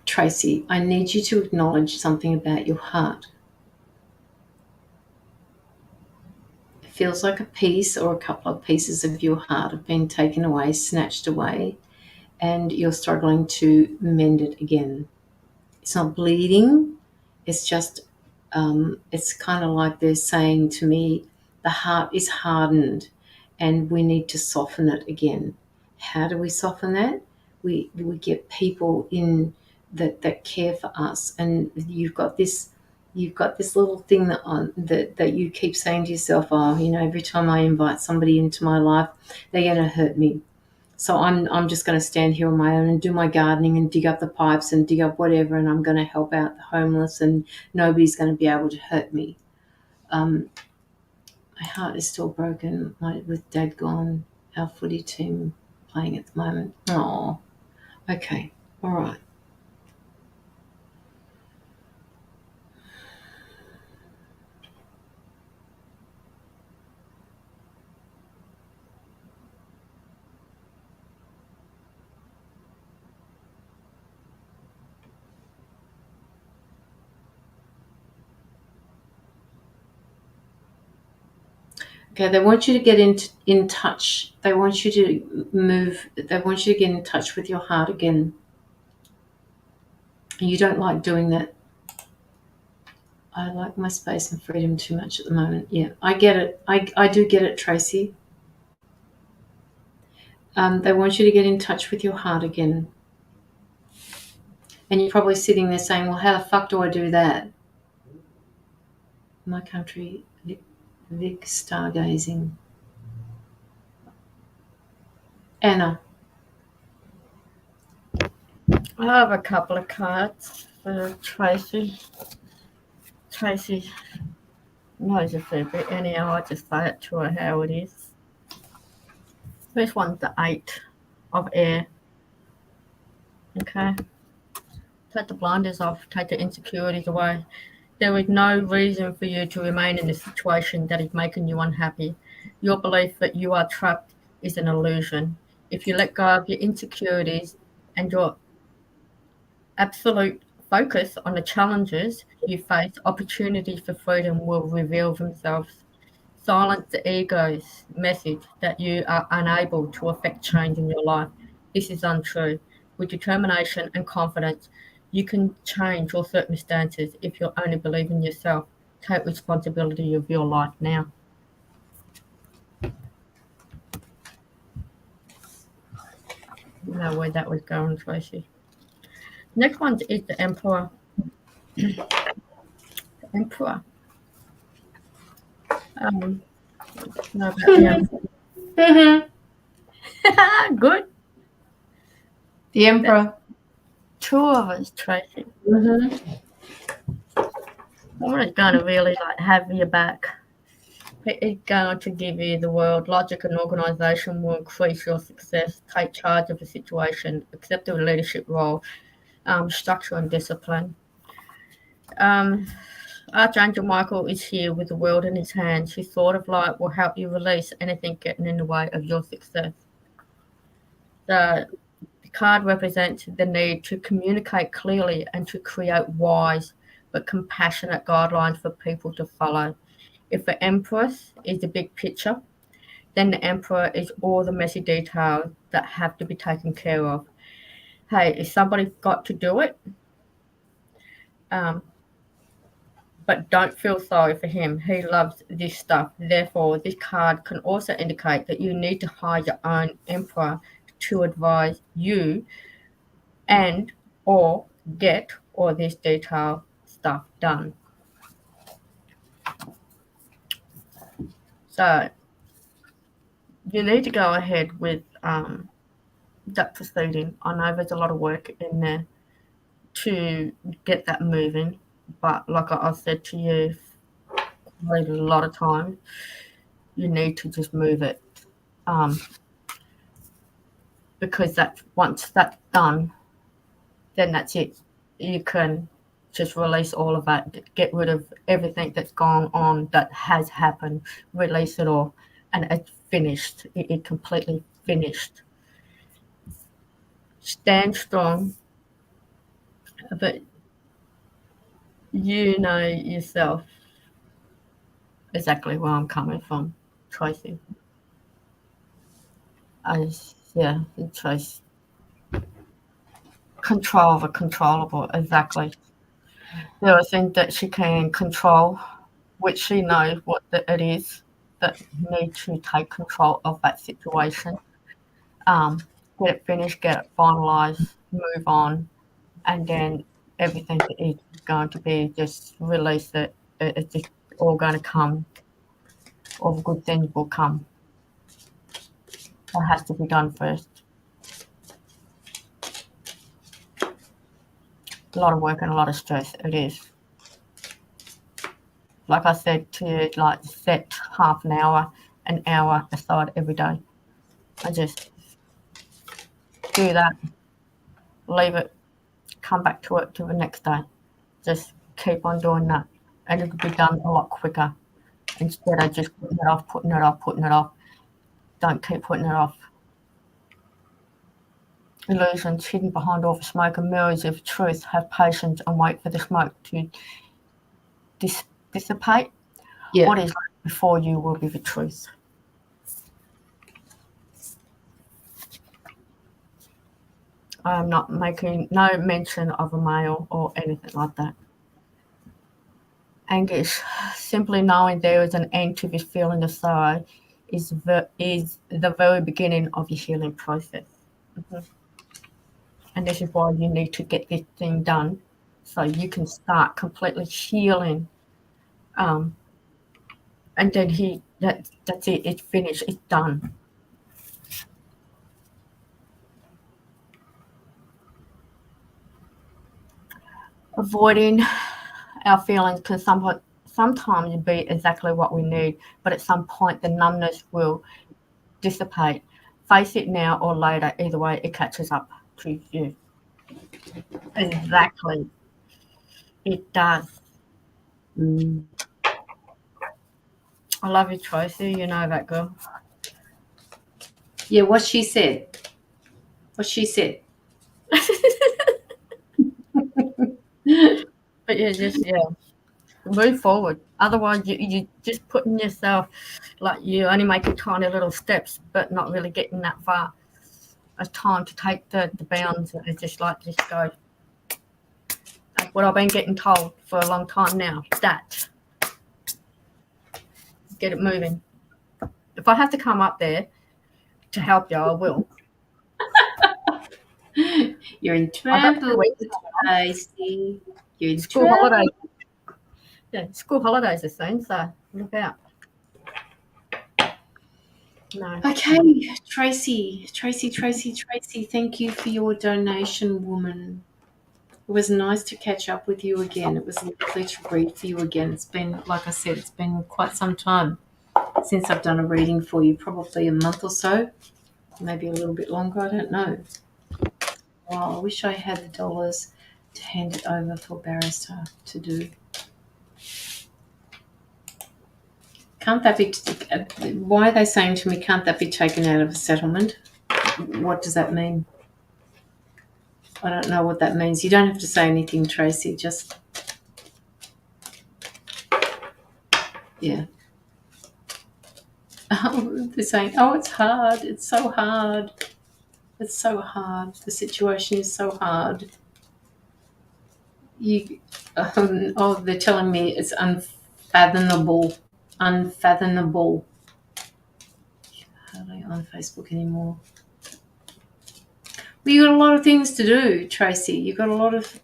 Tracy, I need you to acknowledge something about your heart. It feels like a piece or a couple of pieces of your heart have been taken away, snatched away, and you're struggling to mend it again. It's not bleeding. It's just, it's kind of like they're saying to me, the heart is hardened and we need to soften it again. How do we soften that? We get people in that care for us, and you've got this little thing that you keep saying to yourself, oh, every time I invite somebody into my life, they're going to hurt me. So I'm just going to stand here on my own and do my gardening and dig up the pipes and dig up whatever, and I'm going to help out the homeless, and nobody's going to be able to hurt me. My heart is still broken with Dad gone, our footy team playing at the moment. Oh, okay, all right. Okay, they want you to get in touch. They want you to move. They want you to get in touch with your heart again. And you don't like doing that. I like my space and freedom too much at the moment. Yeah, I get it. I do get it, Tracy. They want you to get in touch with your heart again. And you're probably sitting there saying, well, how the fuck do I do that? My country, Vic stargazing. Anna. I have a couple of cards for Tracy. Tracy knows a fair bit anyhow. I just say it to her how it is. This one's the 8 of air. Okay. Take the blinders off. Take the insecurities away. There is no reason for you to remain in a situation that is making you unhappy. Your belief that you are trapped is an illusion. If you let go of your insecurities and your absolute focus on the challenges you face, opportunities for freedom will reveal themselves. Silence the ego's message that you are unable to affect change in your life. This is untrue. With determination and confidence, you can change your circumstances if you only believe in yourself. Take responsibility of your life now. You know where that was going, Tracy. Next one is the Emperor. Emperor. Know about the Emperor. Mm-hmm. Good. The Emperor. Two of us, Tracy. Mm-hmm. Someone going to really have your back. It's going to give you the world. Logic and organisation will increase your success. Take charge of the situation. Accept a leadership role. Structure and discipline. Archangel Michael is here with the world in his hands. His sword of light will help you release anything getting in the way of your success. The card represents the need to communicate clearly and to create wise but compassionate guidelines for people to follow. If the Empress is the big picture, then the Emperor is all the messy details that have to be taken care of. Hey, if somebody's got to do it, but don't feel sorry for him. He loves this stuff. Therefore, this card can also indicate that you need to hire your own Emperor to advise you and or get all this detail stuff done. So you need to go ahead with that proceeding. I know there's a lot of work in there to get that moving, but like I've said to you a lot of times, you need to just move it, because that once that's done, then that's it. You can just release all of that, get rid of everything that's gone on, that has happened, release it all, and it's finished. It completely finished. Stand strong, but you know yourself exactly where I'm coming from, Tracy. Tracy. Control the controllable, exactly. There are things that she can control, which she knows what it is that need to take control of that situation. Get it finished, get it finalised, move on, and then everything that is going to be, just release it. It's just all going to come. All the good things will come. That has to be done first. A lot of work and a lot of stress. It is. Like I said to you, like set half an hour aside every day. I just do that, leave it, come back to it to the next day. Just keep on doing that, and it'll be done a lot quicker instead of just putting it off. Don't keep putting it off. Illusions hidden behind all the smoke and mirrors of truth. Have patience and wait for the smoke to dissipate. Yeah. What is left before you will be the truth. I am not making no mention of a male or anything like that. Anguish, simply knowing there is an end to this feeling of sorrow is the very beginning of your healing process. And this is why you need to get this thing done, so you can start completely healing. And then that's it. It's finished. It's done. Avoiding our feelings can sometimes be exactly what we need, but at some point the numbness will dissipate. Face it now or later. Either way, it catches up to you. Exactly. It does. Mm. I love you, Tracy. You know that, girl. Yeah, what she said. What she said. But yeah, move forward. Otherwise, you just putting yourself, like, you only making tiny little steps, but not really getting that far. It's time to take the bounds and just go. Like what I've been getting told for a long time now. That get it moving. If I have to come up there to help you, I will. You're in I got trouble, 2 weeks. Tracy. You're in School trouble. holidays. Yeah, school holidays are soon, so look out. No. Okay, Tracy, thank you for your donation, woman. It was nice to catch up with you again. It was lovely to read for you again. It's been, like I said, it's been quite some time since I've done a reading for you, probably a month or so, maybe a little bit longer, I don't know. Wow, I wish I had the dollars to hand it over for Barrister to do. Can't that be, why are they saying to me, can't that be taken out of a settlement? What does that mean? I don't know what that means. You don't have to say anything, Tracy, just, yeah. Oh, they're saying, oh, it's hard. It's so hard. It's so hard. The situation is so hard. They're telling me it's unfathomable. Unfathomable. Hardly on Facebook anymore. Well, you got a lot of things to do, Tracy. You've got a lot of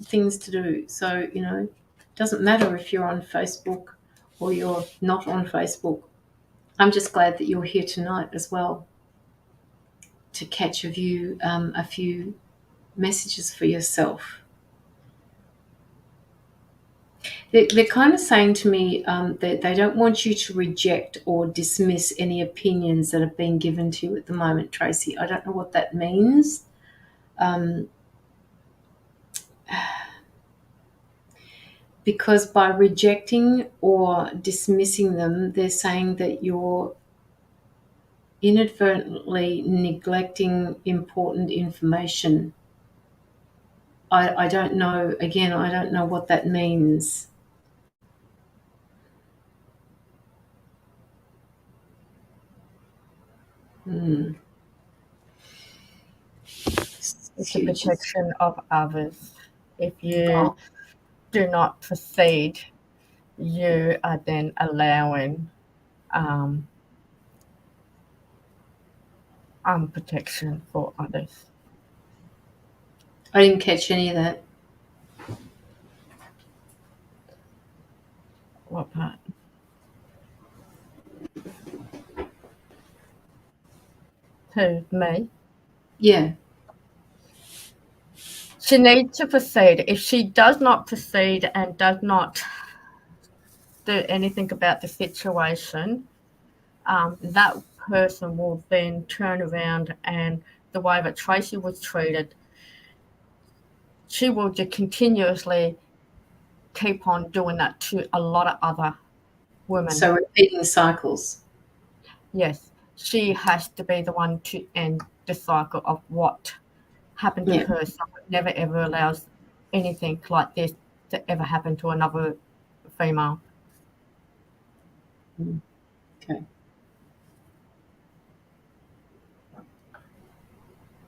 things to do. So, it doesn't matter if you're on Facebook or you're not on Facebook. I'm just glad that you're here tonight as well to catch a few messages for yourself. They're kind of saying to me that they don't want you to reject or dismiss any opinions that have been given to you at the moment, Tracy. I don't know what that means. Because by rejecting or dismissing them, they're saying that you're inadvertently neglecting important information. I don't know. Again, I don't know what that means. It's a protection of others. If you do not proceed, you are then allowing protection for others. I didn't catch any of that. What part? Who, me? Yeah. She needs to proceed. If she does not proceed and does not do anything about the situation, that person will then turn around, and the way that Tracy was treated, she will just continuously keep on doing that to a lot of other women. So repeating cycles. Yes, she has to be the one to end the cycle of what happened to her. Someone never ever allows anything like this to ever happen to another female. Okay.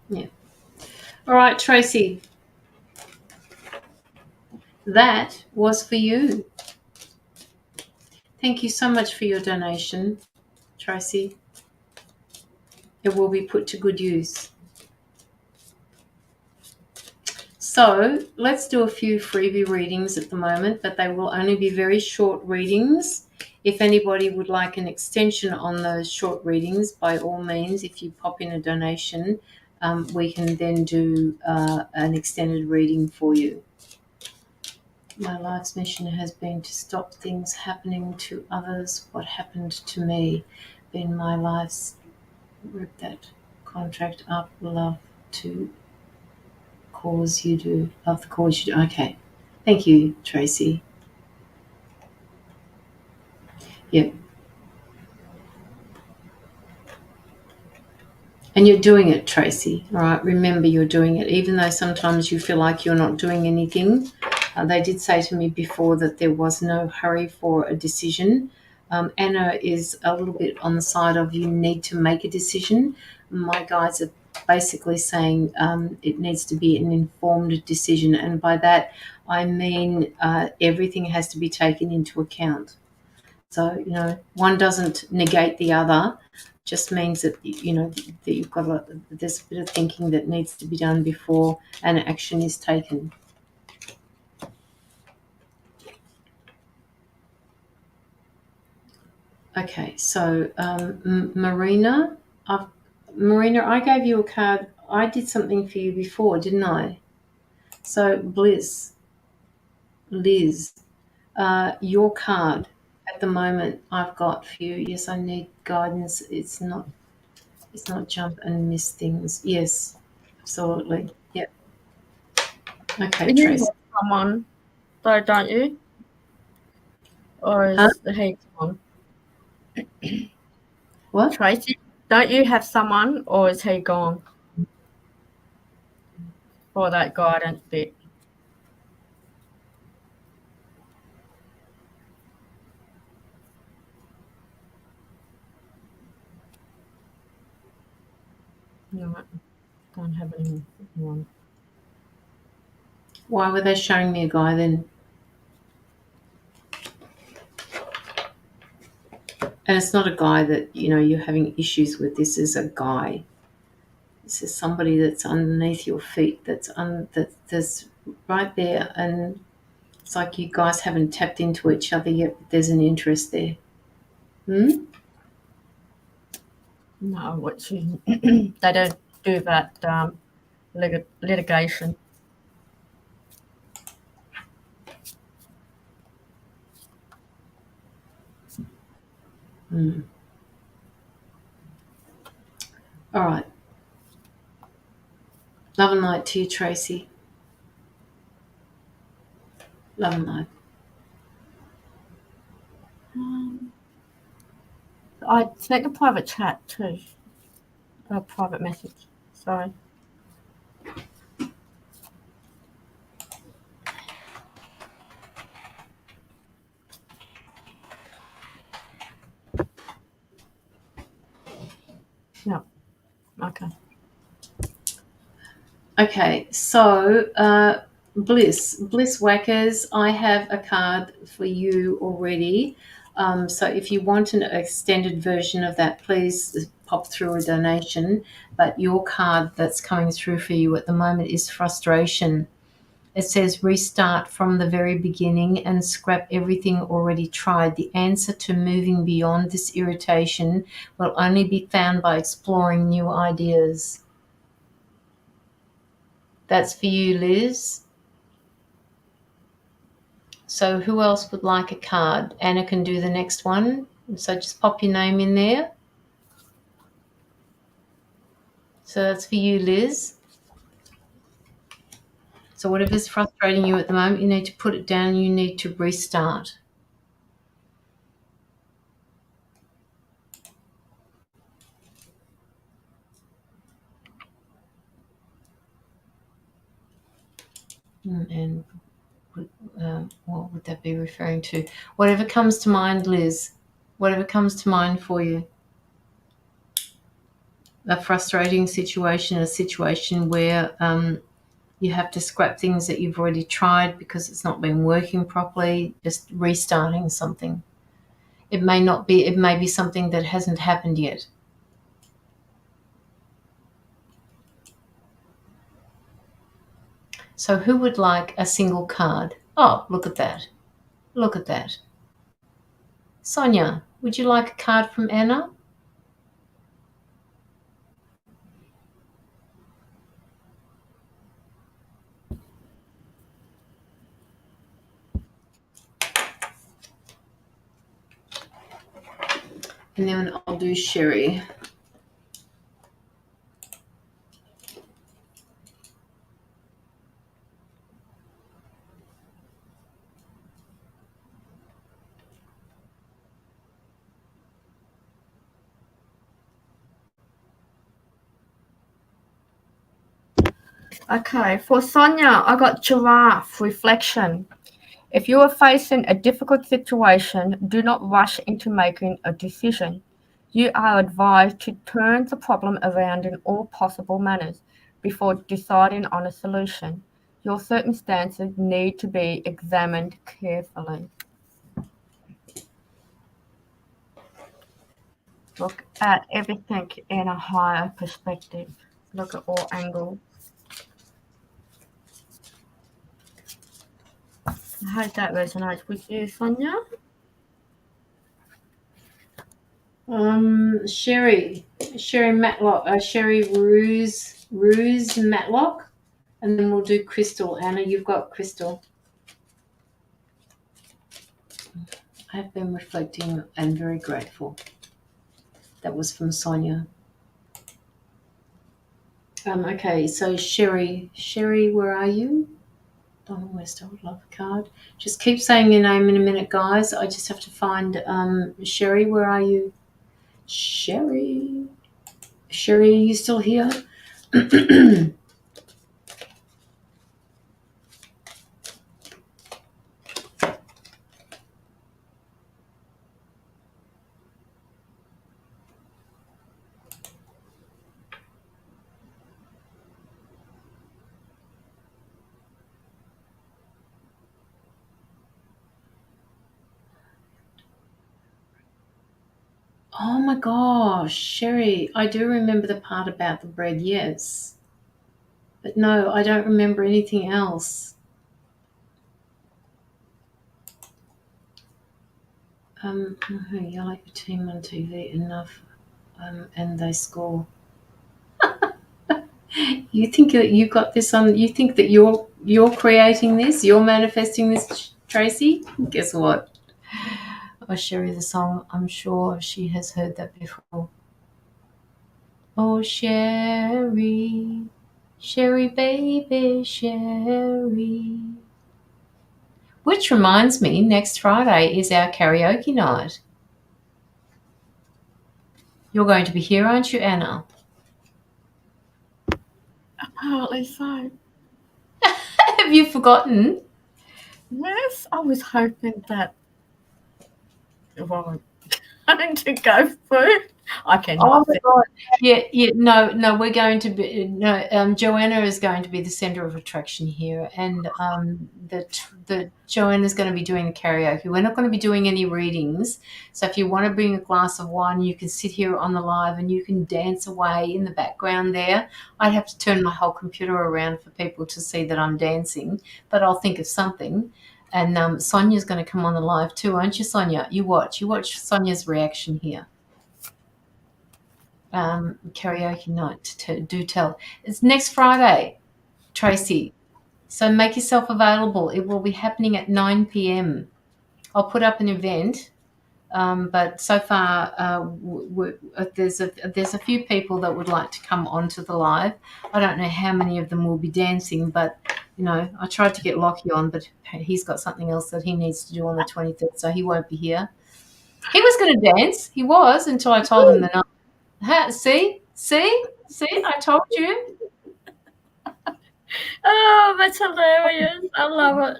Yeah. All right, Tracy. That was for you. Thank you so much for your donation, Tracy. It will be put to good use. So let's do a few freebie readings at the moment, but they will only be very short readings. If anybody would like an extension on those short readings, by all means, if you pop in a donation, we can then do an extended reading for you. My life's mission has been to stop things happening to others. What happened to me? Been my life's, rip that contract up, love to cause you do, love the cause you do. Okay. Thank you, Tracy. Yeah. And you're doing it, Tracy, all right? Remember, you're doing it. Even though sometimes you feel like you're not doing anything, they did say to me before that there was no hurry for a decision. Anna is a little bit on the side of you need to make a decision. My guys are basically saying it needs to be an informed decision. And by that, I mean everything has to be taken into account. So, one doesn't negate the other, just means that, that you've got there's a bit of thinking that needs to be done before an action is taken. Okay, so Marina, I gave you a card. I did something for you before, didn't I? So Bliss, Liz, your card at the moment I've got for you. Yes, I need guidance. It's not jump and miss things. Yes, absolutely. Yep. Okay, You Tracy. have someone, though, don't you? Or Huh? is he gone? What? Tracy, don't you have someone, or is he gone for that guidance bit? No, I don't have anyone. Why were they showing me a guy then? And it's not a guy that, you're having issues with. This is a guy. This is somebody that's underneath your feet, that's right there, and it's like you guys haven't tapped into each other yet, but there's an interest there. Hmm? No, which is, they don't do that litigation. Hmm. All right. Love and light to you, Tracy. Love and light. I sent a private chat too, a private message. Sorry. No. Okay. Okay, so Bliss Whackers, I have a card for you already. So if you want an extended version of that, please pop through a donation. But your card that's coming through for you at the moment is frustration. It says restart from the very beginning and scrap everything already tried. The answer to moving beyond this irritation will only be found by exploring new ideas. That's for you, Liz. So who else would like a card? Anna can do the next one. So just pop your name in there. So that's for you, Liz. So whatever's frustrating you at the moment, you need to put it down. You need to restart. And what would that be referring to? Whatever comes to mind, Liz. Whatever comes to mind for you. A frustrating situation, a situation where you have to scrap things that you've already tried because it's not been working properly, just restarting something. It may be something that hasn't happened yet. So who would like a single card? Oh, look at that. Look at that. Sonia, would you like a card from Anna? And then I'll do Sherry. Okay, for Sonia, I got giraffe reflection. If you are facing a difficult situation, do not rush into making a decision. You are advised to turn the problem around in all possible manners before deciding on a solution. Your circumstances need to be examined carefully. Look at everything in a higher perspective. Look at all angles. I hope that resonates with you, Sonia. Sherry Matlock, Sherry Ruse Matlock, and then we'll do Crystal. Anna, you've got Crystal. I've been reflecting and very grateful. That was from Sonia. Okay, so Sherry, where are you? Donald West, I would love a card. Just keep saying your name in a minute, guys. I just have to find Sherry, where are you? Sherry, are you still here? Oh my gosh, Sherry, I do remember the part about the bread, yes. But no, I don't remember anything else. You like your team on TV enough, and they score. You think that you got this on? You think that you're creating this? You're manifesting this, Tracy? Guess what? Oh, Sherry, the song. I'm sure she has heard that before. Oh, Sherry, Sherry, baby, Sherry. Which reminds me, next Friday is our karaoke night. You're going to be here, aren't you, Anna? Apparently so. Have you forgotten? Yes, I was hoping that. Well, I'm to go through. I cannot. Oh my God! Yeah. No. We're going to be Joanna is going to be the center of attraction here, and the Joanna is going to be doing the karaoke. We're not going to be doing any readings, so if you want to bring a glass of wine, you can sit here on the live and you can dance away in the background there. I'd have to turn my whole computer around for people to see that I'm dancing, but I'll think of something. And Sonia's going to come on the live too, aren't you, Sonia? You watch Sonia's reaction here. Karaoke night, do tell. It's next Friday, Tracy. So make yourself available. It will be happening at 9 p.m. I'll put up an event, but so far there's a few people that would like to come onto the live. I don't know how many of them will be dancing, but I tried to get Lockie on, but he's got something else that he needs to do on the 23rd, so he won't be here. He was going to dance. He was until I told him the night. See, I told you. Oh, that's hilarious. I love it.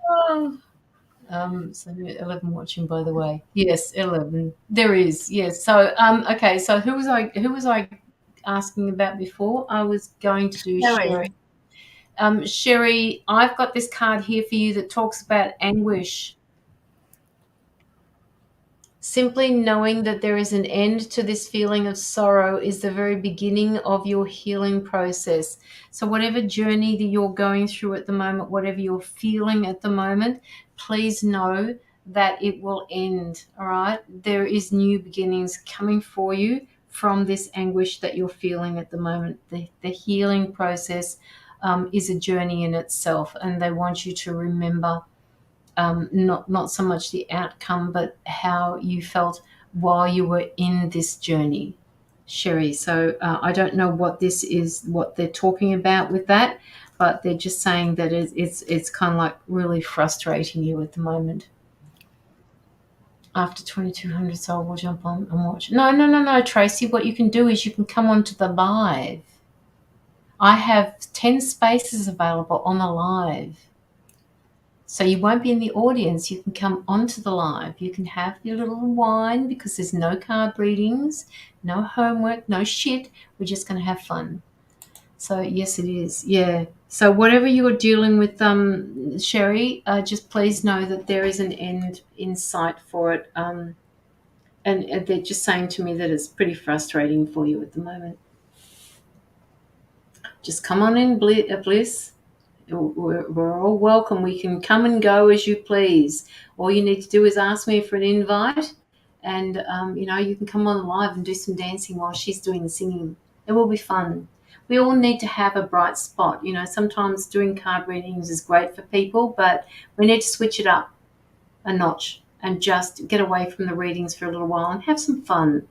Oh. So 11 watching, by the way. Yes, 11. There is. Yes. So okay. So who was I asking about before? I was going to do Sherry. Sherry, I've got this card here for you that talks about anguish. Simply knowing that there is an end to this feeling of sorrow is the very beginning of your healing process. So whatever journey that you're going through at the moment, whatever you're feeling at the moment, please know that it will end, all right? There is new beginnings coming for you from this anguish that you're feeling at the moment. The healing process is a journey in itself, and they want you to remember not so much the outcome, but how you felt while you were in this journey, Sherry. So I don't know what this is, what they're talking about with that, but they're just saying that it's kind of like really frustrating you at the moment. After 2200, so I will jump on and watch. No, Tracy. What you can do is you can come onto the live. I have 10 spaces available on the live. So you won't be in the audience. You can come onto the live. You can have your little wine because there's no card readings, no homework, no shit. We're just going to have fun. So yes, it is. Yeah. So whatever you're dealing with, Sherry, just please know that there is an end in sight for it. And they're just saying to me that it's pretty frustrating for you at the moment. Just come on in, Bliss. We're all welcome. We can come and go as you please. All you need to do is ask me for an invite, and you can come on live and do some dancing while she's doing the singing. It will be fun. We all need to have a bright spot. Sometimes doing card readings is great for people, but we need to switch it up a notch and just get away from the readings for a little while and have some fun.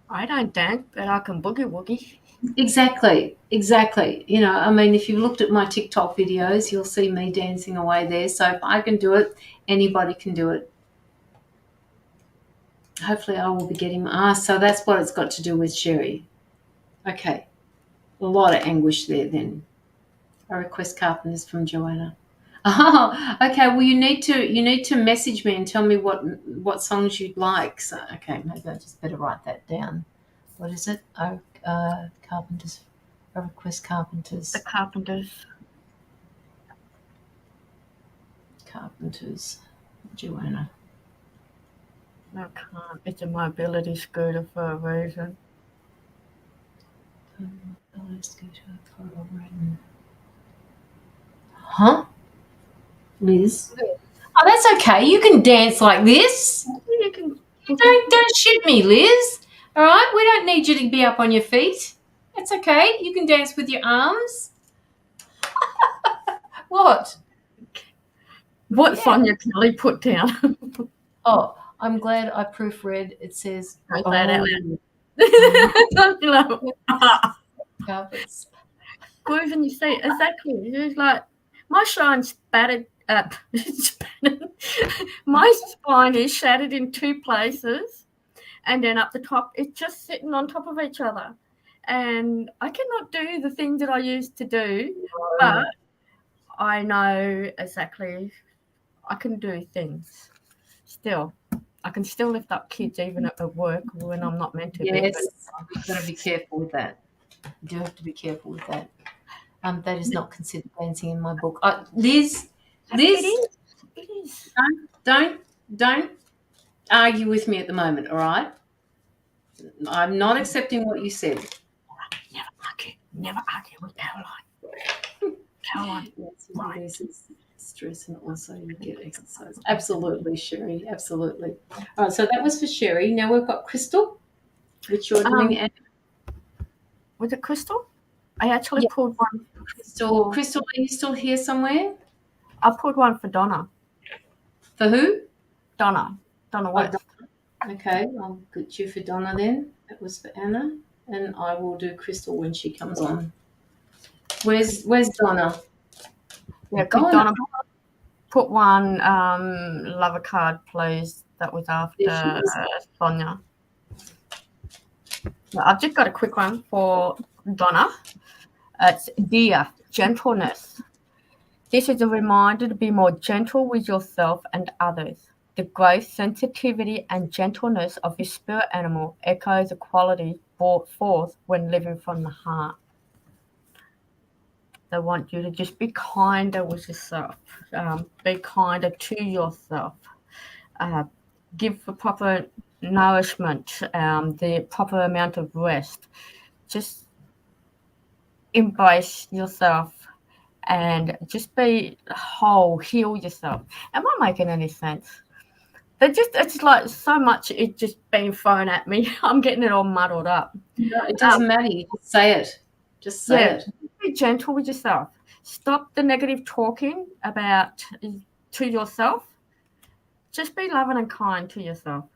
I don't dance, but I can boogie woogie. Exactly. If you've looked at my TikTok videos, you'll see me dancing away there. So if I can do it, anybody can do it. Hopefully I will be getting so that's what it's got to do with Sherry. Okay. A lot of anguish there then. I request carpenters from Joanna. Oh, okay. Well, you need to message me and tell me what songs you'd like. So, okay, maybe I just better write that down. What is it? Carpenters. I request carpenters. The Carpenters. Carpenters. Joanna. No, I can't. It's a mobility scooter for a reason. Huh? Liz? Oh, that's okay. You can dance like this. You can. Don't shit me, Liz. All right? We don't need you to be up on your feet. That's okay. You can dance with your arms. What? What Sonia Kelly put down? Oh, I'm glad I proofread. It says, I say that loud. Carpets. Groove in your seat. Exactly. It's like my shine's battered. My spine is shattered in two places, and then up the top, it's just sitting on top of each other. And I cannot do the things that I used to do, but I know exactly I can do things still. I can still lift up kids even at work when I'm not meant to. Yes, you've got to be careful with that. You do have to be careful with that. That is not considered dancing in my book. Liz, It is. don't argue with me at the moment, all right? I'm not accepting what you said. Never argue with Caroline. Caroline. Yes, stress and also you get exercise. Absolutely, Sherry. Absolutely. All right, so that was for Sherry. Now we've got Crystal, which you're doing. Was it Crystal? I actually pulled one. Crystal, are you still here somewhere? I pulled one for Donna. For who? Donna West. Okay, I'll get you for Donna then. That was for Anna, and I will do Crystal when she comes on. Where's Donna? Yeah, could Donna put one lover card, please? That was after Sonia. I've just got a quick one for Donna. It's Dear Gentleness. This is a reminder to be more gentle with yourself and others. The growth, sensitivity, and gentleness of your spirit animal echoes a quality brought forth when living from the heart. They want you to just be kinder with yourself, be kinder to yourself, give the proper nourishment, the proper amount of rest. Just embrace yourself and just be whole, heal yourself. Am I making any sense? It's like so much it's just being thrown at me. I'm getting it all muddled up. No, it doesn't matter. You just say it. Just say it. Be gentle with yourself. Stop the negative talking about to yourself. Just be loving and kind to yourself.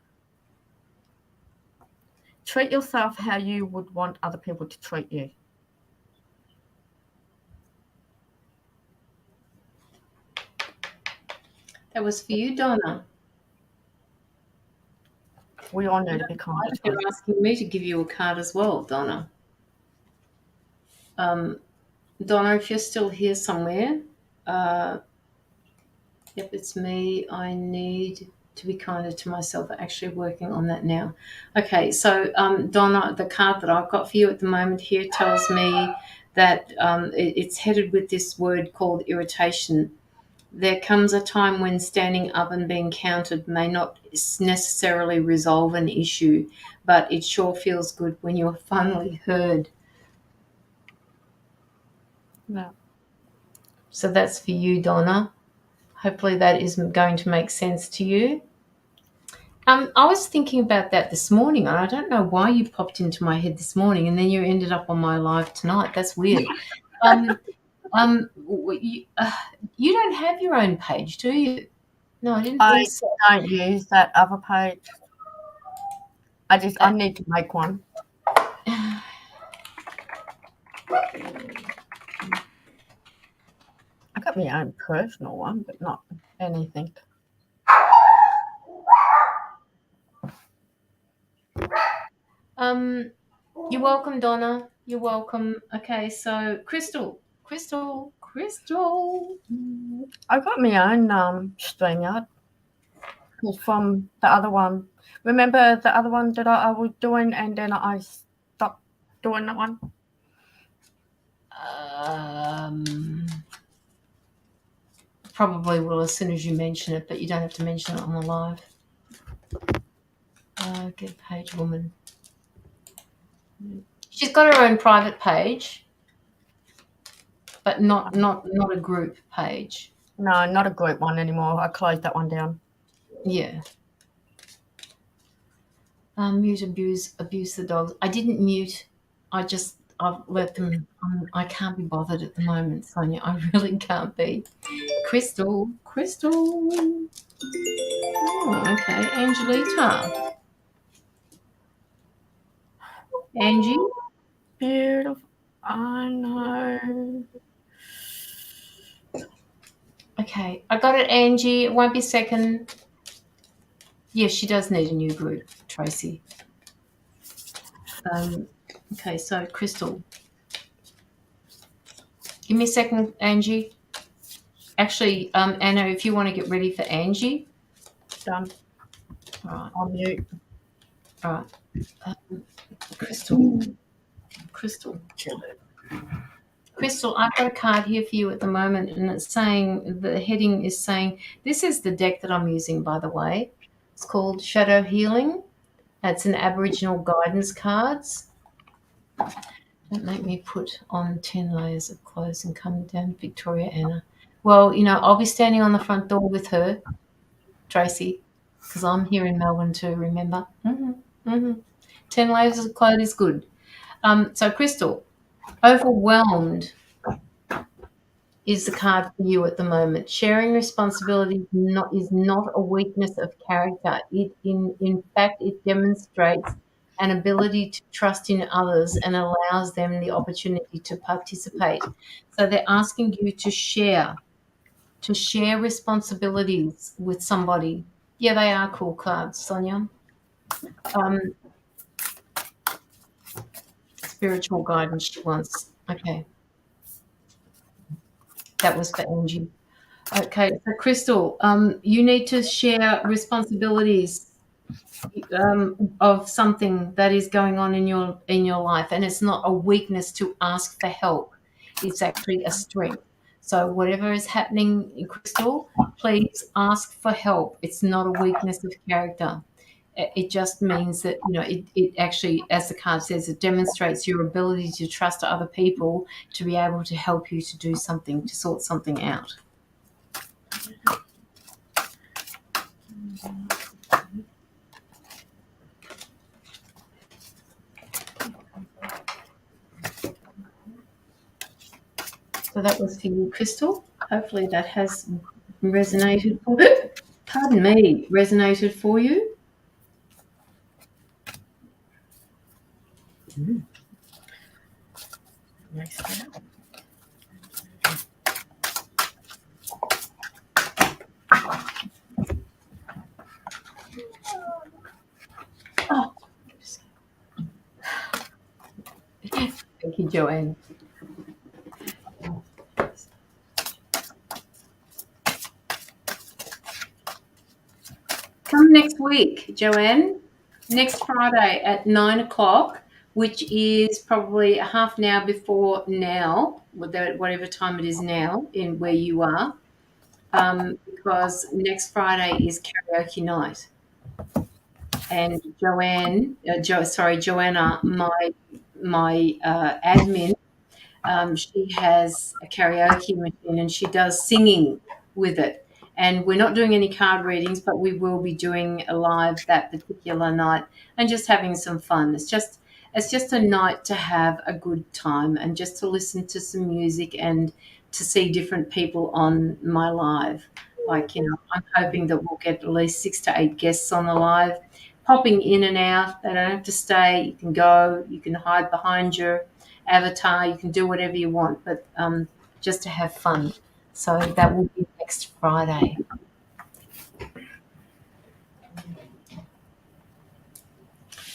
Treat yourself how you would want other people to treat you. That was for you, Donna. We all need to be kind. You're asking me to give you a card as well, Donna. Donna, if you're still here somewhere, yep, it's me. I need to be kinder to myself. Actually working on that now. Okay, so Donna, the card that I've got for you at the moment here tells me that it's headed with this word called irritation. There comes a time when standing up and being counted may not necessarily resolve an issue, but it sure feels good when you're finally heard. Yeah. So that's for you, Donna. Hopefully that is going to make sense to you. I was thinking about that this morning, and I don't know why you popped into my head this morning, and then you ended up on my live tonight. That's weird. You don't have your own page, do you? No, I didn't think so. I don't use that other page. I need to make one. I got my own personal one, but not anything. You're welcome, Donna. You're welcome. Okay, so Crystal. I got my own StreamYard. It's from the other one. Remember the other one that I was doing, and then I stopped doing that one? Probably will as soon as you mention it, but you don't have to mention it on the live. Get page woman. She's got her own private page, but not a group page. No, not a group one anymore. I closed that one down. Yeah. Mute, abuse the dogs. I didn't mute. I've let them. I can't be bothered at the moment, Sonia. I really can't be. Crystal. Oh, okay. Angelita. Angie. Beautiful. I know. Okay, I got it, Angie. It won't be a second. Yes, she does need a new group, Tracy. Okay, so Crystal. Give me a second, Angie. Actually, Anna, if you want to get ready for Angie. Done. All right. I'll mute. All right. Crystal. Crystal, I've got a card here for you at the moment, and it's saying, the heading is saying, this is the deck that I'm using, by the way. It's called Shadow Healing. It's an Aboriginal guidance cards. Don't make me put on 10 layers of clothes and come down, Victoria Anna. Well, I'll be standing on the front door with her, Tracy, because I'm here in Melbourne too, remember? 10 layers of clothes is good. So, Crystal, overwhelmed is the card for you at the moment. Sharing responsibility is not a weakness of character. In fact, it demonstrates an ability to trust in others and allows them the opportunity to participate. So they're asking you to share responsibilities with somebody. Yeah, they are cool cards, Sonia. Spiritual guidance she wants. Okay. That was for Angie. Okay, so Crystal, you need to share responsibilities of something that is going on in your life, and it's not a weakness to ask for help. It's actually a strength. So whatever is happening, Crystal, please ask for help. It's not a weakness of character. It just means that, it actually, as the card says, it demonstrates your ability to trust other people to be able to help you to do something, to sort something out. So that was for you, Crystal. Hopefully that has resonated for resonated for you. Oh. Thank you, Joanne. Come next week, Joanne. Next Friday at 9 o'clock, which is probably a half an hour before now, whatever time it is now in where you are, because next Friday is karaoke night. And Joanna, my admin, she has a karaoke machine and she does singing with it. And we're not doing any card readings, but we will be doing a live that particular night and just having some fun. It's just a night to have a good time and just to listen to some music and to see different people on my live. Like, I'm hoping that we'll get at least 6 to 8 guests on the live, popping in and out. They don't have to stay. You can go, you can hide behind your avatar, you can do whatever you want, but just to have fun. So that will be next Friday.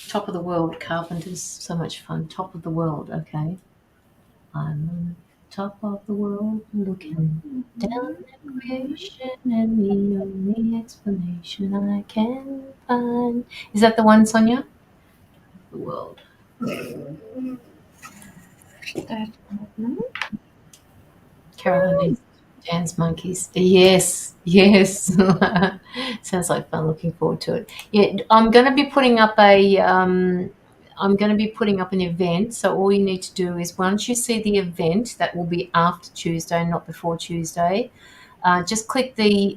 Top of the world, carpenters, so much fun. Top of the world, okay. I'm on top of the world looking down at creation, and the only explanation I can find. Is that the one, Sonia? The world. Carolyn dance monkeys. Yes, yes. Sounds like fun. Looking forward to it. Yeah, I'm going to be putting up an event. So all you need to do is once you see the event, that will be after Tuesday, not before Tuesday. Just click the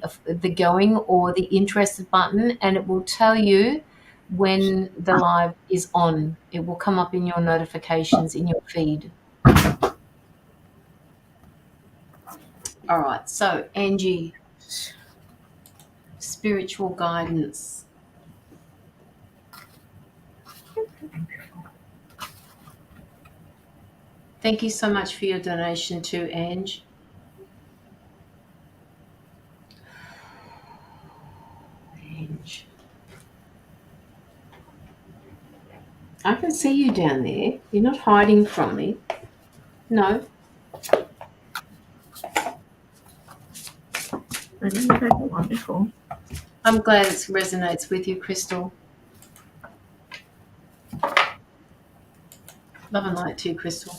going or the interested button, and it will tell you when the live is on. It will come up in your notifications in your feed. All right, so Angie, spiritual guidance. Thank you so much for your donation too, Ange. Ange. I can see you down there. You're not hiding from me. No. I didn't take one before. I'm glad it resonates with you, Crystal. Love and light too, Crystal.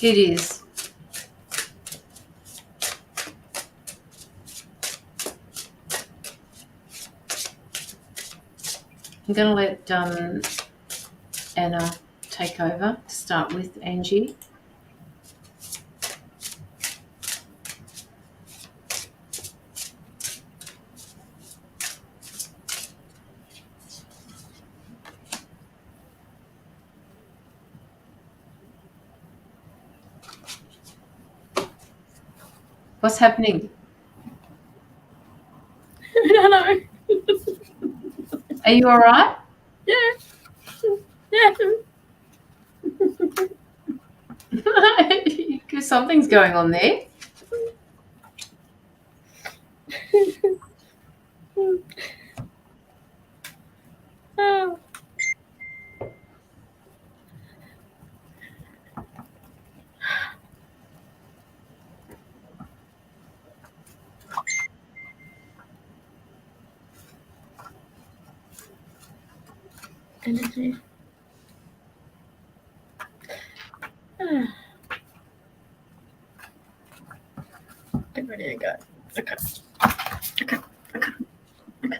It is. I'm going to let Anna take over to start with, Angie. What's happening? I don't know. Are you all right? Yeah. Yeah. Something's going on there. Oh. Energy. Get ready to go. Okay. Okay. Okay. Okay.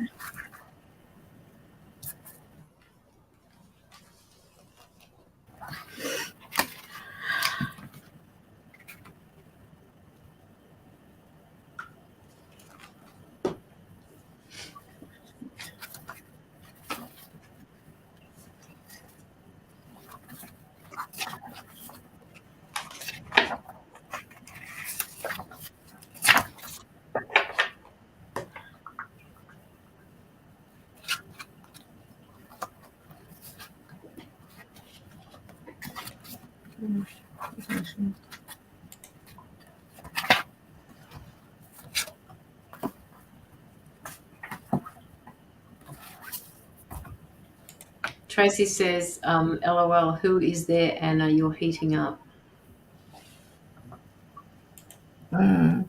Tracy says, LOL, who is there, Anna? You're heating up. Mm.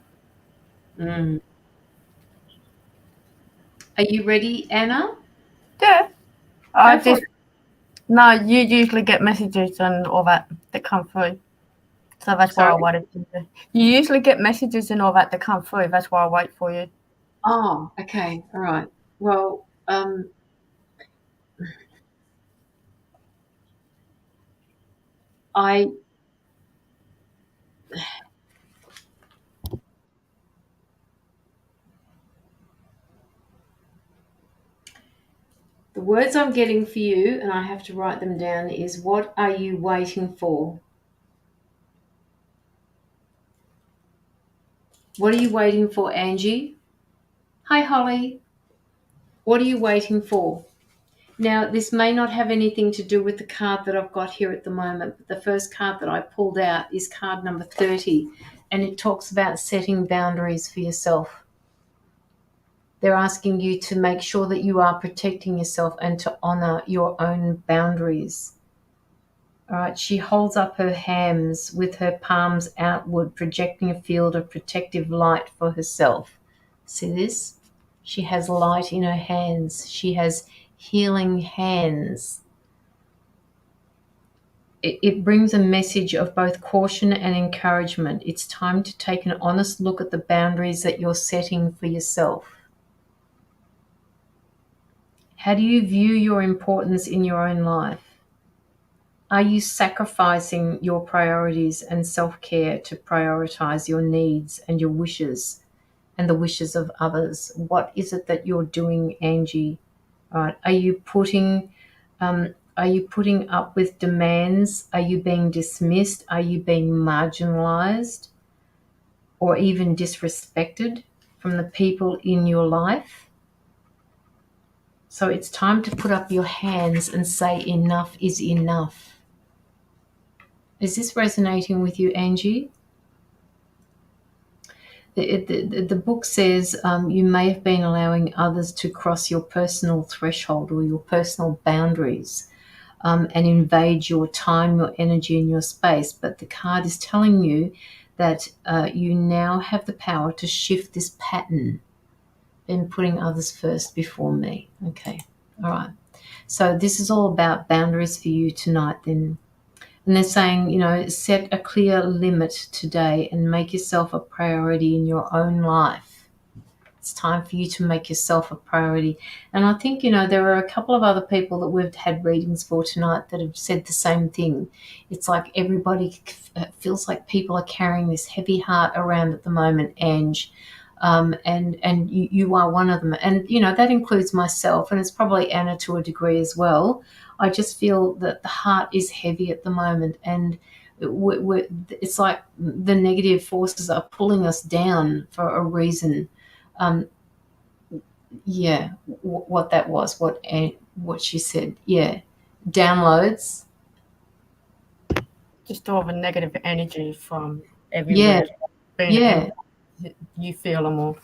Mm. Are you ready, Anna? Yeah. I Go for just it. no. You usually get messages and all that come through, so that's why Sorry? I wanted to. You usually get messages and all that come through. That's why I wait for you. Oh, okay. All right. Well, I the words I'm getting for you, and I have to write them down, is what are you waiting for? What are you waiting for, Angie? Hi, Holly. What are you waiting for? Now, this may not have anything to do with the card that I've got here at the moment, but the first card that I pulled out is card number 30, and it talks about setting boundaries for yourself. They're asking you to make sure that you are protecting yourself and to honor your own boundaries. All right, she holds up her hands with her palms outward, projecting a field of protective light for herself. See this? She has light in her hands. She has healing hands. It brings a message of both caution and encouragement. It's time to take an honest look at the boundaries that you're setting for yourself. How do you view your importance in your own life? Are you sacrificing your priorities and self-care to prioritize your needs and your wishes and the wishes of others? What is it that you're doing, Angie? Right? Are you putting up with demands? Are you being dismissed? Are you being marginalized or even disrespected from the people in your life? So it's time to put up your hands and say enough is enough. Is this resonating with you, Angie? The book says you may have been allowing others to cross your personal threshold or your personal boundaries and invade your time, your energy, and your space. But the card is telling you that you now have the power to shift this pattern in putting others first before me. Okay, all right. So this is all about boundaries for you tonight then. And they're saying, set a clear limit today and make yourself a priority in your own life. It's time for you to make yourself a priority. And I think, there are a couple of other people that we've had readings for tonight that have said the same thing. It's like everybody feels like people are carrying this heavy heart around at the moment, Ange. And you are one of them. And, that includes myself, and it's probably Anna to a degree as well. I just feel that the heart is heavy at the moment, and it's like the negative forces are pulling us down for a reason. Um, yeah, what that was, what she said. Yeah, downloads. Just all the negative energy from Yeah, everywhere being yeah. in. You feel them all.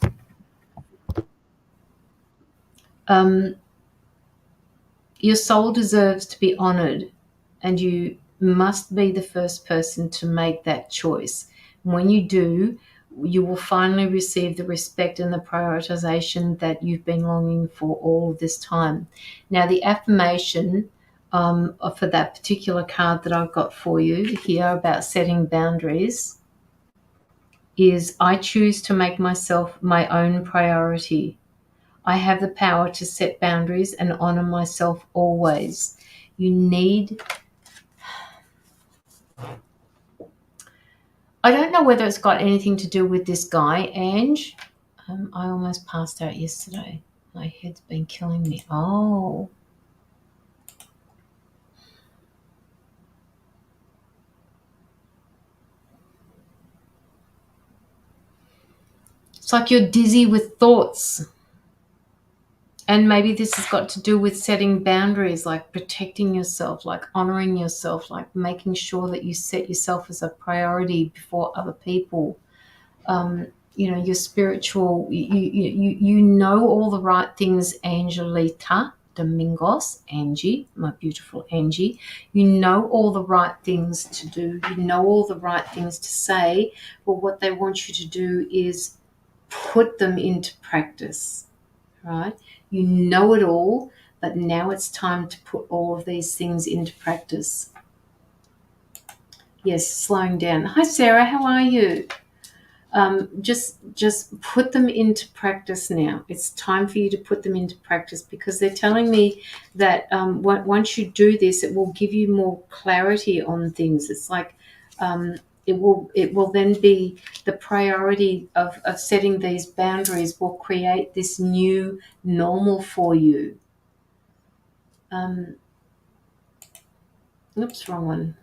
Um, your soul deserves to be honored, and you must be the first person to make that choice. When you do, you will finally receive the respect and the prioritization that you've been longing for all this time. Now, the affirmation for that particular card that I've got for you here about setting boundaries is I choose to make myself my own priority. I have the power to set boundaries and honor myself always. You need, I don't know whether it's got anything to do with this guy, Ange. I almost passed out yesterday. My head's been killing me. Oh. It's like you're dizzy with thoughts. And maybe this has got to do with setting boundaries, like protecting yourself, like honoring yourself, like making sure that you set yourself as a priority before other people. Your spiritual, you know all the right things, Angelita. Domingos, Angie, my beautiful Angie. You know all the right things to do. You know all the right things to say. But what they want you to do is put them into practice, right? You know it all, but now it's time to put all of these things into practice. Yes, slowing down. Hi, Sarah. How are you? Just put them into practice now. It's time for you to put them into practice, because they're telling me that once you do this, it will give you more clarity on things. It's like it will then be the priority of setting these boundaries will create this new normal for you. Oops, wrong one.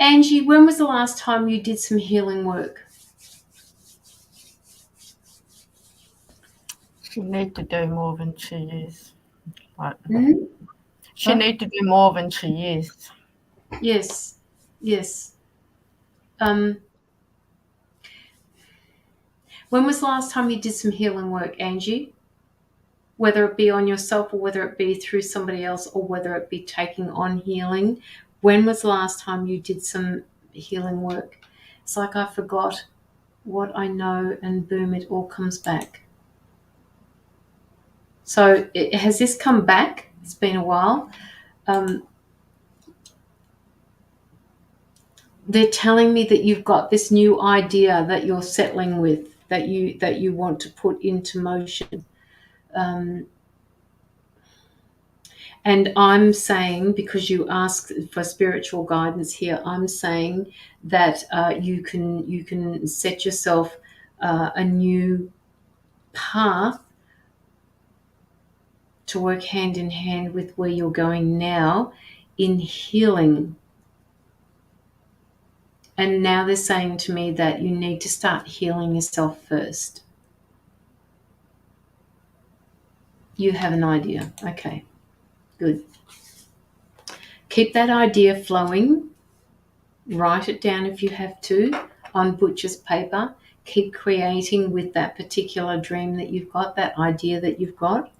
Angie, when was the last time you did some healing work? She need to do more than she is. She Huh? need to do more than she is. Yes. When was the last time you did some healing work, Angie? Whether it be on yourself, or whether it be through somebody else, or whether it be taking on healing. When was the last time you did some healing work? It's like I forgot what I know, and boom, it all comes back. So has this come back? It's been a while. They're telling me that you've got this new idea that you're settling with, that you want to put into motion. And I'm saying, because you asked for spiritual guidance here, I'm saying that you can set yourself a new path to work hand in hand with where you're going now in healing. And now they're saying to me that you need to start healing yourself first. You have an idea. Okay, good. Keep that idea flowing. Write it down if you have to on butcher's paper. Keep creating with that particular dream that you've got, that idea that you've got.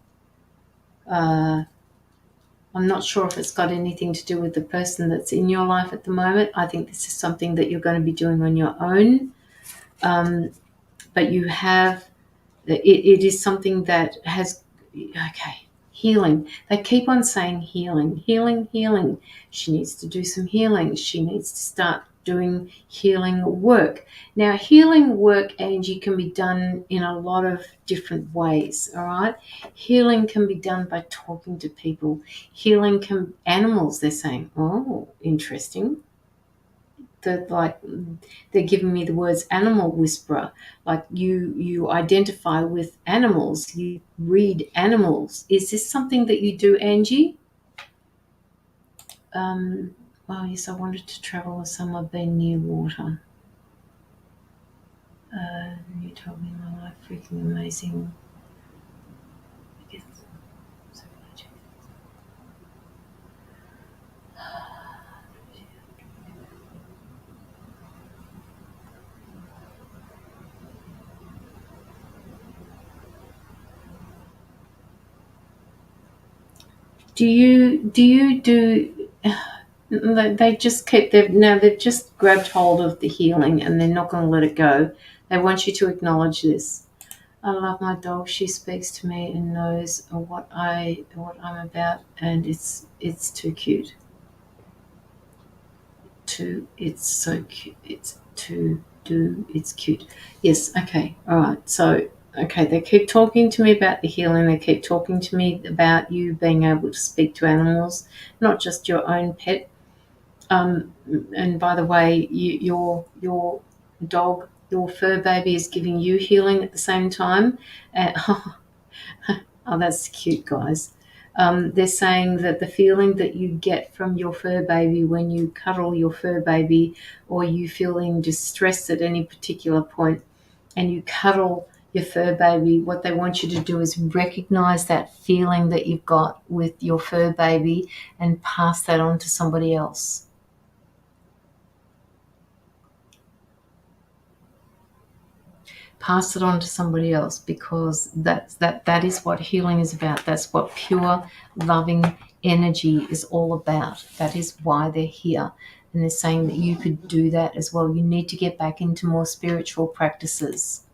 I'm not sure if it's got anything to do with the person that's in your life at the moment. I think this is something that you're going to be doing on your own. But you have, it is something that has, okay, healing. They keep on saying healing. She needs to do some healing. She needs to start doing healing work. Now, healing work, Angie, can be done in a lot of different ways, all right? Healing can be done by talking to people. Animals, they're saying, oh, interesting. They're giving me the words animal whisperer. Like you identify with animals, you read animals. Is this something that you do, Angie? Well, yes, I wanted to travel with someone been near water. You told me my life freaking amazing. Do you do? They just keep they've just grabbed hold of the healing, and they're not going to let it go. They want you to acknowledge this. I love my dog. She speaks to me and knows what I'm about, and it's too cute. It's so cute. It's cute. Yes. Okay. All right. So okay, they keep talking to me about the healing. They keep talking to me about you being able to speak to animals, not just your own pet. And by the way, your dog, your fur baby, is giving you healing at the same time. Oh, that's cute, guys. They're saying that the feeling that you get from your fur baby when you cuddle your fur baby, or you feeling distressed at any particular point and you cuddle your fur baby, what they want you to do is recognize that feeling that you've got with your fur baby and pass that on to somebody else. pass it on to somebody else, because that is what healing is about. That's what pure loving energy is all about. That is why they're here. And they're saying that you could do that as well. You need to get back into more spiritual practices.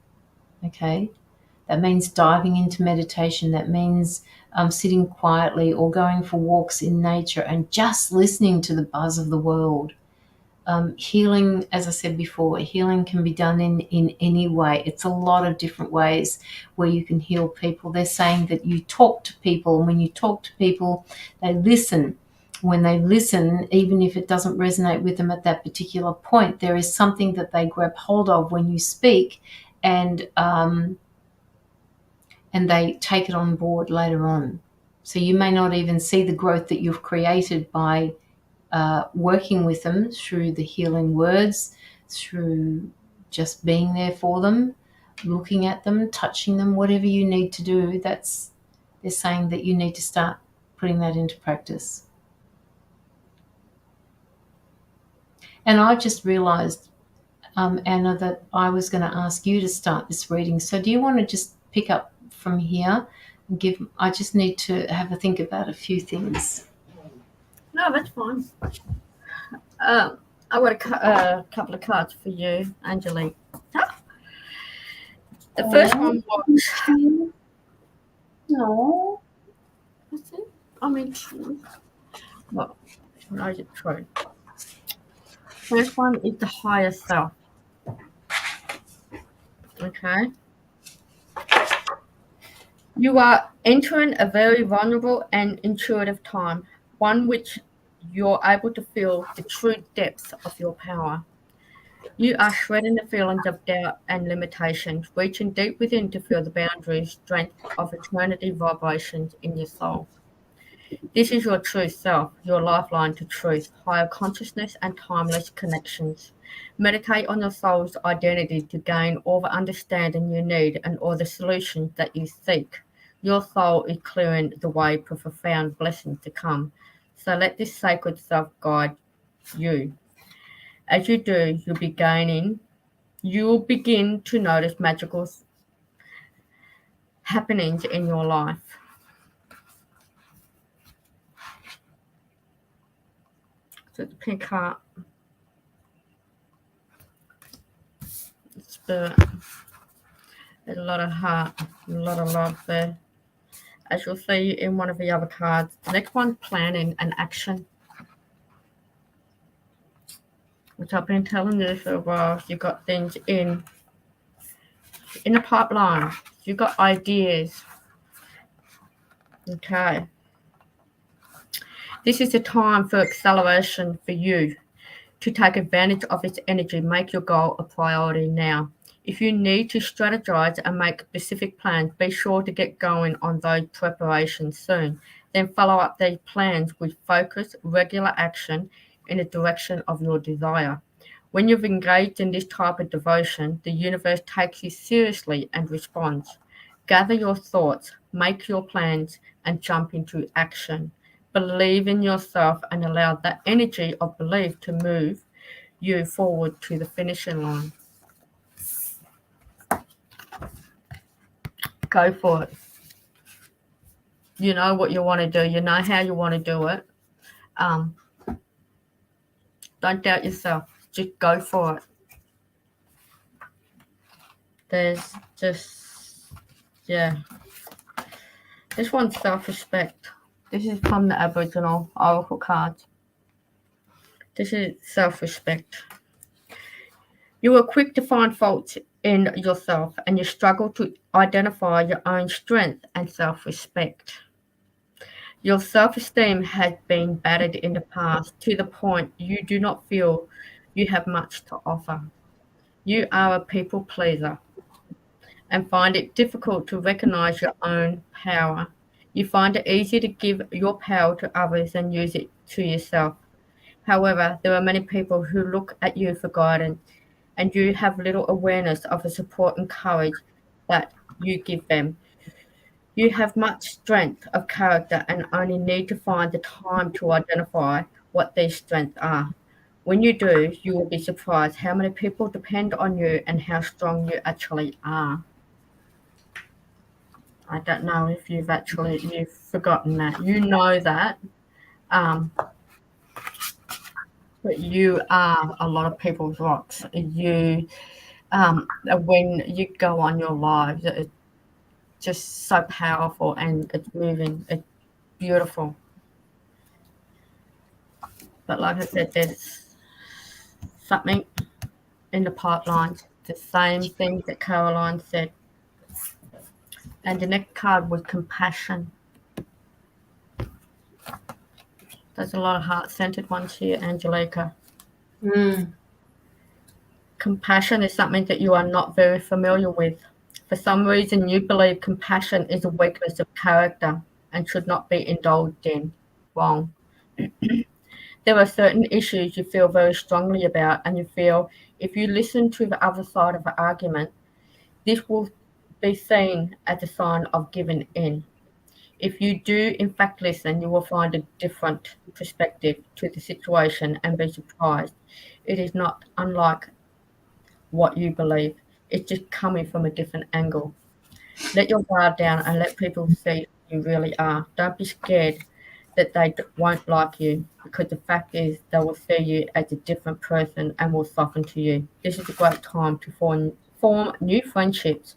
Okay? That means diving into meditation. That means sitting quietly or going for walks in nature and just listening to the buzz of the world. Healing, as I said before, healing can be done in any way. It's a lot of different ways where you can heal people. They're saying that you talk to people, and when you talk to people, they listen. When they listen, even if it doesn't resonate with them at that particular point, there is something that they grab hold of when you speak, and they take it on board later on. So you may not even see the growth that you've created by working with them through the healing words, through just being there for them, looking at them, touching them, whatever you need to do. They're saying that you need to start putting that into practice. And I've just realized, Anna, that I was going to ask you to start this reading. So do you want to just pick up from here and I just need to have a think about a few things. No, that's fine. I got a couple of cards for you, Angelique. The first one was... No. What's it? I mean, well, no, it's true. First one is the higher self. Okay. You are entering a very vulnerable and intuitive time, one which you're able to feel the true depths of your power. You are shredding the feelings of doubt and limitations, reaching deep within to feel the boundary strength of eternity vibrations in your soul. This is your true self, your lifeline to truth, higher consciousness, and timeless connections. Meditate on your soul's identity to gain all the understanding you need and all the solutions that you seek. Your soul is clearing the way for profound blessings to come. So let this sacred self guide you. As you do, you'll begin to notice magical happenings in your life. So the pink heart, spirit, there's a lot of heart, a lot of love there. As you'll see in one of the other cards, the next one, planning and action, which I've been telling you for a while. You've got things in the pipeline. You've got ideas. Okay. This is the time for acceleration for you to take advantage of its energy. Make your goal a priority now. If you need to strategize and make specific plans, be sure to get going on those preparations soon. Then follow up these plans with focused, regular action in the direction of your desire. When you've engaged in this type of devotion, the universe takes you seriously and responds. Gather your thoughts, make your plans, and jump into action. Believe in yourself and allow that energy of belief to move you forward to the finishing line. Go for it. You know what you want to do. You know how you want to do it. Don't doubt yourself. Just go for it. There's just, yeah. This one's self-respect. This is from the Aboriginal Oracle cards. This is self-respect. You are quick to find faults in yourself, and you struggle to identify your own strength and self-respect. Your self-esteem has been battered in the past to the point you do not feel you have much to offer. You are a people pleaser and find it difficult to recognize your own power. You find it easy to give your power to others and use it to yourself. However, there are many people who look at you for guidance, and you have little awareness of the support and courage that you give them. You have much strength of character and only need to find the time to identify what these strengths are. When you do, you will be surprised how many people depend on you and how strong you actually are. I don't know if you've forgotten that. You know that, um, but you are a lot of people's rocks. When you go on your lives, it's just so powerful and it's moving. It's beautiful. But like I said, there's something in the pipeline. The same thing that Caroline said. And the next card was compassion. There's a lot of heart-centered ones here, Angelica. Compassion is something that you are not very familiar with. For some reason, you believe compassion is a weakness of character and should not be indulged in. Wrong. There are certain issues you feel very strongly about, and you feel if you listen to the other side of the argument, this will be seen as a sign of giving in. If you do, in fact, listen, you will find a different perspective to the situation and be surprised. It is not unlike what you believe, it's just coming from a different angle. Let your guard down and let people see who you really are. Don't be scared that they won't like you, because the fact is they will see you as a different person and will soften to you. This is a great time to form new friendships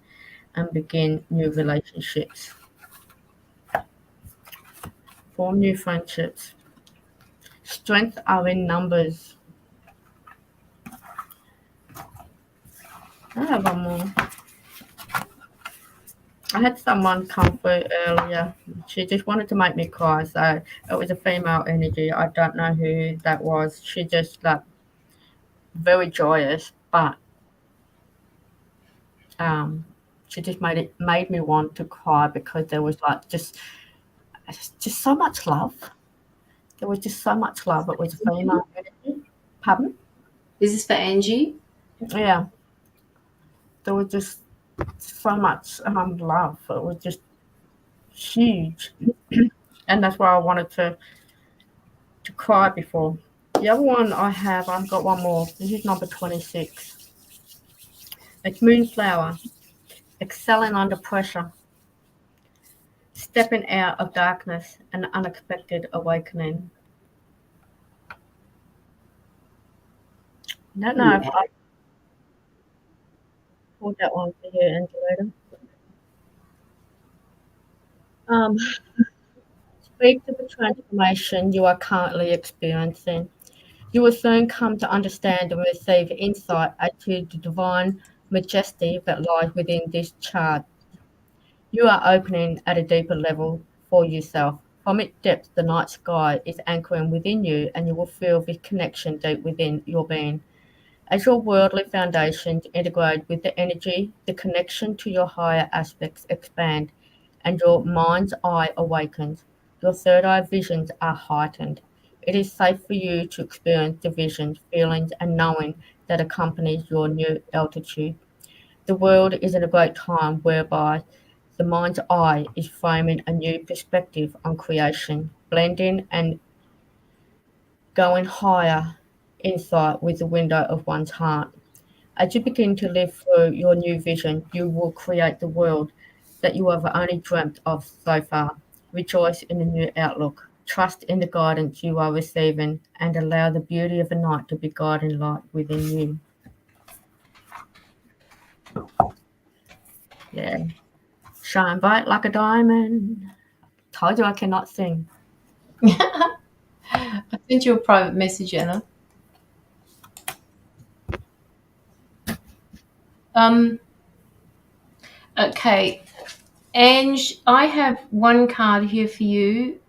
and begin new relationships. Form new friendships. Strength are in numbers. I have one more. I had someone come through earlier. She just wanted to make me cry, so it was a female energy. I don't know who that was. She just very joyous, but she just made me want to cry because there was just so much love. There was just so much love. It was a female energy. Pardon? Is this for Angie? Yeah. There was just so much love. It was just huge. And that's why I wanted to cry before. The other one I've got one more. This is number 26. It's Moonflower. Excelling under pressure. Stepping out of darkness, an unexpected awakening. I don't know if I pulled that one for you, Angela. Speak to the transformation you are currently experiencing. You will soon come to understand and receive insight as to the divine majesty that lies within this chart. You are opening at a deeper level for yourself. From its depth, the night sky is anchoring within you, and you will feel this connection deep within your being. As your worldly foundations integrate with the energy, the connection to your higher aspects expand, and your mind's eye awakens. Your third eye visions are heightened. It is safe for you to experience the visions, feelings, and knowing that accompanies your new altitude. The world is in a great time whereby the mind's eye is framing a new perspective on creation, blending and going higher insight with the window of one's heart. As you begin to live through your new vision, you will create the world that you have only dreamt of so far. Rejoice in the new outlook. Trust in the guidance you are receiving and allow the beauty of the night to be guiding light within you. Yeah. Shine bright like a diamond. Told you I cannot sing. I sent you a private message, Anna. Okay, Ange, I have one card here for you.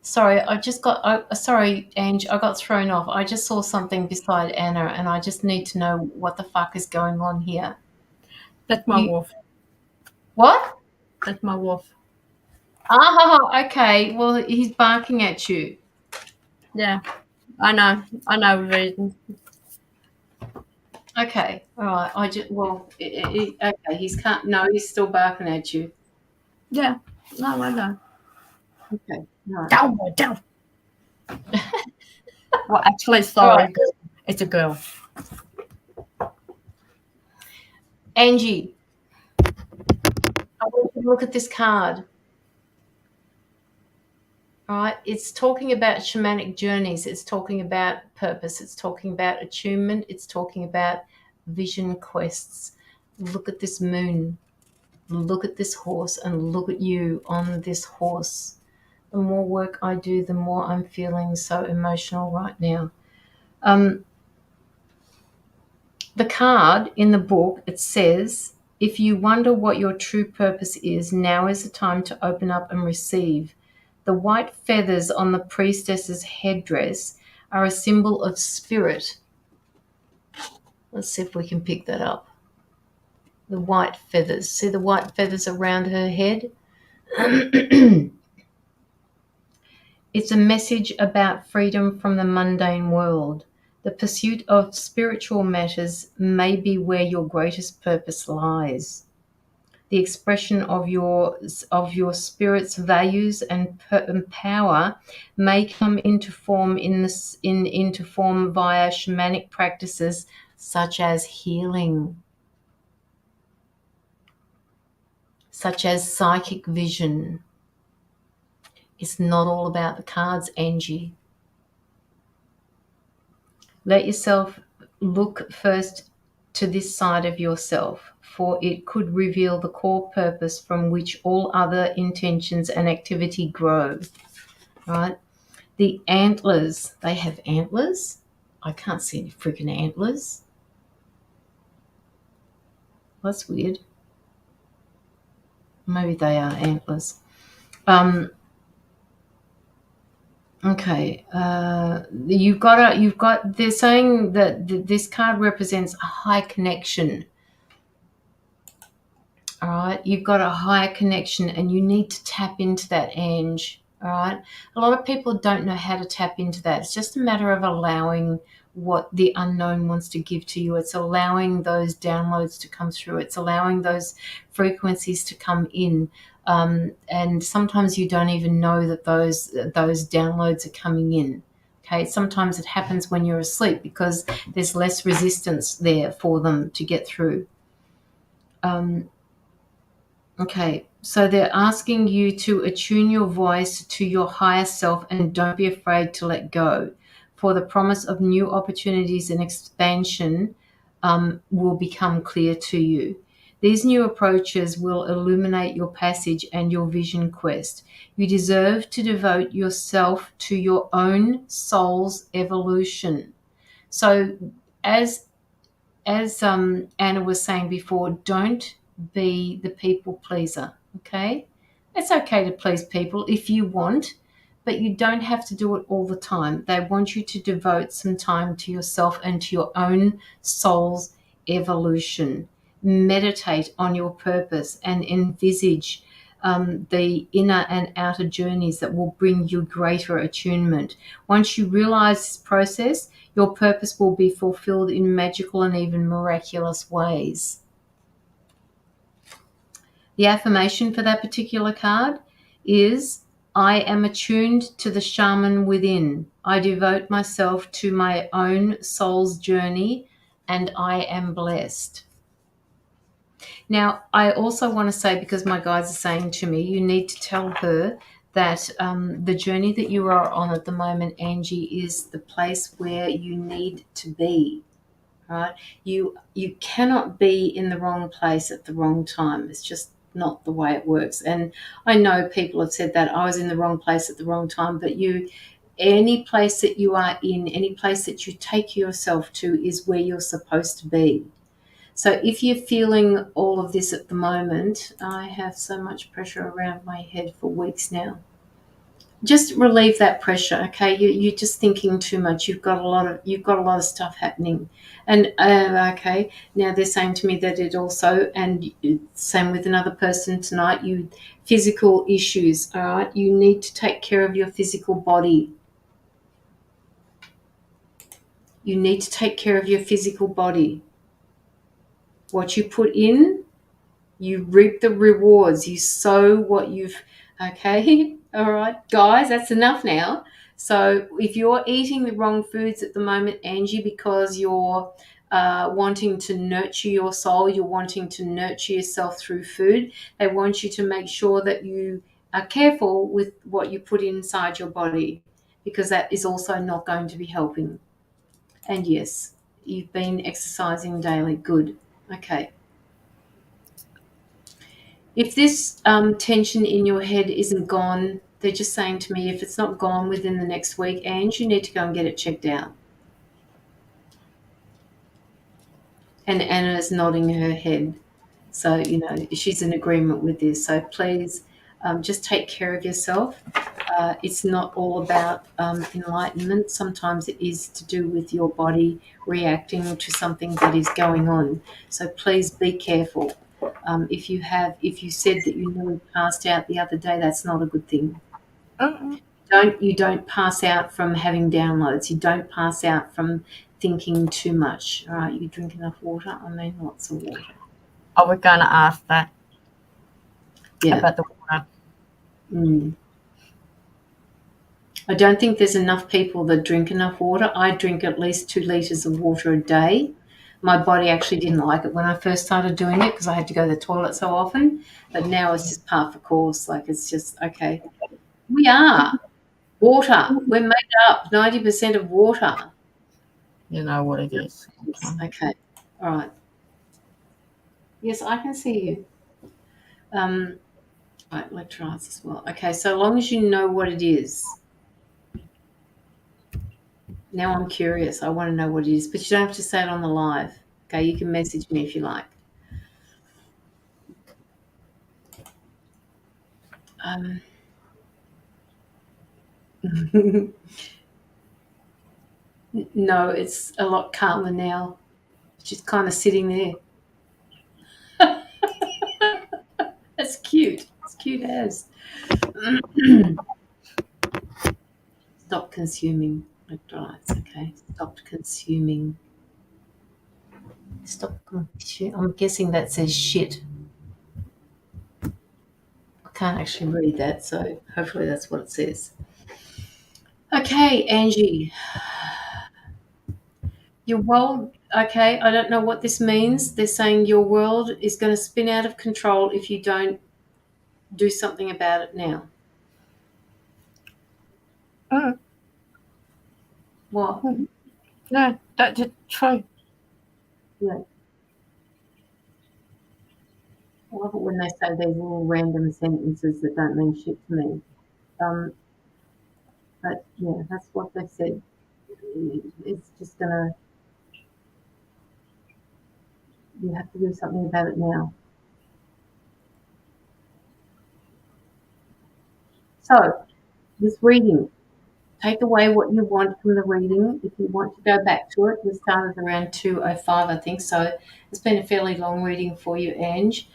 Sorry, sorry, Ange, I got thrown off. I just saw something beside Anna, and I just need to know what the fuck is going on here. That's my wolf. What? That's my wolf. Ah, okay. Well, he's barking at you. Yeah, I know the reason. Okay, all right. Okay. He's still barking at you. Yeah, no, I know. Okay, all right. Down, down. Well, actually, sorry, it's a girl. Angie, I want you to look at this card. All right, it's talking about shamanic journeys. It's talking about purpose. It's talking about attunement. It's talking about vision quests. Look at this moon. Look at this horse, and look at you on this horse. The more work I do, the more I'm feeling so emotional right now. The card in the book, it says, if you wonder what your true purpose is, now is the time to open up and receive. The white feathers on the priestess's headdress are a symbol of spirit. Let's see if we can pick that up. The white feathers. See the white feathers around her head? It's a message about freedom from the mundane world. The pursuit of spiritual matters may be where your greatest purpose lies. The expression of your spirit's values and power may come into form into form via shamanic practices such as healing, such as psychic vision. It's not all about the cards, Angie. Let yourself look first to this side of yourself, for it could reveal the core purpose from which all other intentions and activity grow. Right? The antlers, they have antlers? I can't see any freaking antlers. That's weird. Maybe they are antlers. Okay. They're saying that this card represents a high connection. All right. You've got a higher connection and you need to tap into that, Ange. All right. A lot of people don't know how to tap into that. It's just a matter of allowing what the unknown wants to give to you. It's allowing those downloads to come through. It's allowing those frequencies to come in. And sometimes you don't even know that those downloads are coming in. Okay, sometimes it happens when you're asleep because there's less resistance there for them to get through. Okay, so they're asking you to attune your voice to your higher self and don't be afraid to let go, for the promise of new opportunities and expansion will become clear to you. These new approaches will illuminate your passage and your vision quest. You deserve to devote yourself to your own soul's evolution. So as Anna was saying before, don't be the people pleaser, okay? It's okay to please people if you want, but you don't have to do it all the time. They want you to devote some time to yourself and to your own soul's evolution. Meditate on your purpose and envisage the inner and outer journeys that will bring you greater attunement. Once you realize this process, your purpose will be fulfilled in magical and even miraculous ways. The affirmation for that particular card is, I am attuned to the shaman within. I devote myself to my own soul's journey and I am blessed. Now, I also want to say, because my guides are saying to me, you need to tell her that the journey that you are on at the moment, Angie, is the place where you need to be. Right? You cannot be in the wrong place at the wrong time. It's just not the way it works. And I know people have said that I was in the wrong place at the wrong time, but any place that you are in, any place that you take yourself to is where you're supposed to be. So if you're feeling all of this at the moment, I have so much pressure around my head for weeks now. Just relieve that pressure, okay? You're just thinking too much. You've got a lot of stuff happening, and okay. Now they're saying to me that it also, and same with another person tonight. You physical issues, all right? You need to take care of your physical body. You need to take care of your physical body. What you put in, you reap the rewards. You sow what you've. Okay, all right, guys, that's enough now. So if you're eating the wrong foods at the moment, Angie, because you're wanting to nurture your soul, you're wanting to nurture yourself through food, they want you to make sure that you are careful with what you put inside your body, because that is also not going to be helping. And yes, you've been exercising daily. Good. Okay. If this tension in your head isn't gone, they're just saying to me, if it's not gone within the next week, Ange, you need to go and get it checked out. And Anna's nodding her head. So, she's in agreement with this. So please just take care of yourself. It's not all about enlightenment. Sometimes it is to do with your body reacting to something that is going on. So please be careful. If you said that you nearly passed out the other day, that's not a good thing. You don't pass out from having downloads. You don't pass out from thinking too much. All right, you drink enough water. I mean, lots of water. I was going to ask that. Yeah. About the water. I don't think there's enough people that drink enough water. I drink at least 2 liters of water a day. My body actually didn't like it when I first started doing it because I had to go to the toilet so often. But now it's just par for course. Like, it's just, okay. We are water. We're made up 90% of water. You know what it is. Okay. All right. Yes, I can see you. Right, electrolytes as well. Okay, so long as you know what it is. Now I'm curious. I want to know what it is, but you don't have to say it on the live. Okay, you can message me if you like. No, it's a lot calmer now. She's kind of sitting there. That's cute. It's cute as. Stop consuming electrolytes. Okay, stop consuming. Stop consuming. I'm guessing that says shit. I can't actually read that, so hopefully that's what it says. Okay, Angie. Your world, okay, I don't know what this means. They're saying your world is going to spin out of control if you don't do something about it now. What? No, that's true. Yeah. I love it when they say these little random sentences that don't mean shit to me. But yeah, that's what they said. It's just gonna, you have to do something about it now. So, this reading, take away what you want from the reading. If you want to go back to it, we started around 2:05, I think. So it's been a fairly long reading for you, Ange.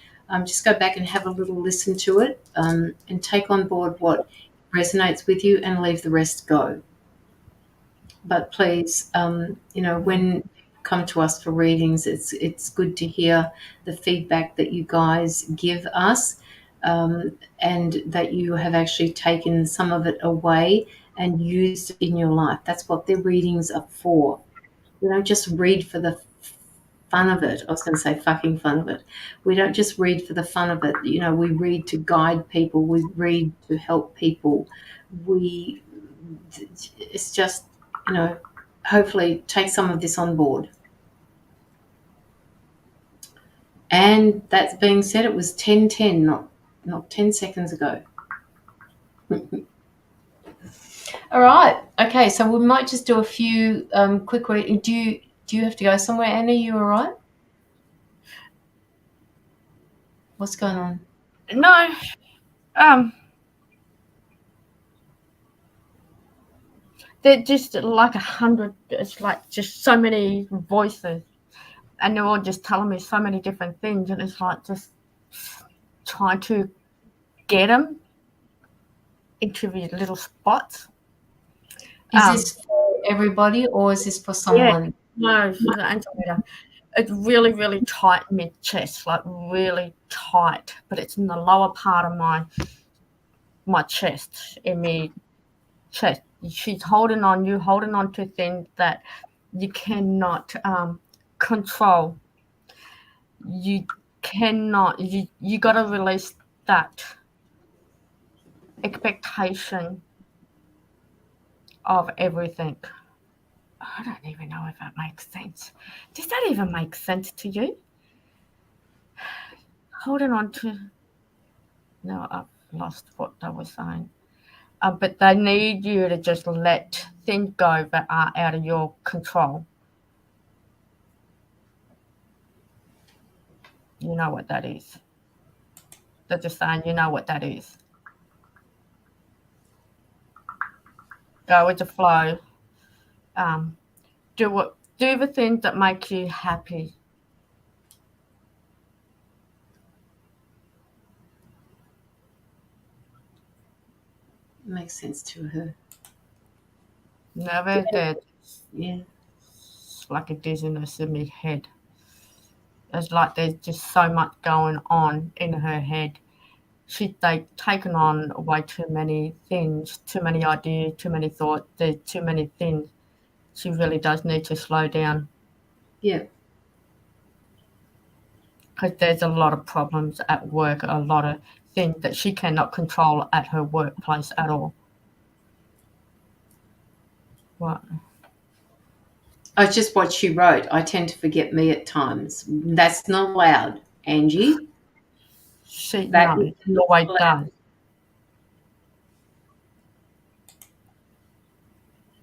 Just go back and have a little listen to it, and take on board what resonates with you and leave the rest go. But please, when you come to us for readings, it's good to hear the feedback that you guys give us, and that you have actually taken some of it away and used it in your life. That's what the readings are for. We don't just read for the fun of it. I was going to say fucking fun of it. We don't just read for the fun of it. We read to guide people. We read to help people. It's just, hopefully take some of this on board. And that being said, it was 10:10, not 10 seconds ago. All right. Okay, so we might just do a few quick readings. Do you have to go somewhere, Anna? You all right? What's going on? No. They're just like 100. It's like just so many voices, and they're all just telling me so many different things, and it's like just trying to get them into these little spots. Is this for everybody, or is this for someone? Yeah, no, for the anteater. It's really, really tight in my chest, like really tight, but it's in the lower part of my chest, in my chest. She's holding on, you holding on to things that you cannot control. You cannot, you got to release that expectation of everything. I don't even know if that makes sense. Does that even make sense to you? Holding on to, no, I've lost what I was saying. But they need you to just let things go that are out of your control. You know what that is. They're just saying, you know what that is. Go with the flow. Do the things that make you happy. Makes sense to her. Never did. Yeah. It's like a dizziness in my head. It's like there's just so much going on in her head. She's taken on way too many things, too many ideas, too many thoughts. There's too many things. She really does need to slow down. Yeah. Because there's a lot of problems at work, a lot of things that she cannot control at her workplace at all. What? Oh, it's just what she wrote. I tend to forget me at times. That's not allowed, Angie. No, no way does.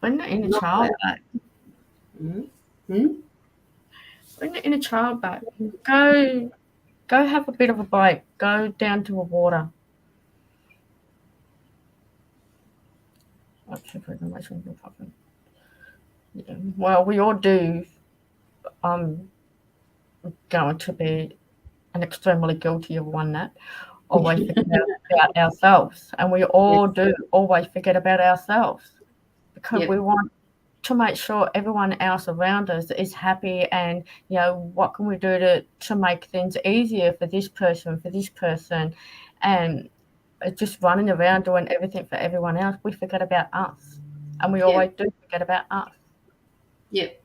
Bring the inner child back. Bring the inner child back. Go have a bit of a break. Go down to the water. Yeah. Well, we all do. I'm going to be an extremely guilty of one that always forget about ourselves, and we all do always forget about ourselves because we want to make sure everyone else around us is happy, and what can we do to make things easier for this person, and just running around doing everything for everyone else. We forget about us, and we always do forget about us. Yep.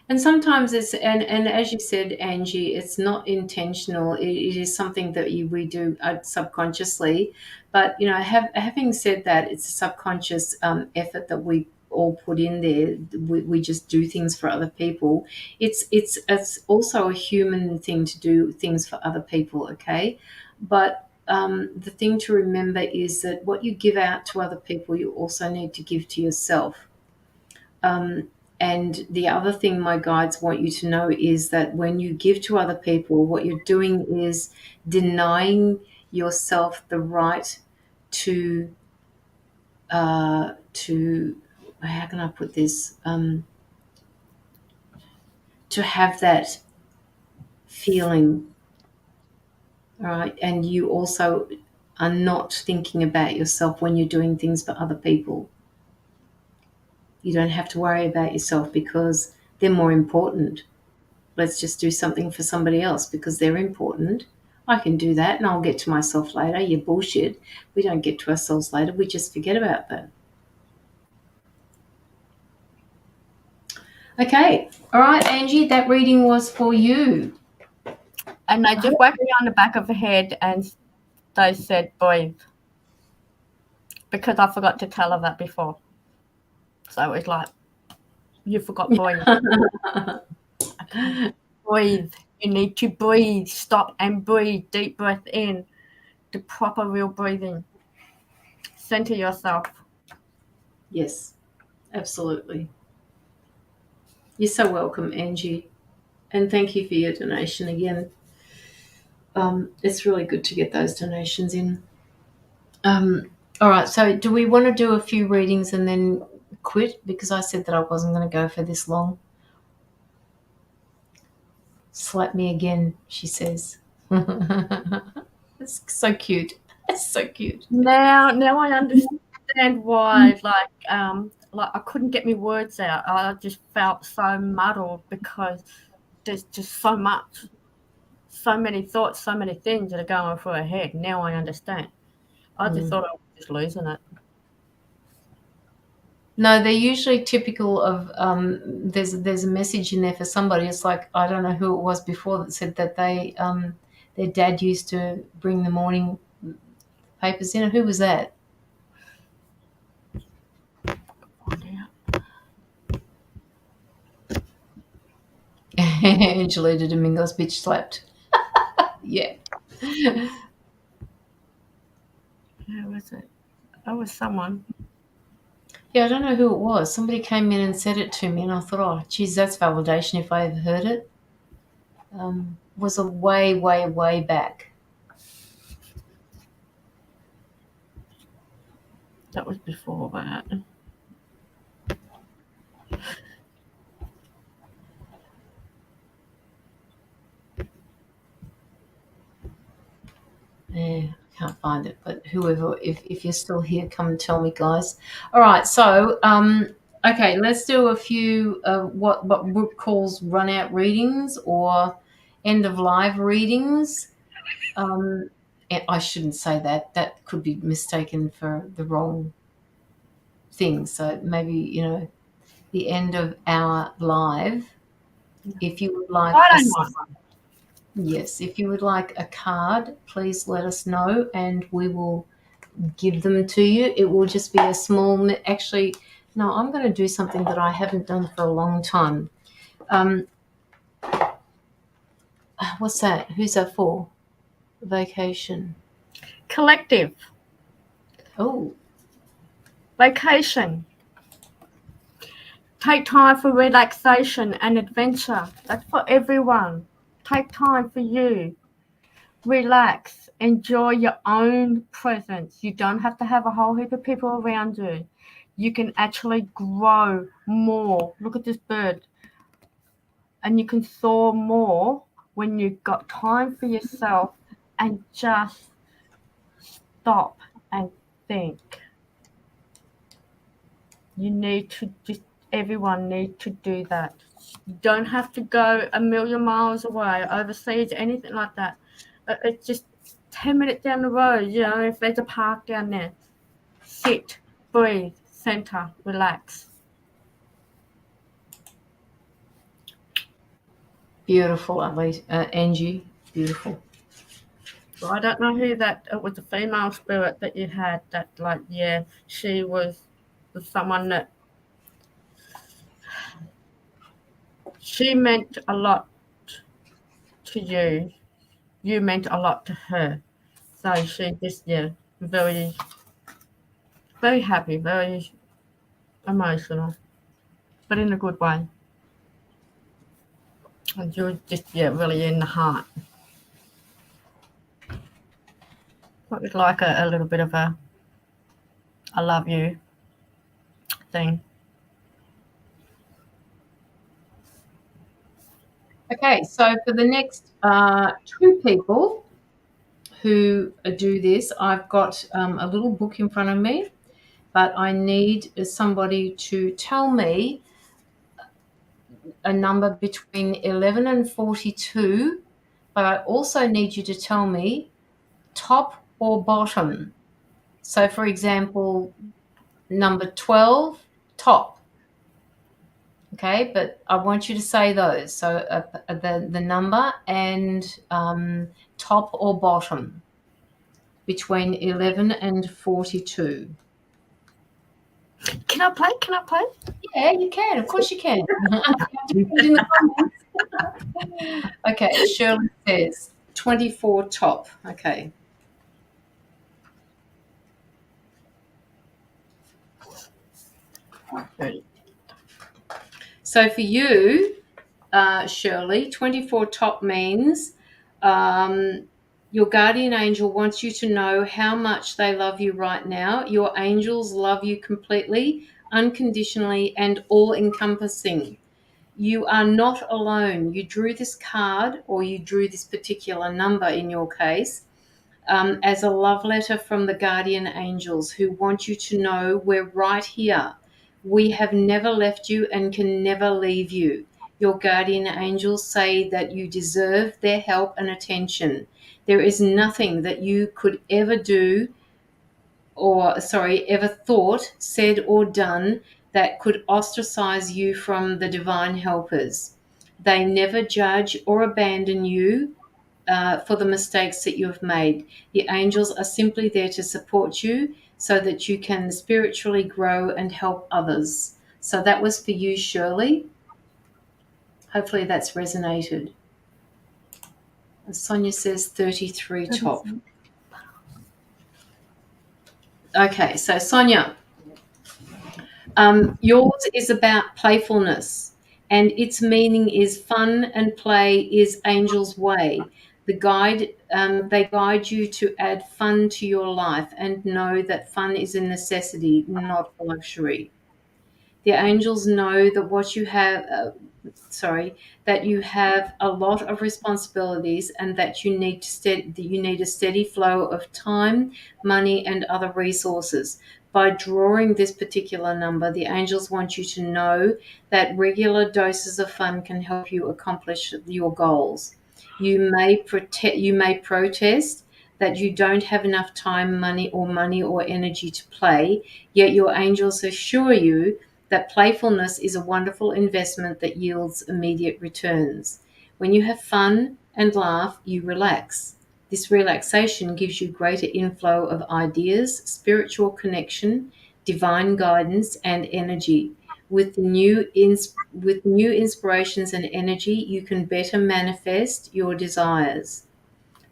And sometimes it's, and as you said, Angie, it's not intentional. It is something that we do subconsciously. But, having said that, it's a subconscious effort that we all put in there. We just do things for other people. It's also a human thing to do things for other people, okay? But the thing to remember is that what you give out to other people, you also need to give to yourself. And the other thing my guides want you to know is that when you give to other people, what you're doing is denying yourself the right to how can I put this? To have that feeling, all right? And you also are not thinking about yourself when you're doing things for other people. You don't have to worry about yourself because they're more important. Let's just do something for somebody else because they're important. I can do that and I'll get to myself later. You bullshit. We don't get to ourselves later. We just forget about that. Okay. All right, Angie, that reading was for you. And they just whacked me on the back of the head and they said, breathe. Because I forgot to tell her that before. So it was like, you forgot breathe. Okay. Breathe. You need to breathe. Stop and breathe. Deep breath in. The proper real breathing. Center yourself. Yes, absolutely. You're so welcome, Angie. And thank you for your donation again. It's really good to get those donations in. All right, so do we want to do a few readings and then quit? Because I said that I wasn't going to go for this long. Slap me again, she says. It's so cute. It's so cute. Now I understand why, like I couldn't get my words out. I just felt so muddled because there's just so much, so many thoughts, so many things that are going through her head. Now I understand. I just thought I was just losing it. No, they're usually typical of there's a message in there for somebody. It's like, I don't know who it was before that said that their dad used to bring the morning papers in. Who was that? Angelita Domingos, bitch slapped. Yeah. Who was it? Oh, it was someone. Yeah, I don't know who it was. Somebody came in and said it to me, and I thought, oh, geez, that's validation if I ever heard it. Was a way, way, way back. That was before that. Yeah, I can't find it, but whoever, if you're still here, come and tell me, guys. All right, so okay, let's do a few what Brooke calls run out readings or end of live readings. I shouldn't say that. That could be mistaken for the wrong thing. So maybe, the end of our live. If you would like I don't mind. yes, if you would like a card, please let us know and we will give them to you. It will just be a small, actually, no, I'm going to do something that I haven't done for a long time. What's that? Who's that for? Vacation. Collective. Oh. Vacation. Take time for relaxation and adventure. That's for everyone. Take time for you. Relax. Enjoy your own presence. You don't have to have a whole heap of people around you. You can actually grow more. Look at this bird. And you can soar more when you've got time for yourself and just stop and think. You need to just, everyone needs to do that. You don't have to go a million miles away, overseas, anything like that. It's just 10 minutes down the road, if there's a park down there. Sit, breathe, center, relax. Beautiful, Angie. Beautiful. So I don't know who that, it was a female spirit that you had that, she was someone that, she meant a lot to you. You meant a lot to her. So she just, very, very happy, very emotional, but in a good way. And you're just, really in the heart. It was like a little bit of a I love you thing. Okay, so for the next two people who do this, I've got a little book in front of me, but I need somebody to tell me a number between 11 and 42, but I also need you to tell me top or bottom. So, for example, number 12, top. Okay, but I want you to say those. So the number and top or bottom between 11 and 42. Can I play? Yeah, you can. Of course you can. You have to put it in the comments. Okay, Shirley says 24 top. Okay. So for you, Shirley, 24 top means your guardian angel wants you to know how much they love you right now. Your angels love you completely, unconditionally, and all-encompassing. You are not alone. You drew this card, or you drew this particular number in your case, as a love letter from the guardian angels who want you to know we're right here. We have never left you and can never leave you. Your guardian angels say that you deserve their help and attention. There is nothing that you could ever do ever thought, said, or done that could ostracize you from the divine helpers. They never judge or abandon you for the mistakes that you have made. The angels are simply there to support you so that you can spiritually grow and help others. So that was for you, Shirley. Hopefully that's resonated. Sonia says 33 top. Okay, so Sonia, yours is about playfulness, and its meaning is fun and play is angel's way. They guide you to add fun to your life and know that fun is a necessity, not a luxury. The angels know that that you have a lot of responsibilities and that you need a steady flow of time, money, and other resources. By drawing this particular number, the angels want you to know that regular doses of fun can help you accomplish your goals. You may protest that you don't have enough time, money or energy to play, yet your angels assure you that playfulness is a wonderful investment that yields immediate returns. When you have fun and laugh, you relax. This relaxation gives you greater inflow of ideas, spiritual connection, divine guidance, and energy. With new inspirations and energy, you can better manifest your desires.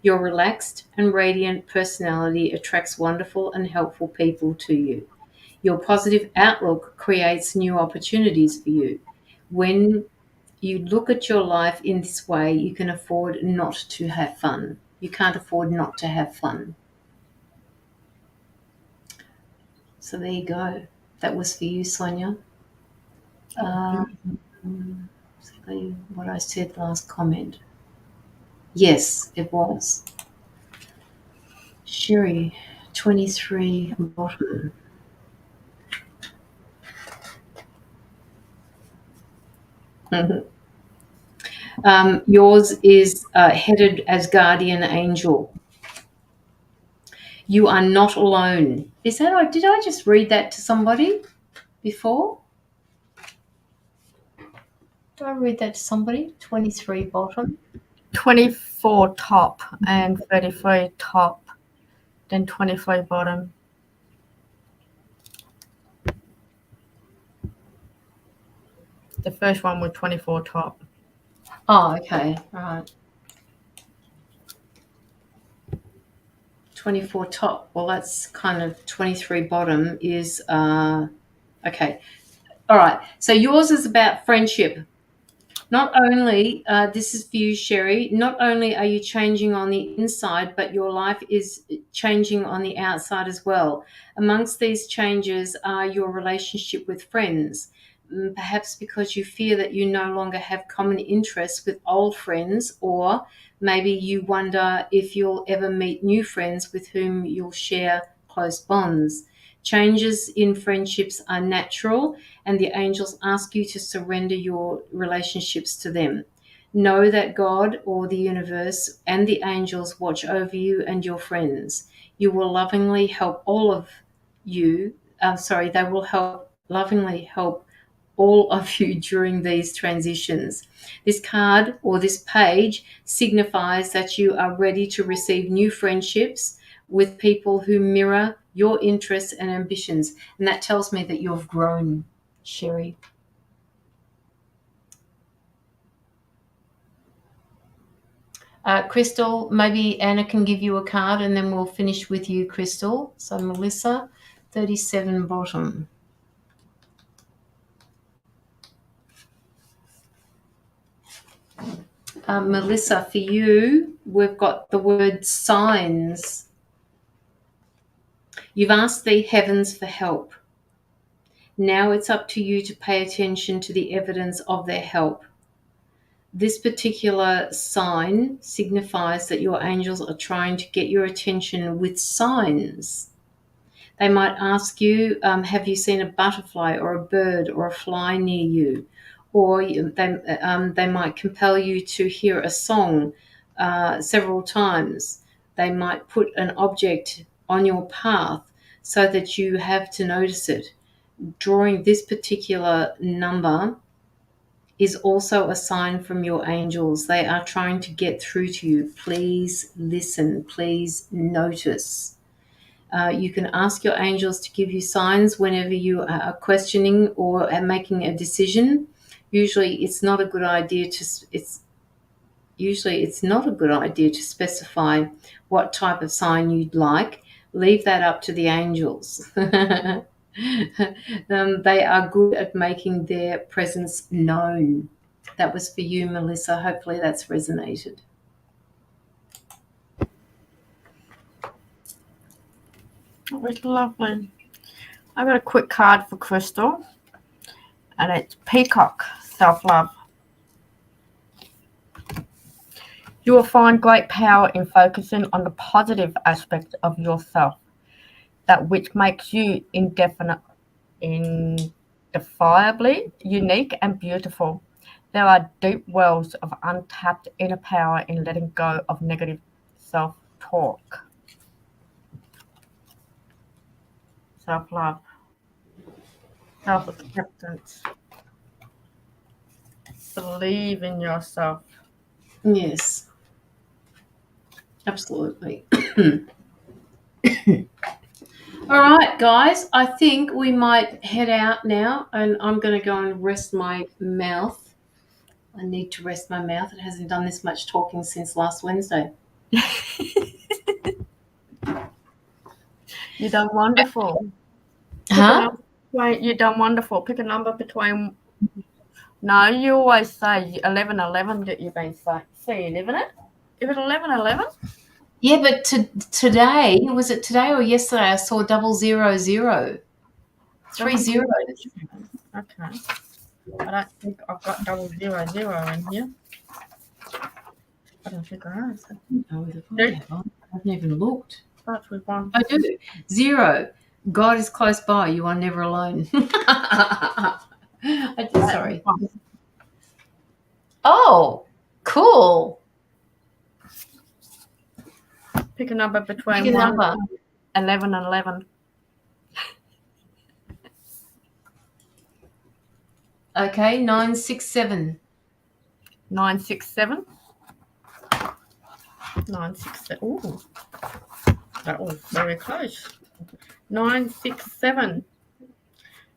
Your relaxed and radiant personality attracts wonderful and helpful people to you. Your positive outlook creates new opportunities for you. When you look at your life in this way, you can afford not to have fun. You can't afford not to have fun. So there you go. That was for you, Sonia. Exactly what I said last comment. Yes, it was. Sherry, 23 bottom. Yours is headed as guardian angel. You are not alone. Did I just read that to somebody before? Did I read that to somebody? 23 bottom. 24 top and 33 top, then 23 bottom. The first one was 24 top. Oh, okay. All right. 24 top. Well, that's kind of 23 bottom is, okay. All right. So yours is about friendship. Not only, this is for you, Sherry, not only are you changing on the inside, but your life is changing on the outside as well. Amongst these changes are your relationship with friends, perhaps because you fear that you no longer have common interests with old friends, or maybe you wonder if you'll ever meet new friends with whom you'll share close bonds. Changes in friendships are natural, and the angels ask you to surrender your relationships to them. Know that God or the universe and the angels watch over you and your friends. You will lovingly help all of you. They will lovingly help all of you during these transitions. This card or this page signifies that you are ready to receive new friendships with people who mirror your interests and ambitions. And that tells me that you've grown, Sherry. Crystal, maybe Anna can give you a card and then we'll finish with you, Crystal. So Melissa, 37 bottom. Melissa, for you, we've got the word signs. You've asked the heavens for help. Now it's up to you to pay attention to the evidence of their help. This particular sign signifies that your angels are trying to get your attention with signs. They might ask you, have you seen a butterfly or a bird or a fly near you? Or they might compel you to hear a song several times. They might put an object on your path so that you have to notice it. drawing this particular number is also a sign from your angels. They are trying to get through to you. Please listen. Please notice. You can ask your angels to give you signs whenever you are questioning or are making a decision. Usually, it's not a good idea to specify what type of sign you'd like. Leave that up to the angels. They are good at making their presence known. That was for you, Melissa. Hopefully that's resonated. It was lovely. I got a quick card for Crystal, and it's Peacock, self-love. You will find great power in focusing on the positive aspect of yourself, that which makes you indefiably unique and beautiful. There are deep wells of untapped inner power in letting go of negative self-talk. Self-love, self-acceptance, believe in yourself. Yes, absolutely. All right, guys, I think we might head out now, and I'm going to go and rest my mouth. I need to rest my mouth. It hasn't done this much talking since last Wednesday. You've done wonderful. Huh? You've done wonderful. Pick a number between. No, you always say 11:11 that you've been seeing, isn't it? Is it 11:11? Yeah, but today, was it today or yesterday? I saw 000. 3 zeros. Okay. I don't think I've got 000 in here. I don't think I have. No, I haven't even looked. Starts with 1. I do. 0. God is close by. You are never alone. Sorry. Oh, cool. Pick a number between 1, 11 and 11. Okay, 967. 967. 967. Ooh, that was very close. 967.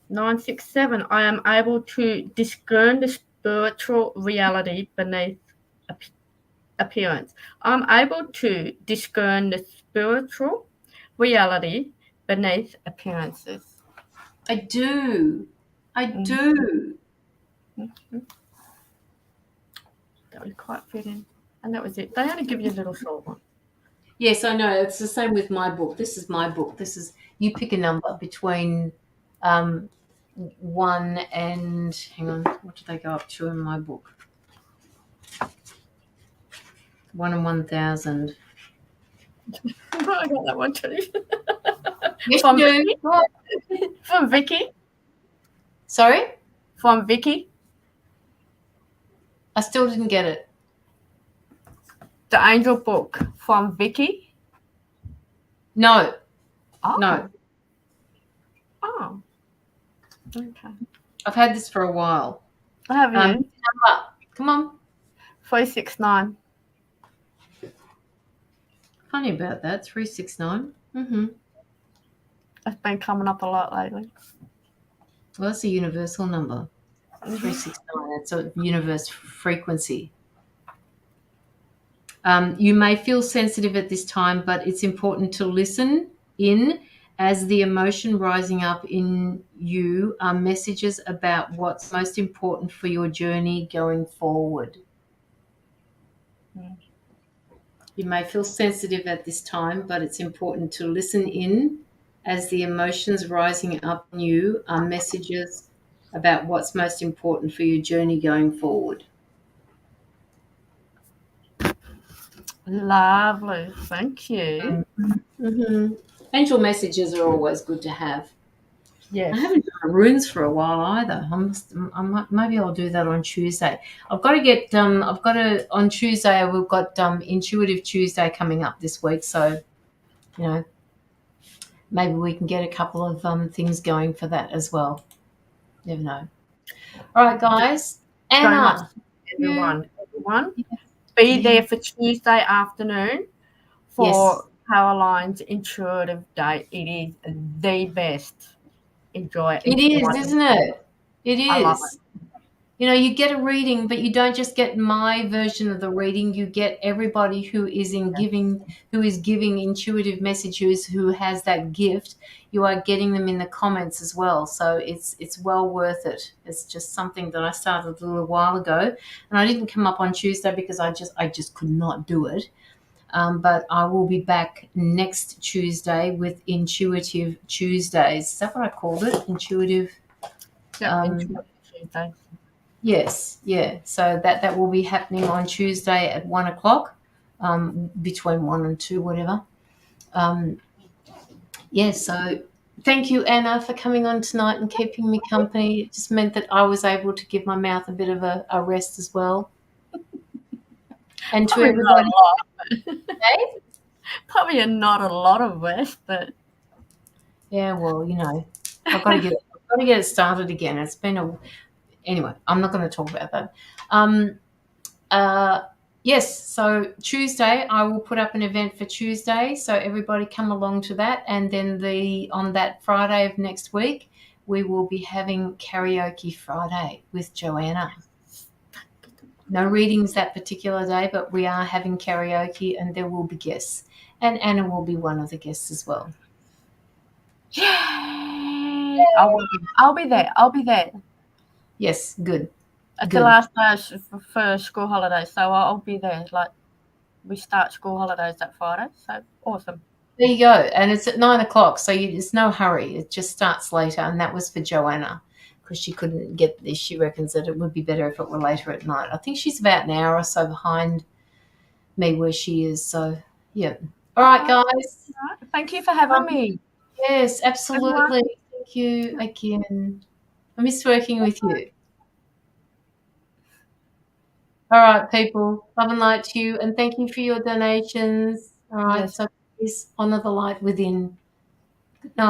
967. I am able to discern the spiritual reality beneath appearance. I'm able to discern the spiritual reality beneath appearances. I do. Mm-hmm. That was quite fitting. And that was it. They only give you a little short one. Yes, I know. It's the same with my book. This is my book. You pick a number between 1 and, hang on, what do they go up to in my book? 1 and 1,000. I got that one too. Yes, From you do. From Vicky. Sorry? From Vicky. I still didn't get it. The Angel Book from Vicky. No. Oh. No. Oh. Okay. I've had this for a while. I have you. Number. Come on. 369. Funny about that. 369. Mm-hmm. It's been coming up a lot lately. Well, that's a universal number. 369. That's a universe frequency. You may feel sensitive at this time, but it's important to listen in, as the emotion rising up in you are messages about what's most important for your journey going forward. You may feel sensitive at this time, but it's important to listen in, as the emotions rising up in you are messages about what's most important for your journey going forward. Lovely. Thank you. Mm-hmm. Angel messages are always good to have. Yes. I haven't done runes for a while either. Maybe I'll do that on Tuesday. on Tuesday, we've got Intuitive Tuesday coming up this week. So, maybe we can get a couple of things going for that as well. Never know. All right, guys. So much, Anna, everyone. Be there for Tuesday afternoon Yes, for Caroline's Intuitive Day. It is the best. Enjoy it. it It's is, isn't wonderful. it? It I love is. it. You get a reading, but you don't just get my version of the reading. You get everybody who is giving intuitive messages, who has that gift. You are getting them in the comments as well. So it's well worth it. It's just something that I started a little while ago, and I didn't come up on Tuesday because I just could not do it. But I will be back next Tuesday with Intuitive Tuesdays. Is that what I called it? Intuitive. Yep, Intuitive Tuesday. Yes, yeah. So that will be happening on Tuesday at 1 o'clock, between 1 and 2, whatever. So thank you, Anna, for coming on tonight and keeping me company. It just meant that I was able to give my mouth a bit of a rest as well. And to Probably not everybody, a lot. okay? Probably not a lot of rest, but Yeah, well, I've got to get it started again. It's been anyway. I'm not going to talk about that. Um, Uh, yes, so Tuesday I will put up an event for Tuesday, so everybody come along to that, and then on that Friday of next week we will be having karaoke Friday with Joanna. No readings that particular day, but we are having karaoke, and there will be guests, and Anna will be one of the guests as well. yay! I'll be there. I'll be there. Yes, good. It's the Good. last day for school holidays, so I'll be there. Like, we start school holidays that Friday, so awesome. There you go, and it's at 9 o'clock, so it's no hurry. It just starts later, and that was for Joanna because she couldn't get this. She reckons that it would be better if it were later at night. I think she's about an hour or so behind me where she is. So yeah. All right, guys. Thank you for having me. Yes, absolutely. Thank you again. I miss working with you. All right, people. Love and light to you, and thank you for your donations. All right, Yes. so please honor the light within. Good night.